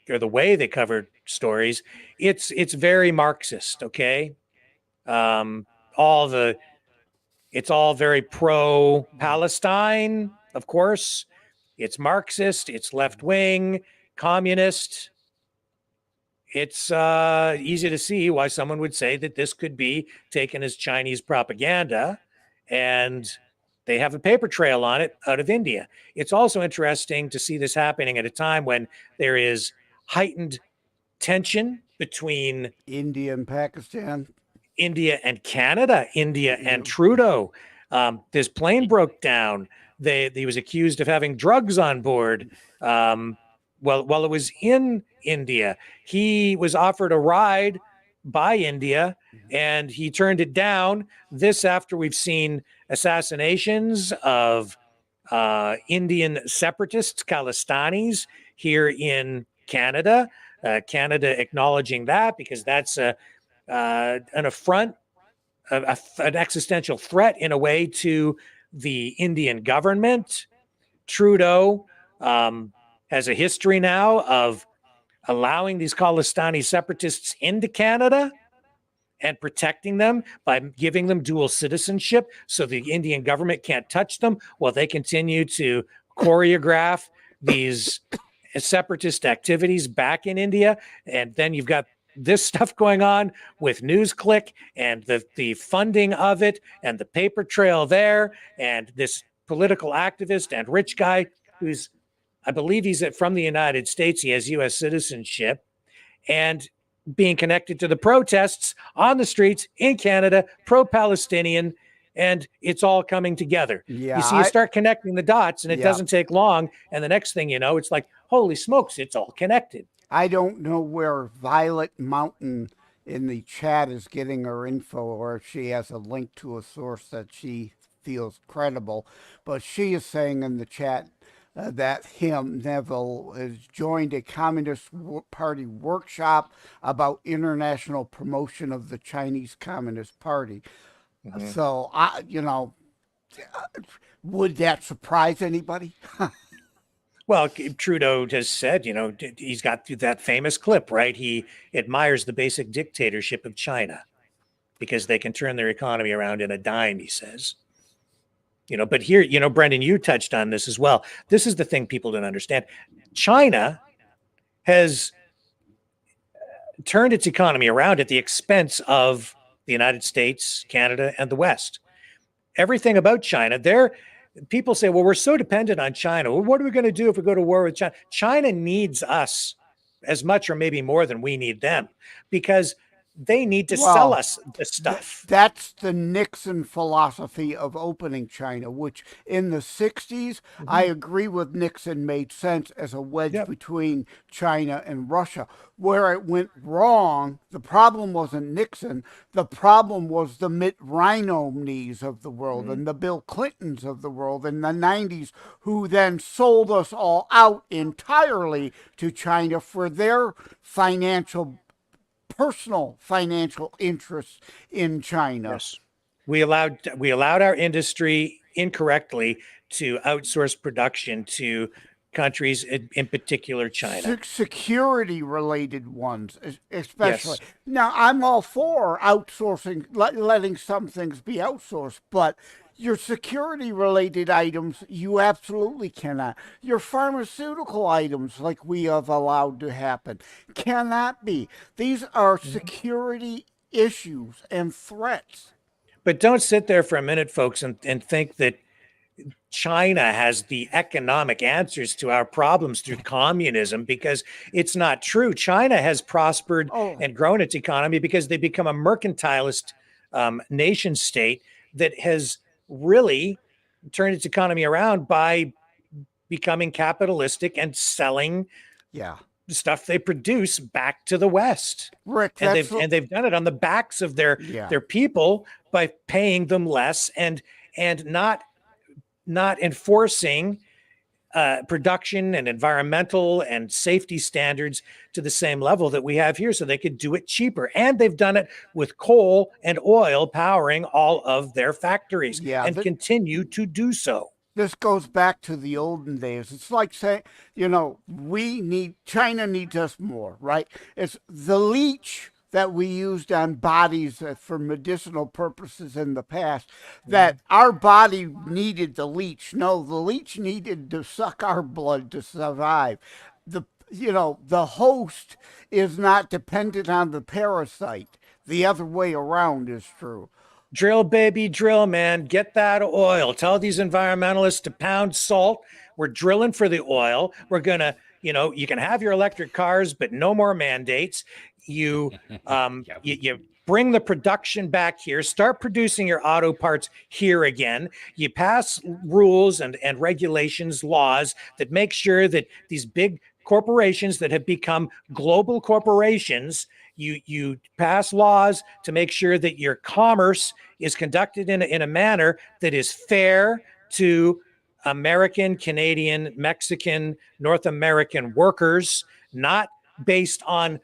or the way they cover stories, it's very Marxist, okay? It's all very pro-Palestine, of course. It's Marxist, it's left-wing, communist. It's easy to see why someone would say that this could be taken as Chinese propaganda, and they have a paper trail on it out of India. It's also interesting to see this happening at a time when there is heightened tension between India and Pakistan, India and Canada, India and Trudeau. This plane broke down. He was accused of having drugs on board. While it was in India, he was offered a ride by India and he turned it down. This after we've seen assassinations of Indian separatists, Khalistanis, here in Canada. Canada acknowledging that because that's an affront, an existential threat in a way to the Indian government. Trudeau has a history now of allowing these Khalistani separatists into Canada and protecting them by giving them dual citizenship so the Indian government can't touch them while they continue to choreograph these separatist activities back in India. And then you've got this stuff going on with NewsClick and the funding of it and the paper trail there, and this political activist and rich guy who's, I believe he's from the United States. He has U.S. citizenship and being connected to the protests on the streets in Canada, pro-Palestinian, and it's all coming together. Yeah, you see, you start connecting the dots and it Yeah. doesn't take long. And the next thing you know, it's like, holy smokes, it's all connected. I don't know where Violet Mountain in the chat is getting her info, or if she has a link to a source that she feels credible, but she is saying in the chat that him, Neville, has joined a Communist Party workshop about international promotion of the Chinese Communist Party. So, would that surprise anybody? Well, Trudeau has said, he's got that famous clip, right? He admires the basic dictatorship of China because they can turn their economy around in a dime, he says. But here, Brendan, you touched on this as well. This is the thing people don't understand. China has turned its economy around at the expense of the United States, Canada, and the West. everything about China. People say, well, we're so dependent on China. Well, what are we going to do if we go to war with China? China needs us as much or maybe more than we need them, because they need to sell us the stuff. That's the Nixon philosophy of opening China, which in the 60s, I agree with Nixon, made sense as a wedge between China and Russia. Where it went wrong, the problem wasn't Nixon. The problem was the Mitt Romneys of the world and the Bill Clintons of the world in the 90s, who then sold us all out entirely to China for their personal financial interests in China. Yes. We allowed our industry incorrectly to outsource production to countries, in particular China. Security related ones, especially. Yes. Now, I'm all for outsourcing, letting some things be outsourced, but your security related items, you absolutely cannot. Your pharmaceutical items, like we have allowed to happen, cannot be. These are security issues and threats. But don't sit there for a minute, folks, and think that China has the economic answers to our problems through communism, because it's not true. China has prospered and grown its economy because they become a mercantilist nation state that has really turned its economy around by becoming capitalistic and selling stuff they produce back to the West. Rick, and they've done it on the backs of their people by paying them less and not enforcing production and environmental and safety standards to the same level that we have here, so they could do it cheaper. And they've done it with coal and oil powering all of their factories and continue to do so. This goes back to the olden days. It's like saying, China needs us more, right? It's the leech that we used on bodies for medicinal purposes in the past, that our body needed the leech. No, the leech needed to suck our blood to survive. The host is not dependent on the parasite. The other way around is true. Drill, baby, drill, man. Get that oil. Tell these environmentalists to pound salt. We're drilling for the oil. We're going to, you can have your electric cars, but no more mandates. You bring the production back here, start producing your auto parts here again. You pass rules and regulations, laws that make sure that these big corporations that have become global corporations, you pass laws to make sure that your commerce is conducted in a manner that is fair to American, Canadian, Mexican, North American workers, not based on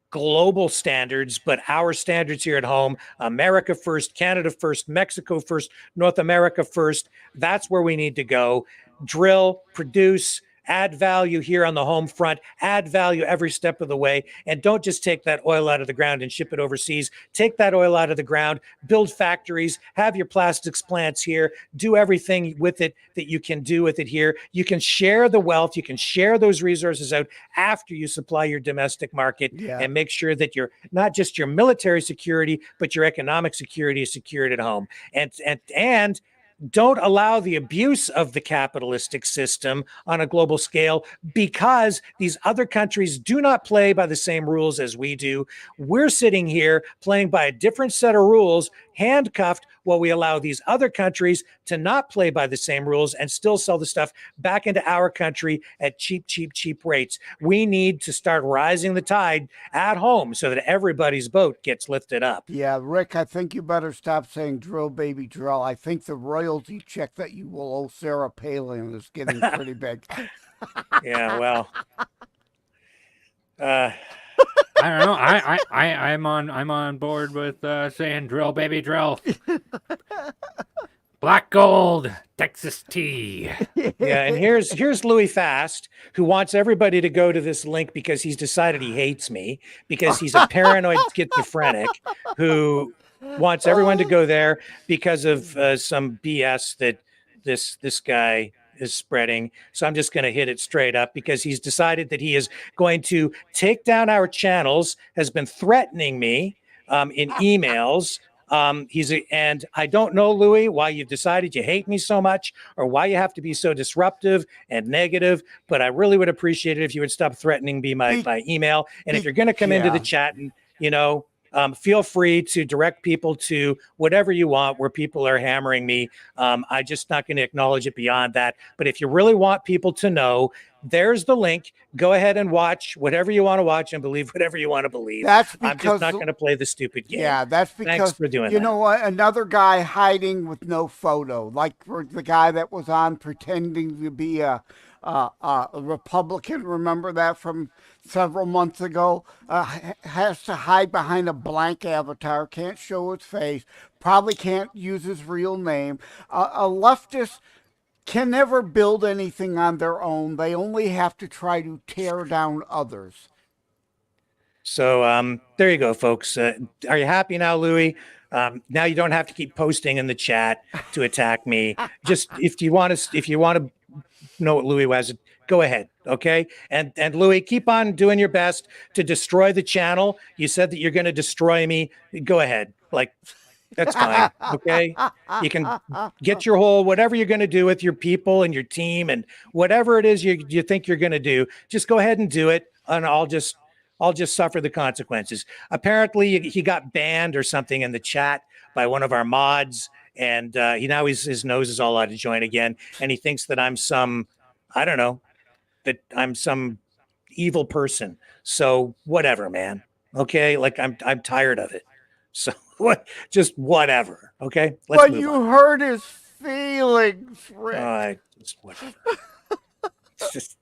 global standards, but our standards here at home. America first, Canada first, Mexico first, North America first. That's where we need to go. Drill, produce, add value here on the home front, add value every step of the way, and don't just take that oil out of the ground and ship it overseas. Take that oil out of the ground, build factories, have your plastics plants here, do everything with it that you can do with it here. You can share the wealth, you can share those resources out after you supply your domestic market and make sure that you're not just your military security, but your economic security is secured at home. And don't allow the abuse of the capitalistic system on a global scale, because these other countries do not play by the same rules as we do. We're sitting here playing by a different set of rules, handcuffed, while we allow these other countries to not play by the same rules and still sell the stuff back into our country at cheap rates. We need to start rising the tide at home so that everybody's boat gets lifted up. Yeah, Rick, I think you better stop saying drill, baby, drill. I think the royalty check that you will owe Sarah Palin is getting pretty big. Yeah, well, I don't know. I'm on board with saying drill, baby, drill. Black gold, Texas tea. Yeah, and here's Louis Fast, who wants everybody to go to this link because he's decided he hates me, because he's a paranoid schizophrenic who wants everyone to go there because of some BS that this guy is spreading. So I'm just going to hit it straight up, because he's decided that he is going to take down our channels, has been threatening me in emails And I don't know, Louis, why you've decided you hate me so much or why you have to be so disruptive and negative, but I really would appreciate it if you would stop threatening me by email. And if you're going to come into the chat and, feel free to direct people to whatever you want where people are hammering me. I'm just not going to acknowledge it beyond that. But if you really want people to know, there's the link. Go ahead and watch whatever you want to watch and believe whatever you want to believe. That's because I'm just not going to play the stupid game. Yeah, that's because thanks for doing you that. know what? Another guy hiding with no photo, like for the guy that was on pretending to be a Republican. Remember that from several months ago? Has to hide behind a blank avatar, can't show his face, probably can't use his real name. A leftist can never build anything on their own. They only have to try to tear down others. So there you go, folks. Are you happy now, Louis? Now you don't have to keep posting in the chat to attack me. Just if you want to know what Louis was, go ahead, okay? And Louis, keep on doing your best to destroy the channel. You said that you're going to destroy me. Go ahead, that's fine, okay? You can get your whole whatever you're going to do with your people and your team and whatever it is you think you're going to do. Just go ahead and do it, and I'll just suffer the consequences. Apparently, he got banned or something in the chat by one of our mods, and his nose is all out of joint again, and he thinks that I'm some evil person. So whatever, man. Okay, I'm tired of it. So just whatever. Okay, but you hurt his feelings, Rick. Just whatever. Just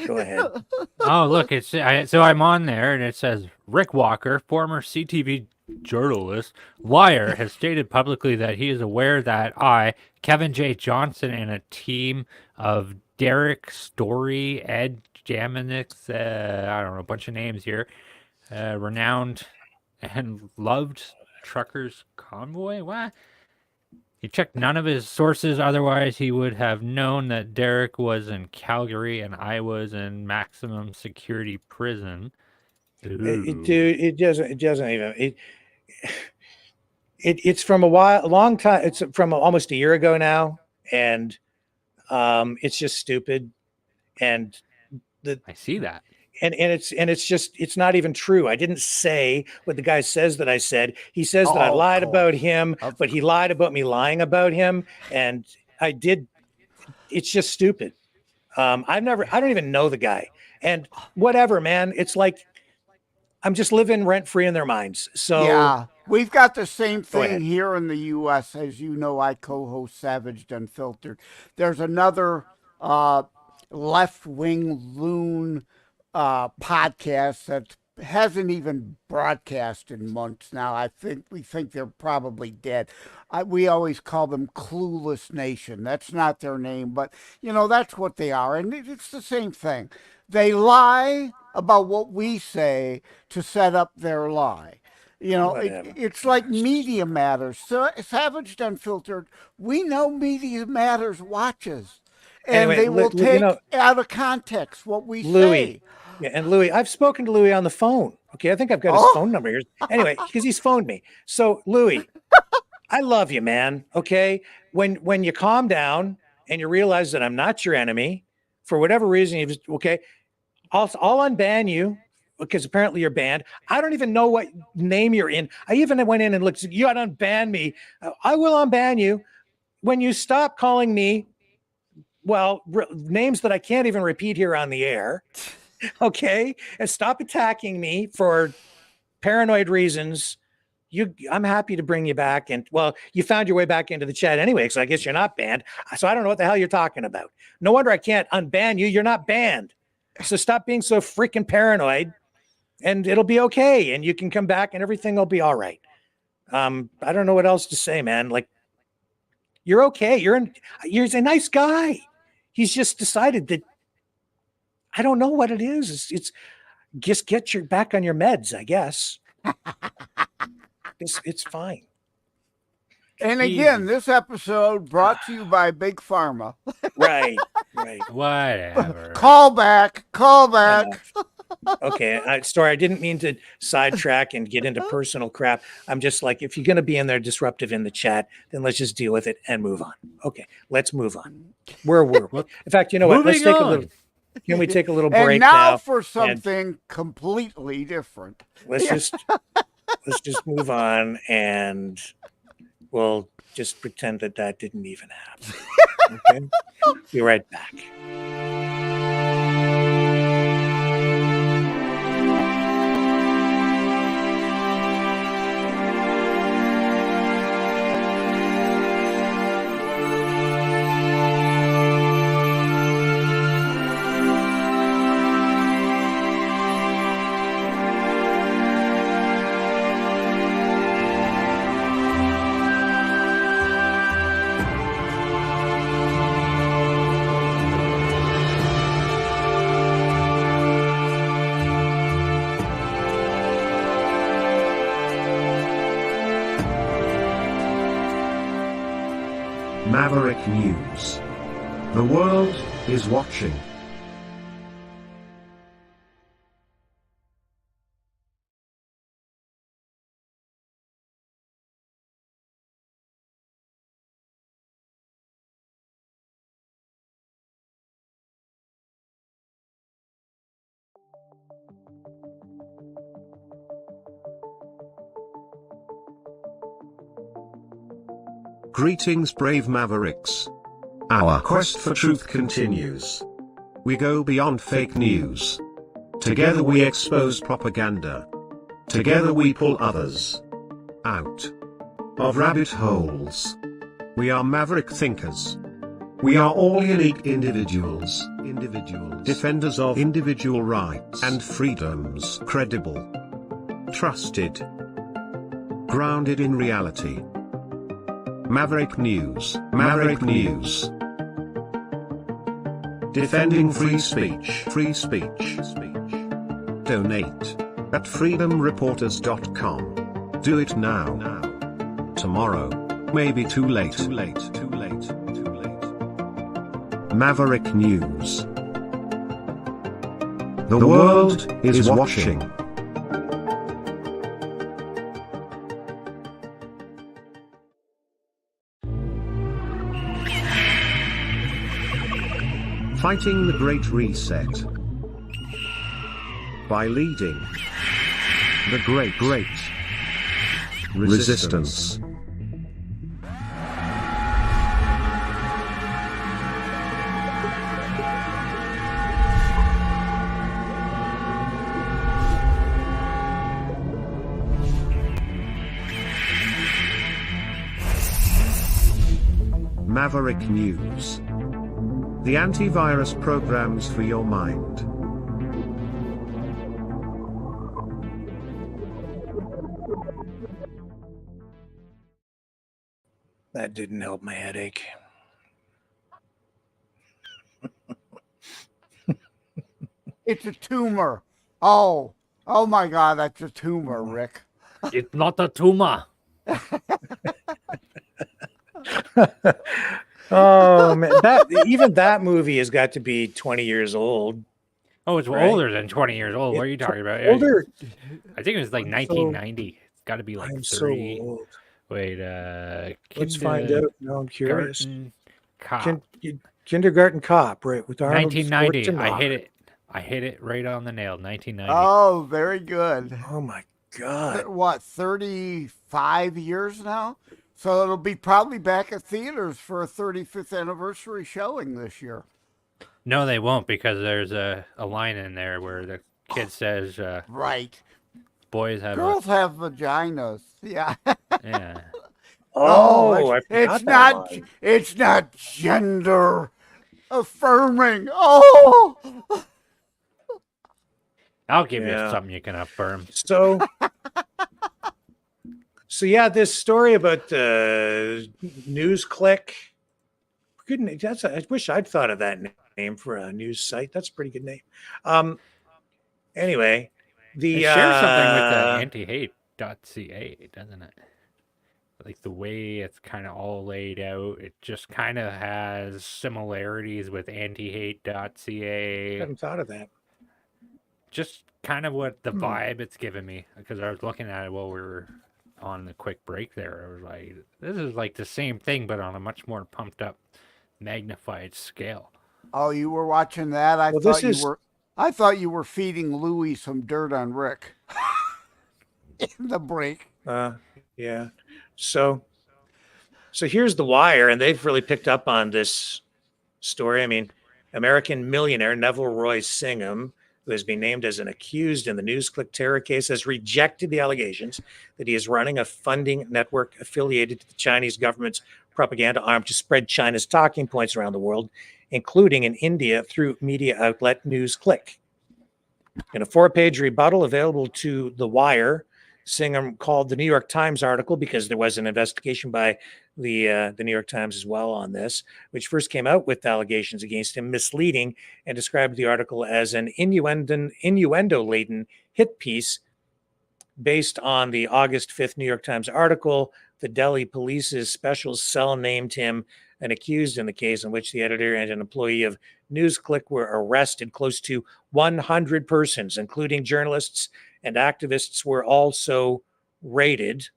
go ahead. Oh, look, so I'm on there, and it says Rick Walker, former CTV journalist, liar, has stated publicly that he is aware that Kevin J. Johnson, and a team of Derek Story, Ed Jaminix, I don't know, a bunch of names here, renowned and loved truckers convoy. What? He checked none of his sources, otherwise he would have known that Derek was in Calgary and I was in maximum security prison. It doesn't even. It's from a long time. It's from almost a year ago now, and it's just stupid. And I see that. And it's not even true. I didn't say what the guy says that I said. He says that I lied about him, but he lied about me lying about him, and I did. It's just stupid. I don't even know the guy, and whatever, man. It's like I'm just living rent free in their minds. So yeah, we've got the same thing here in the U.S. As you know, I co-host Savaged Unfiltered. There's another left-wing loon podcast that hasn't even broadcast in months now. We think they're probably dead. We always call them Clueless Nation. That's not their name, but that's what they are. And it's the same thing. They lie about what we say to set up their lie. It's like Media Matters. So Savaged Unfiltered, we know Media Matters watches. And anyway, they will take out of context what we say. Yeah, and Louis, I've spoken to Louis on the phone. Okay, I think I've got his phone number here. Anyway, because he's phoned me. So Louis, I love you, man. Okay, when you calm down and you realize that I'm not your enemy, for whatever reason, I'll unban you because apparently you're banned. I don't even know what name you're in. I even went in and looked. You got to unban me. I will unban you when you stop calling me. Well, names that I can't even repeat here on the air. Okay, and stop attacking me for paranoid reasons. I'm happy to bring you back, and you found your way back into the chat anyway, so I guess you're not banned. So I don't know what the hell you're talking about. No wonder I can't unban you. You're not banned. So stop being so freaking paranoid, and it'll be okay, and you can come back, and everything will be all right. I don't know what else to say, man. You're okay. You're a nice guy. He's just decided that. I don't know what it is. It's just get your back on your meds, I guess. It's fine. And again, this episode brought to you by Big Pharma. Right. Whatever. Call back. Okay, Story, I didn't mean to sidetrack and get into personal crap. I'm just like, if you're going to be in there disruptive in the chat, then let's just deal with it and move on. Okay, let's move on. Where were we? In fact, you know what? Let's Moving take a on. little. Can we take a little And break now now? for And something completely different. let's just move on, and we'll just pretend that didn't even happen. Okay, be right back. Maverick News. The world is watching. Greetings, brave Mavericks. Our quest for truth continues. We go beyond fake news. Together we expose propaganda. Together we pull others out of rabbit holes. We are maverick thinkers. We are all unique individuals, defenders of individual rights and freedoms, credible, trusted, grounded in reality. Maverick News, Maverick News. Defending free speech, free speech. Donate at freedomreporters.com. Do it now. Tomorrow may be too late. Maverick News. The world is watching. Fighting the Great Reset by leading the Great Resistance. Maverick News. The antivirus programs for your mind. That didn't help my headache. It's a tumor. Oh my God, that's a tumor, Rick. It's not a tumor. Oh man, that movie has got to be 20 years old. Oh, it's Right? older than 20 years old. What are you talking about? Older. I think it was like 1990. It's got to be like I'm 30. so old. Wait, Let's find out. No, I'm curious. Cop. Kindergarten Cop, right? With Arnold 1990. Schwarzenegger. I hit it right on the nail. 1990. Oh, very good. Oh my God. What, 35 years now? So it'll be probably back at theaters for a 35th anniversary showing this year. No, they won't, because there's a line in there where the kid says, Right. boys have Girls have vaginas. Yeah. yeah. Oh, I forgot it's not gender affirming. Oh. I'll give you Yeah. something you can affirm. So yeah, this story about News Click. Good. I wish I'd thought of that name for a news site. That's a pretty good name. Anyway, It shares something with antihate.ca, doesn't it? Like the way it's kind of all laid out, it just kind of has similarities with antihate.ca. I hadn't thought of that. just kind of what the vibe it's given me, because I was looking at it while we were on the quick break there. I was like, this is like the same thing, but on a much more pumped up, magnified scale. Oh, you were watching that? I thought you were feeding Louis some dirt on Rick in the break. Yeah. So here's The Wire, and they've really picked up on this story. I mean, American millionaire Neville Roy Singham, who has been named as an accused in the NewsClick terror case, has rejected the allegations that he is running a funding network affiliated to the Chinese government's propaganda arm to spread China's talking points around the world, including in India through media outlet NewsClick. In a 4-page rebuttal available to The Wire, Singham called the New York Times article, because there was an investigation by the New York Times as well on this, which first came out with allegations against him, misleading, and described the article as an innuendo-laden hit piece based on the August 5th New York Times article. The Delhi police's special cell named him an accused in the case in which the editor and an employee of NewsClick were arrested. Close to 100 persons, including journalists and activists, were also raided,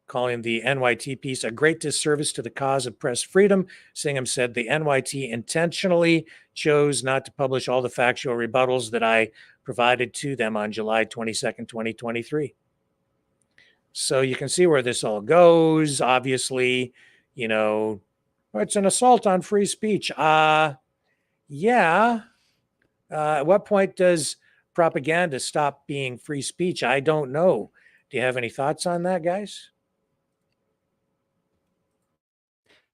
calling the NYT piece a great disservice to the cause of press freedom. Singham said the NYT intentionally chose not to publish all the factual rebuttals that I provided to them on July 22nd, 2023. So you can see where this all goes. Obviously, it's an assault on free speech. Yeah. At what point does propaganda stop being free speech? I don't know. Do you have any thoughts on that, guys?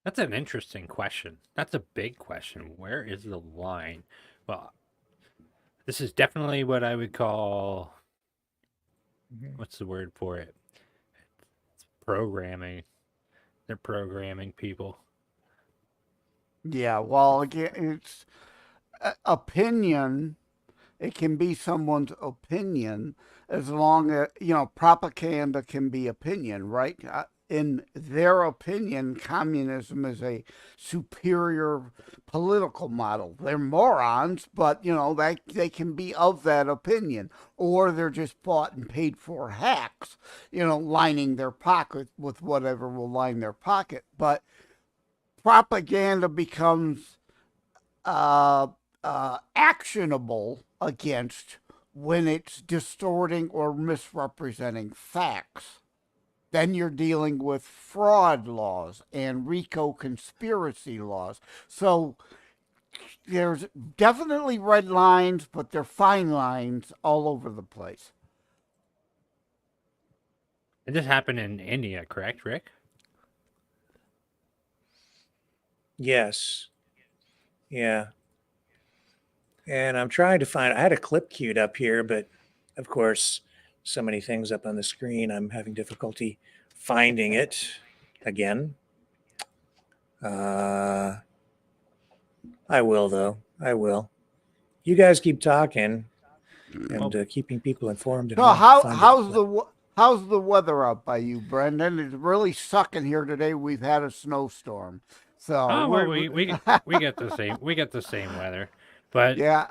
That's an interesting question. That's a big question. Where is the line? Well, this is definitely what I would call, what's the word for it? It's programming. They're programming people. Yeah, well, again, it's opinion. It can be someone's opinion, as long as, propaganda can be opinion, right? In their opinion, communism is a superior political model. They're morons, but, they can be of that opinion. Or they're just bought and paid for hacks, lining their pocket with whatever will line their pocket. But propaganda becomes actionable against when it's distorting or misrepresenting facts. Then you're dealing with fraud laws and RICO conspiracy laws. So there's definitely red lines, but they're fine lines all over the place. And this happened in India, correct, Rick? Yes. Yeah. And I'm trying to find, I had a clip queued up here, but of course, so many things up on the screen, I'm having difficulty finding it again. I will, though. I will. You guys keep talking and keeping people informed. So how's the weather out by you, Brendan? It's really sucking here today. We've had a snowstorm. So we get the same. We get the same weather, but yeah.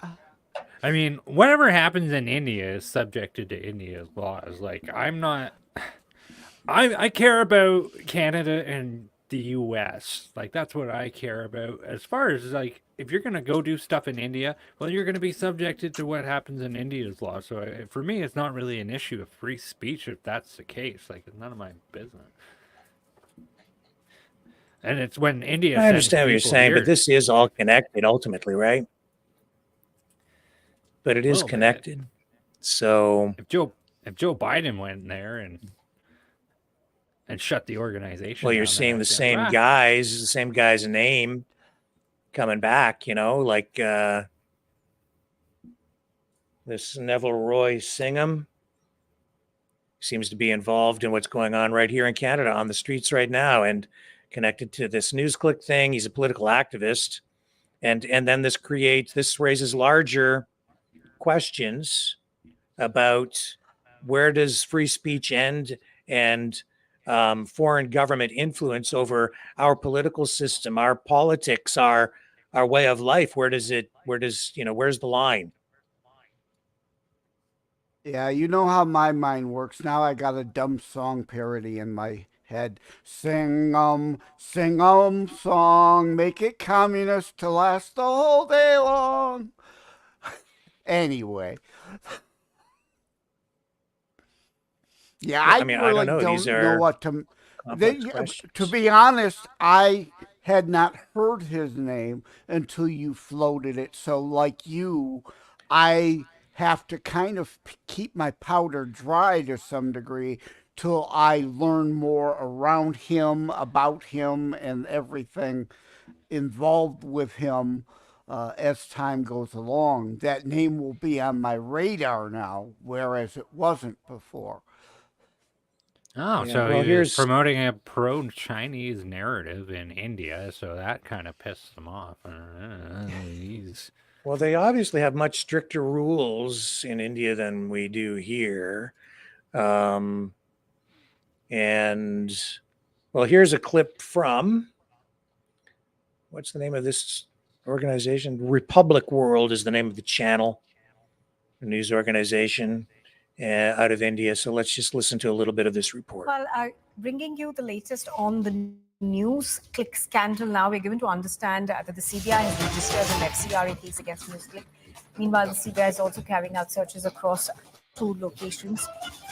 I mean, whatever happens in India is subjected to India's laws. Like, I care about Canada and the U.S. Like, that's what I care about. As far as, like, if you're going to go do stuff in India, well, you're going to be subjected to what happens in India's law. So for me, it's not really an issue of free speech if that's the case. Like, it's none of my business. And it's when India. I understand what you're saying, but this is all connected ultimately, right? But it is connected. So if Joe Biden went there and shut the organization, well, you're seeing the same guy's name coming back, like this Neville Roy Singham seems to be involved in what's going on right here in Canada on the streets right now and connected to this NewsClick thing. He's a political activist. And then this raises larger questions about where does free speech end and foreign government influence over our political system, our politics, our way of life. Where's the line? Yeah, you know how my mind works. Now I got a dumb song parody in my head. Sing song, make it communist to last the whole day long. Anyway, yeah, Well, I I mean, I don't really know. These don't know are what to. complex To questions. be honest, I had not heard his name until you floated it. So, like you, I have to kind of keep my powder dry to some degree till I learn more around him, about him, and everything involved with him as time goes along. That name will be on my radar now, whereas it wasn't before. Oh, Yeah. so Well, he was here's promoting a pro-Chinese narrative in India, so that kind of pissed him off. He's well, they obviously have much stricter rules in India than we do here. Um, and well, here's a clip from what's the name of this organization? Republic World is the name of the channel, a news organization out of India. So let's just listen to a little bit of this report. Well, bringing you the latest on the news click scandal now, we're given to understand that the CBI has registered an FCRA case against NewsClick. Meanwhile, the CBI is also carrying out searches across 2 locations.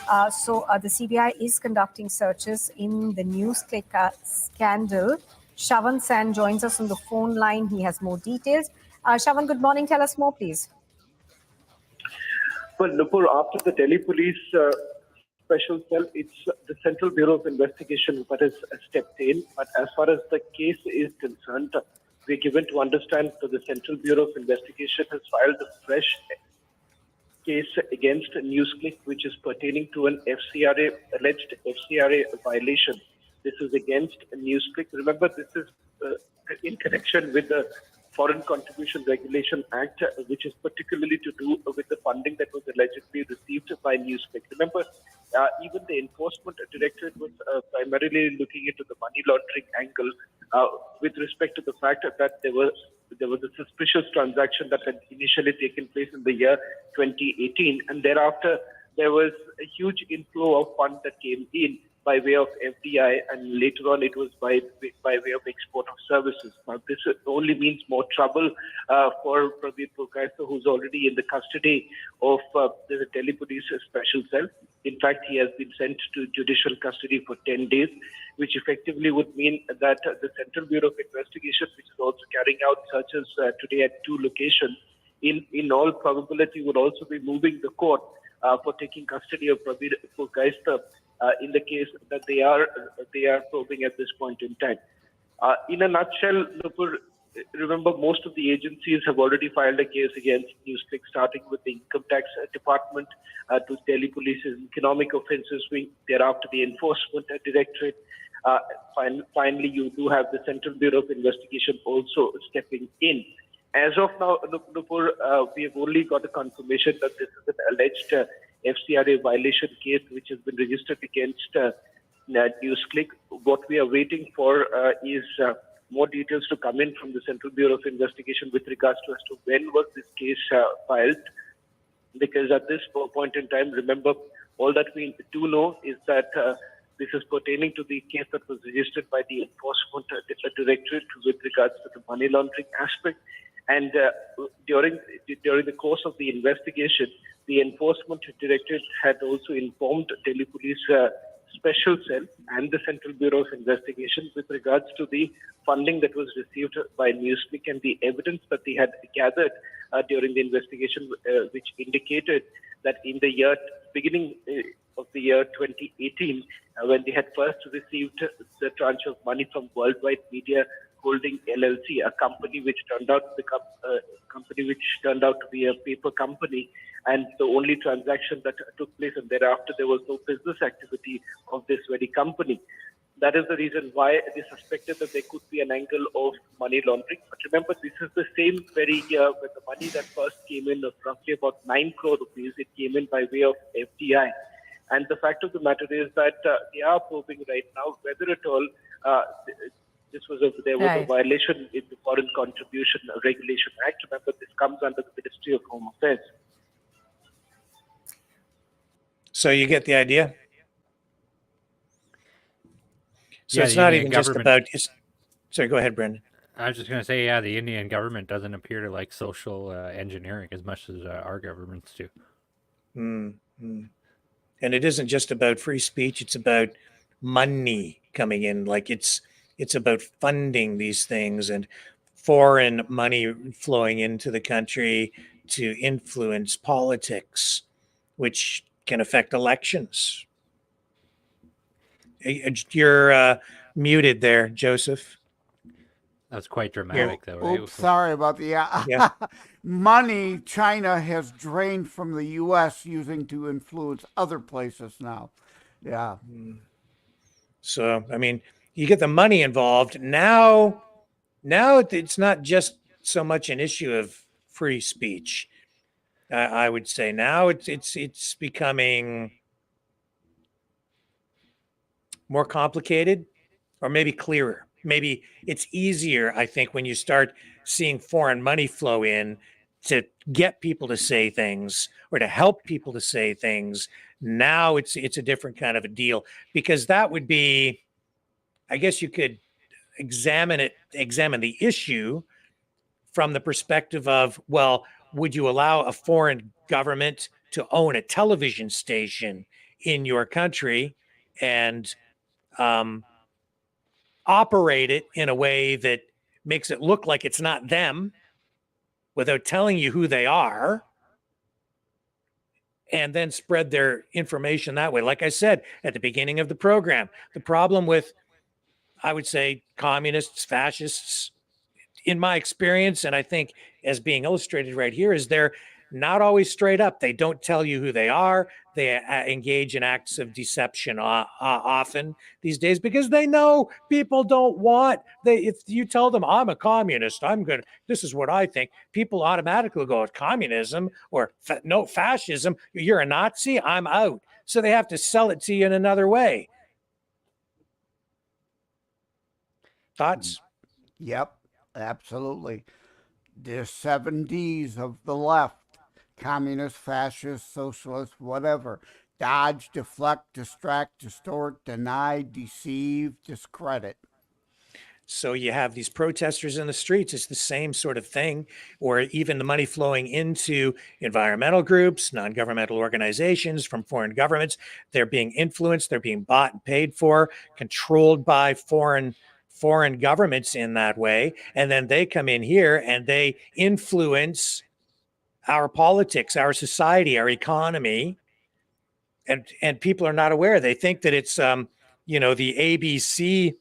The CBI is conducting searches in the NewsClick scandal. Shavan San joins us on the phone line. He has more details. Shavan, good morning. Tell us more, please. Well, Nupur, after the Delhi police special cell, it's the Central Bureau of Investigation that has stepped in. But as far as the case is concerned, we're given to understand that the Central Bureau of Investigation has filed a fresh case against NewsClick, which is pertaining to an alleged FCRA violation. This is against NewsClick. Remember, this is in connection with the Foreign Contribution Regulation Act, which is particularly to do with the funding that was allegedly received by NewsClick. Remember, even the Enforcement Directorate was primarily looking into the money laundering angle with respect to the fact that there was a suspicious transaction that had initially taken place in the year 2018, and thereafter there was a huge inflow of funds that came in by way of FDI, and later on it was by way of export of services. Now, this only means more trouble for Pradeep Purkayastha, who's already in the custody of the Delhi Police Special Cell. In fact, he has been sent to judicial custody for 10 days, which effectively would mean that the Central Bureau of Investigation, which is also carrying out searches today at 2 locations, in all probability would also be moving the court for taking custody of Pradeep Purkayastha in the case that they are probing at this point in time. In a nutshell, Nupur, remember, most of the agencies have already filed a case against NewsClick, starting with the Income Tax Department to Delhi Police's Economic Offences Wing, thereafter the Enforcement Directorate. Finally, you do have the Central Bureau of Investigation also stepping in. As of now, Nupur, we have only got a confirmation that this is an alleged FCRA violation case which has been registered against NewsClick. What we are waiting for is more details to come in from the Central Bureau of Investigation with regards to as to when was this case filed. Because at this point in time, remember, all that we do know is that this is pertaining to the case that was registered by the Enforcement Directorate with regards to the money laundering aspect. And during the course of the investigation, the Enforcement Directorate had also informed Delhi Police Special Cell and the Central Bureau of Investigation with regards to the funding that was received by NewsClick and the evidence that they had gathered during the investigation, which indicated that in the beginning of the year 2018, when they had first received the tranche of money from Worldwide Media Holding LLC, a company which turned out to be a paper company, and the only transaction that took place, and thereafter there was no business activity of this very company. That is the reason why they suspected that there could be an angle of money laundering. But remember, this is the same very year when the money that first came in of roughly about 9 crore rupees, it came in by way of FDI. And the fact of the matter is that they are probing right now whether at all there was a violation in the Foreign Contribution Regulation Act. Remember, this comes under the Ministry of Home Affairs. So you get the idea? So Yeah, it's the not Indian even just government- about. Sorry, go ahead, Brendan. I was just going to say, yeah, the Indian government doesn't appear to like social engineering as much as our governments do. Mm-hmm. And it isn't just about free speech; it's about money coming in. Like it's about funding these things and foreign money flowing into the country to influence politics, which can affect elections. You're muted there, Joseph. That's quite dramatic, though, right? Oops, sorry about the Yeah. money China has drained from the U.S. using to influence other places now. Yeah. So, I mean, you get the money involved. Now it's not just so much an issue of free speech. I would say now it's becoming more complicated, or maybe clearer. Maybe it's easier, I think, when you start seeing foreign money flow in to get people to say things or to help people to say things. Now it's a different kind of a deal, because that would be, I guess you could examine the issue from the perspective of, well, would you allow a foreign government to own a television station in your country and operate it in a way that makes it look like it's not them without telling you who they are, and then spread their information that way? Like I said at the beginning of the program, the problem with, I would say, communists, fascists, in my experience, and I think as being illustrated right here, is they're not always straight up. They don't tell you who they are. They engage in acts of deception often these days, because they know people don't want. If you tell them, I'm a communist, this is what I think, people automatically go, communism or no, fascism, you're a Nazi, I'm out. So they have to sell it to you in another way. Thoughts? Yep, absolutely. The 7 Ds of the left: communist, fascist, socialist, whatever. Dodge, deflect, distract, distort, deny, deceive, discredit. So you have these protesters in the streets. It's the same sort of thing, or even the money flowing into environmental groups, non-governmental organizations from foreign governments. They're being influenced, they're being bought and paid for, controlled by foreign governments in that way. And then they come in here and they influence our politics, our society, our economy. And people are not aware. They think that it's, the ABC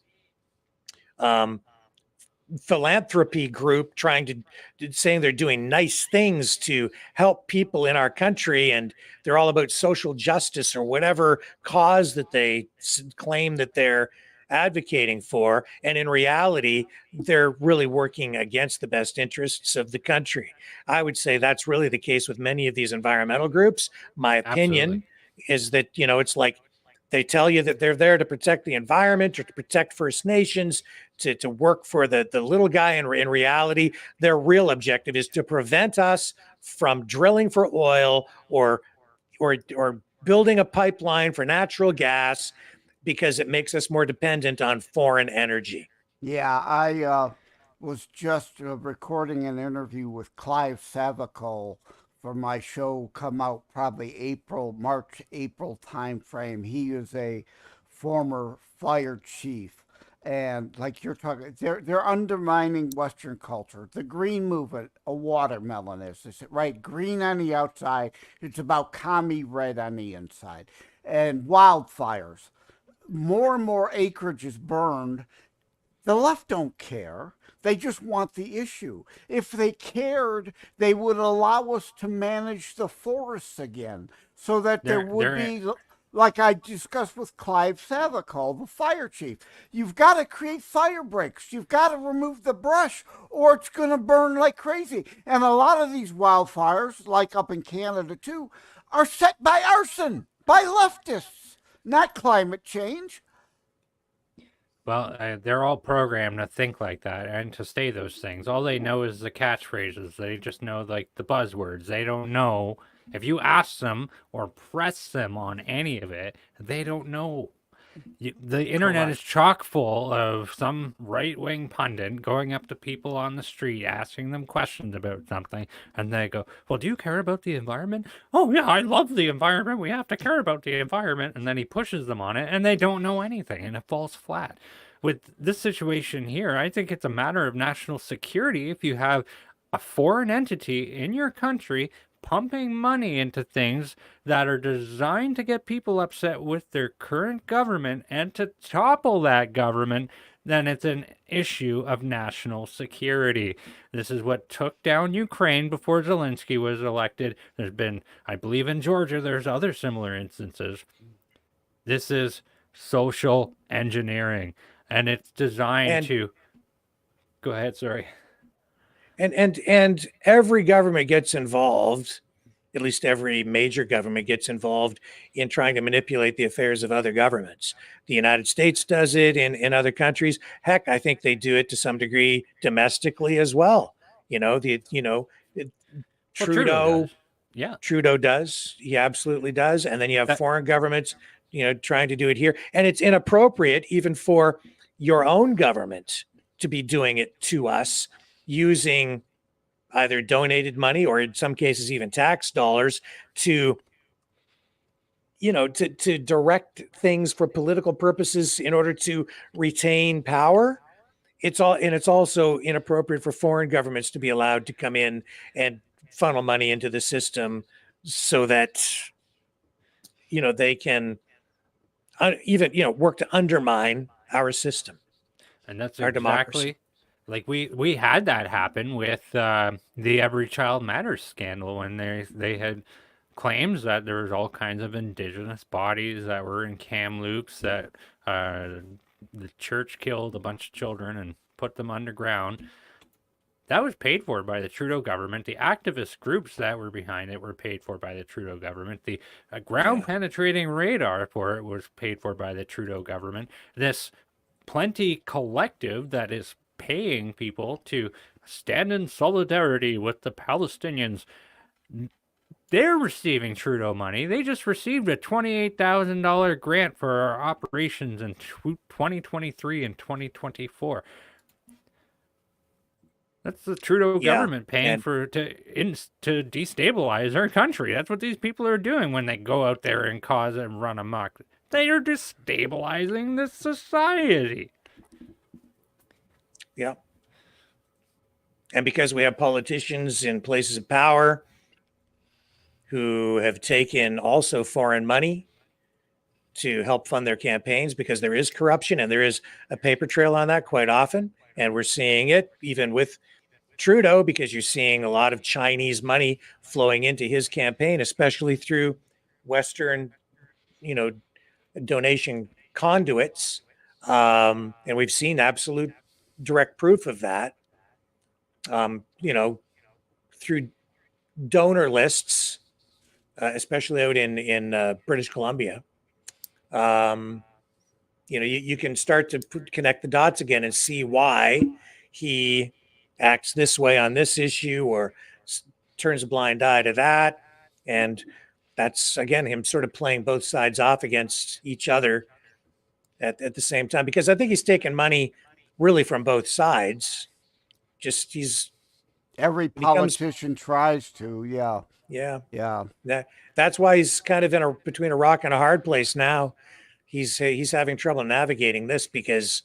philanthropy group trying to saying they're doing nice things to help people in our country, and they're all about social justice or whatever cause that they claim that they're advocating for. And in reality, they're really working against the best interests of the country. I would say that's really the case with many of these environmental groups. My opinion is that, it's like they tell you that they're there to protect the environment or to protect First Nations, to work for the little guy. In reality, their real objective is to prevent us from drilling for oil or building a pipeline for natural gas, because it makes us more dependent on foreign energy. Yeah, I was just recording an interview with Clive Savicle for my show, come out probably March, April timeframe. He is a former fire chief. And like you're talking, they're undermining Western culture. The green movement, a watermelon is it right? Green on the outside, it's about commie red on the inside. And wildfires. More and more acreage is burned. The left don't care. They just want the issue. If they cared, they would allow us to manage the forests again, so that there would be, like I discussed with Clive Savicle, the fire chief, you've got to create fire breaks. You've got to remove the brush, or it's going to burn like crazy. And a lot of these wildfires, like up in Canada too, are set by arson, by leftists, not climate change. Well, they're all programmed to think like that and to say those things. All they know is the catchphrases. They just know like the buzzwords. They don't know If you ask them or press them on any of it, they don't know. The internet is chock full of some right-wing pundit going up to people on the street, asking them questions about something, and they go, well, do you care about the environment? Oh, yeah, I love the environment. We have to care about the environment. And then he pushes them on it, and they don't know anything, and it falls flat. With this situation here, I think it's a matter of national security if you have a foreign entity in your country pumping money into things that are designed to get people upset with their current government and to topple that government, then it's an issue of national security. This is what took down Ukraine before Zelensky was elected. There's been, I believe in Georgia, there's other similar instances. This is social engineering, and it's designed to... Go ahead, sorry. And every government gets involved, at least every major government gets involved in trying to manipulate the affairs of other governments. The United States does it in other countries. Heck, I think they do it to some degree domestically as well. Trudeau, Trudeau does. He absolutely does. And then you have foreign governments, trying to do it here. And it's inappropriate even for your own government to be doing it to us, using either donated money or in some cases even tax dollars to direct things for political purposes in order to retain power. It's also inappropriate for foreign governments to be allowed to come in and funnel money into the system so that they can even work to undermine our system. And that's our exactly democracy. Like we had that happen with the Every Child Matters scandal when they had claims that there was all kinds of indigenous bodies that were in Kamloops, that the church killed a bunch of children and put them underground. That was paid for by the Trudeau government. The activist groups that were behind it were paid for by the Trudeau government. The ground penetrating radar for it was paid for by the Trudeau government. This Plenty collective that is paying people to stand in solidarity with the Palestinians, they're receiving Trudeau money. They just received a $28,000 grant for our operations in 2023 and 2024. That's the Trudeau government paying to destabilize our country. That's what these people are doing when they go out there and cause and run amok. They are destabilizing this society. Yeah. And because we have politicians in places of power who have taken also foreign money to help fund their campaigns, because there is corruption and there is a paper trail on that quite often. And we're seeing it even with Trudeau, because you're seeing a lot of Chinese money flowing into his campaign, especially through Western, donation conduits. And we've seen absolute direct proof of that, through donor lists, especially out in British Columbia. You can start to connect the dots again and see why he acts this way on this issue or turns a blind eye to that. And that's, again, him sort of playing both sides off against each other at the same time, because I think he's taken money really from both sides. Every politician tries to, yeah. Yeah. That's why he's kind of between a rock and a hard place now. He's having trouble navigating this because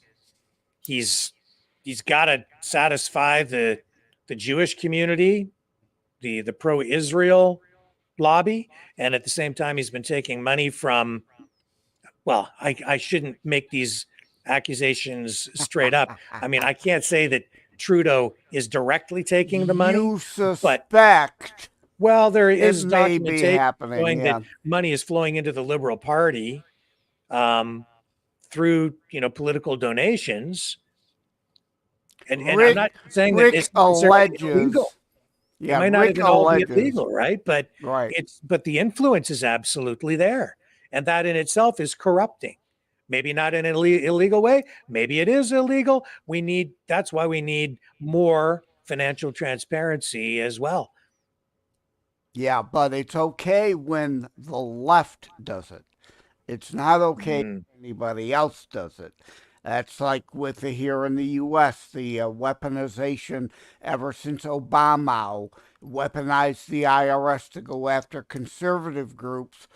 he's got to satisfy the Jewish community, the pro-Israel lobby, and at the same time he's been taking money from, well, I shouldn't make these accusations straight up. I mean, I can't say that Trudeau is directly taking the money. You suspect. Well, there is documentation showing that money is flowing into the Liberal Party through political donations. And I'm not saying that it's illegal. Yeah, it might not even all be illegal, right? But the influence is absolutely there. And that in itself is corrupting. Maybe not in an illegal way. Maybe it is illegal. That's why we need more financial transparency as well. Yeah, but it's okay when the left does it. It's not okay if anybody else does it. That's like with here in the U.S., the weaponization ever since Obama weaponized the IRS to go after conservative groups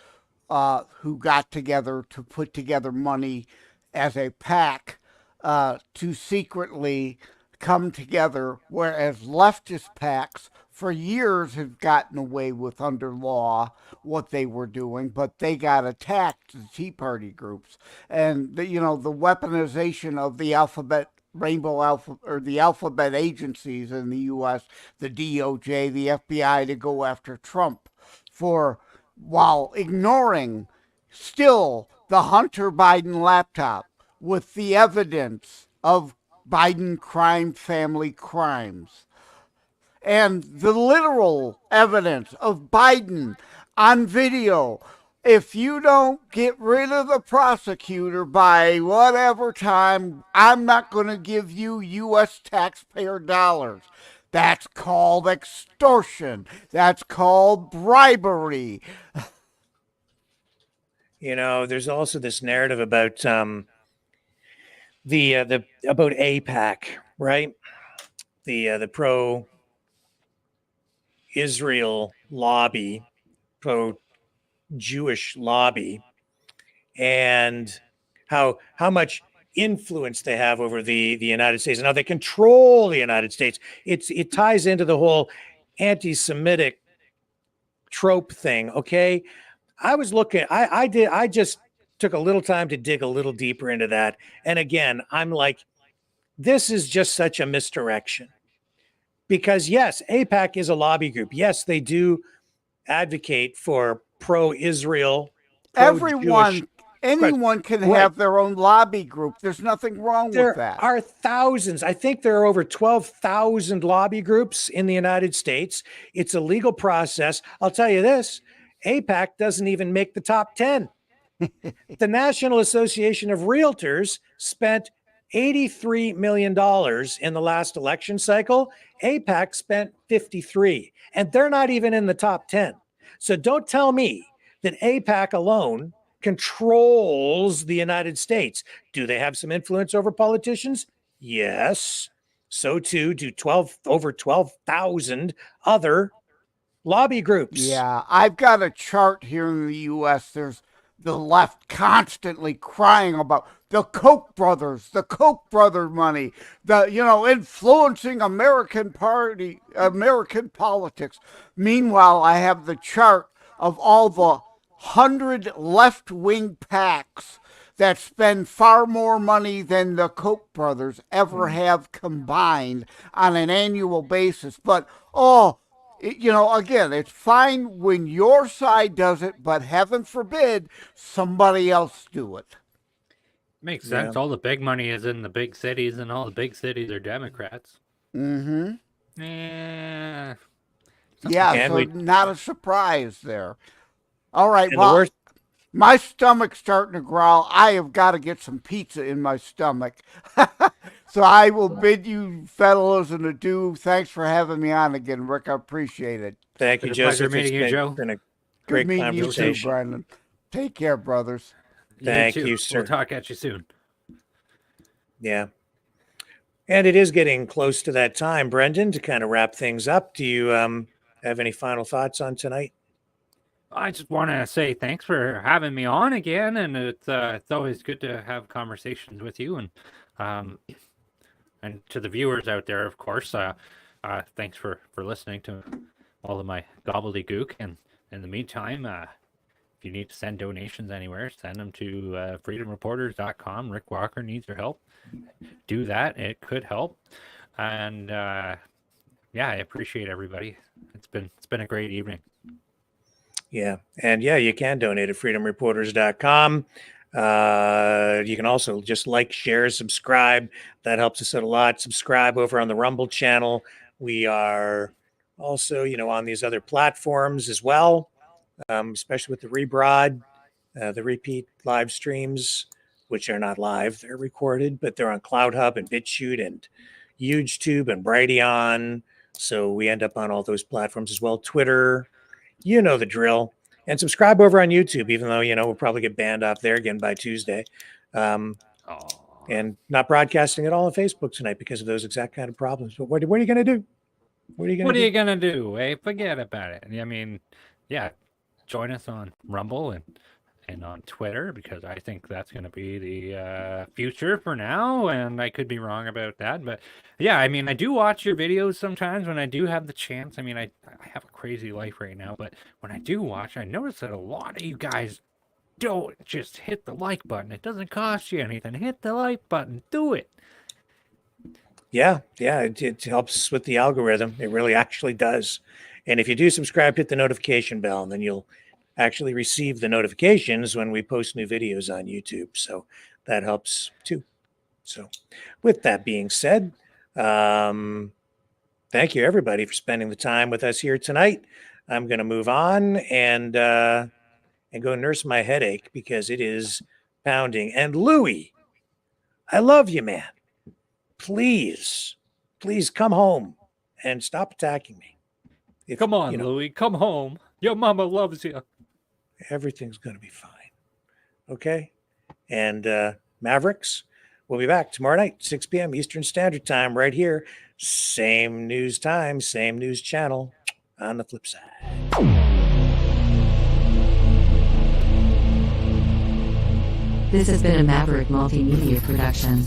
who got together to put together money as a PAC to secretly come together, whereas leftist PACs for years have gotten away with under law what they were doing, but they got attacked, the Tea Party groups. And, the weaponization of the alphabet rainbow alpha or the alphabet agencies in the US, the DOJ, the FBI to go after Trump for while ignoring still the Hunter Biden laptop with the evidence of Biden crime family crimes and the literal evidence of Biden on video. If you don't get rid of the prosecutor by whatever time, I'm not going to give you U.S. taxpayer dollars. That's called extortion. That's called bribery. There's also this narrative about the about AIPAC, right? The pro-Israel lobby, pro-Jewish lobby, and how much influence they have over the United States and how they control the United States. It ties into the whole anti-Semitic trope thing. Okay, I was looking. I just took a little time to dig a little deeper into that, and again, I'm like, this is just such a misdirection. Because yes, AIPAC is a lobby group. Yes, they do advocate for pro-Israel, pro-Jewish. Anyone can have their own lobby group. There's nothing wrong with that. There are thousands. I think there are over 12,000 lobby groups in the United States. It's a legal process. I'll tell you this, AIPAC doesn't even make the top 10. The National Association of Realtors spent $83 million in the last election cycle. AIPAC spent 53, and they're not even in the top 10. So don't tell me that AIPAC alone controls the United States. Do they have some influence over politicians? Yes. So too do over 12,000 other lobby groups. Yeah, I've got a chart here in the U.S. There's the left constantly crying about the Koch brothers, the Koch brother money, influencing American politics. Meanwhile, I have the chart of all the 100 left-wing PACs that spend far more money than the Koch brothers ever have combined on an annual basis. But, again, it's fine when your side does it, but heaven forbid somebody else do it. Makes sense. All the big money is in the big cities, and all the big cities are Democrats. Mm-hmm. Yeah, so not a surprise there. All right, well, my stomach's starting to growl. I have got to get some pizza in my stomach. So I will bid you fellows an adieu. Thanks for having me on again, Rick. I appreciate it. Thank you, Joseph. Pleasure meeting you, Joe. Been a great conversation. You too, Brendan. Take care, brothers. Thank you, sir. We'll talk at you soon. Yeah. And it is getting close to that time, Brendan, to kind of wrap things up. Do you have any final thoughts on tonight? I just want to say thanks for having me on again, and it's always good to have conversations with you, and to the viewers out there, of course. Thanks for listening to all of my gobbledygook, and in the meantime, if you need to send donations anywhere, send them to freedomreporters.com. Rick Walker needs your help. Do that; it could help, and I appreciate everybody. It's been a great evening. Yeah. And you can donate at freedomreporters.com. You can also just like, share, subscribe. That helps us out a lot. Subscribe over on the Rumble channel. We are also, on these other platforms as well, especially with the rebroad, the repeat live streams, which are not live. They're recorded, but they're on CloudHub and BitChute and YouTube and Brighteon. So we end up on all those platforms as well. Twitter. You know the drill. And subscribe over on YouTube, even though, we'll probably get banned off there again by Tuesday. And not broadcasting at all on Facebook tonight because of those exact kind of problems. But what are you going to do? What are you going to do? Hey, forget about it. I mean, yeah, join us on Rumble and on Twitter, because I think that's going to be the future for now, and I could be wrong about that. But yeah, I mean, I do watch your videos sometimes when I do have the chance. I mean, I have a crazy life right now, but when I do watch, I notice that a lot of you guys don't just hit the like button. It doesn't cost you anything. Hit the like button. Do it. Yeah, it helps with the algorithm. It really actually does. And if you do subscribe, hit the notification bell, and then you'll actually receive the notifications when we post new videos on YouTube. So that helps too. So with that being said, thank you everybody for spending the time with us here tonight. I'm going to move on and go nurse my headache because it is pounding. And Louie, I love you, man. Please come home and stop attacking me. Come on, Louie, come home. Your mama loves you. Everything's going to be fine. Okay? And Mavericks, we'll be back tomorrow night, 6 p.m. Eastern Standard Time, right here. Same news time, same news channel on the flip side. This has been a Maverick Multimedia production.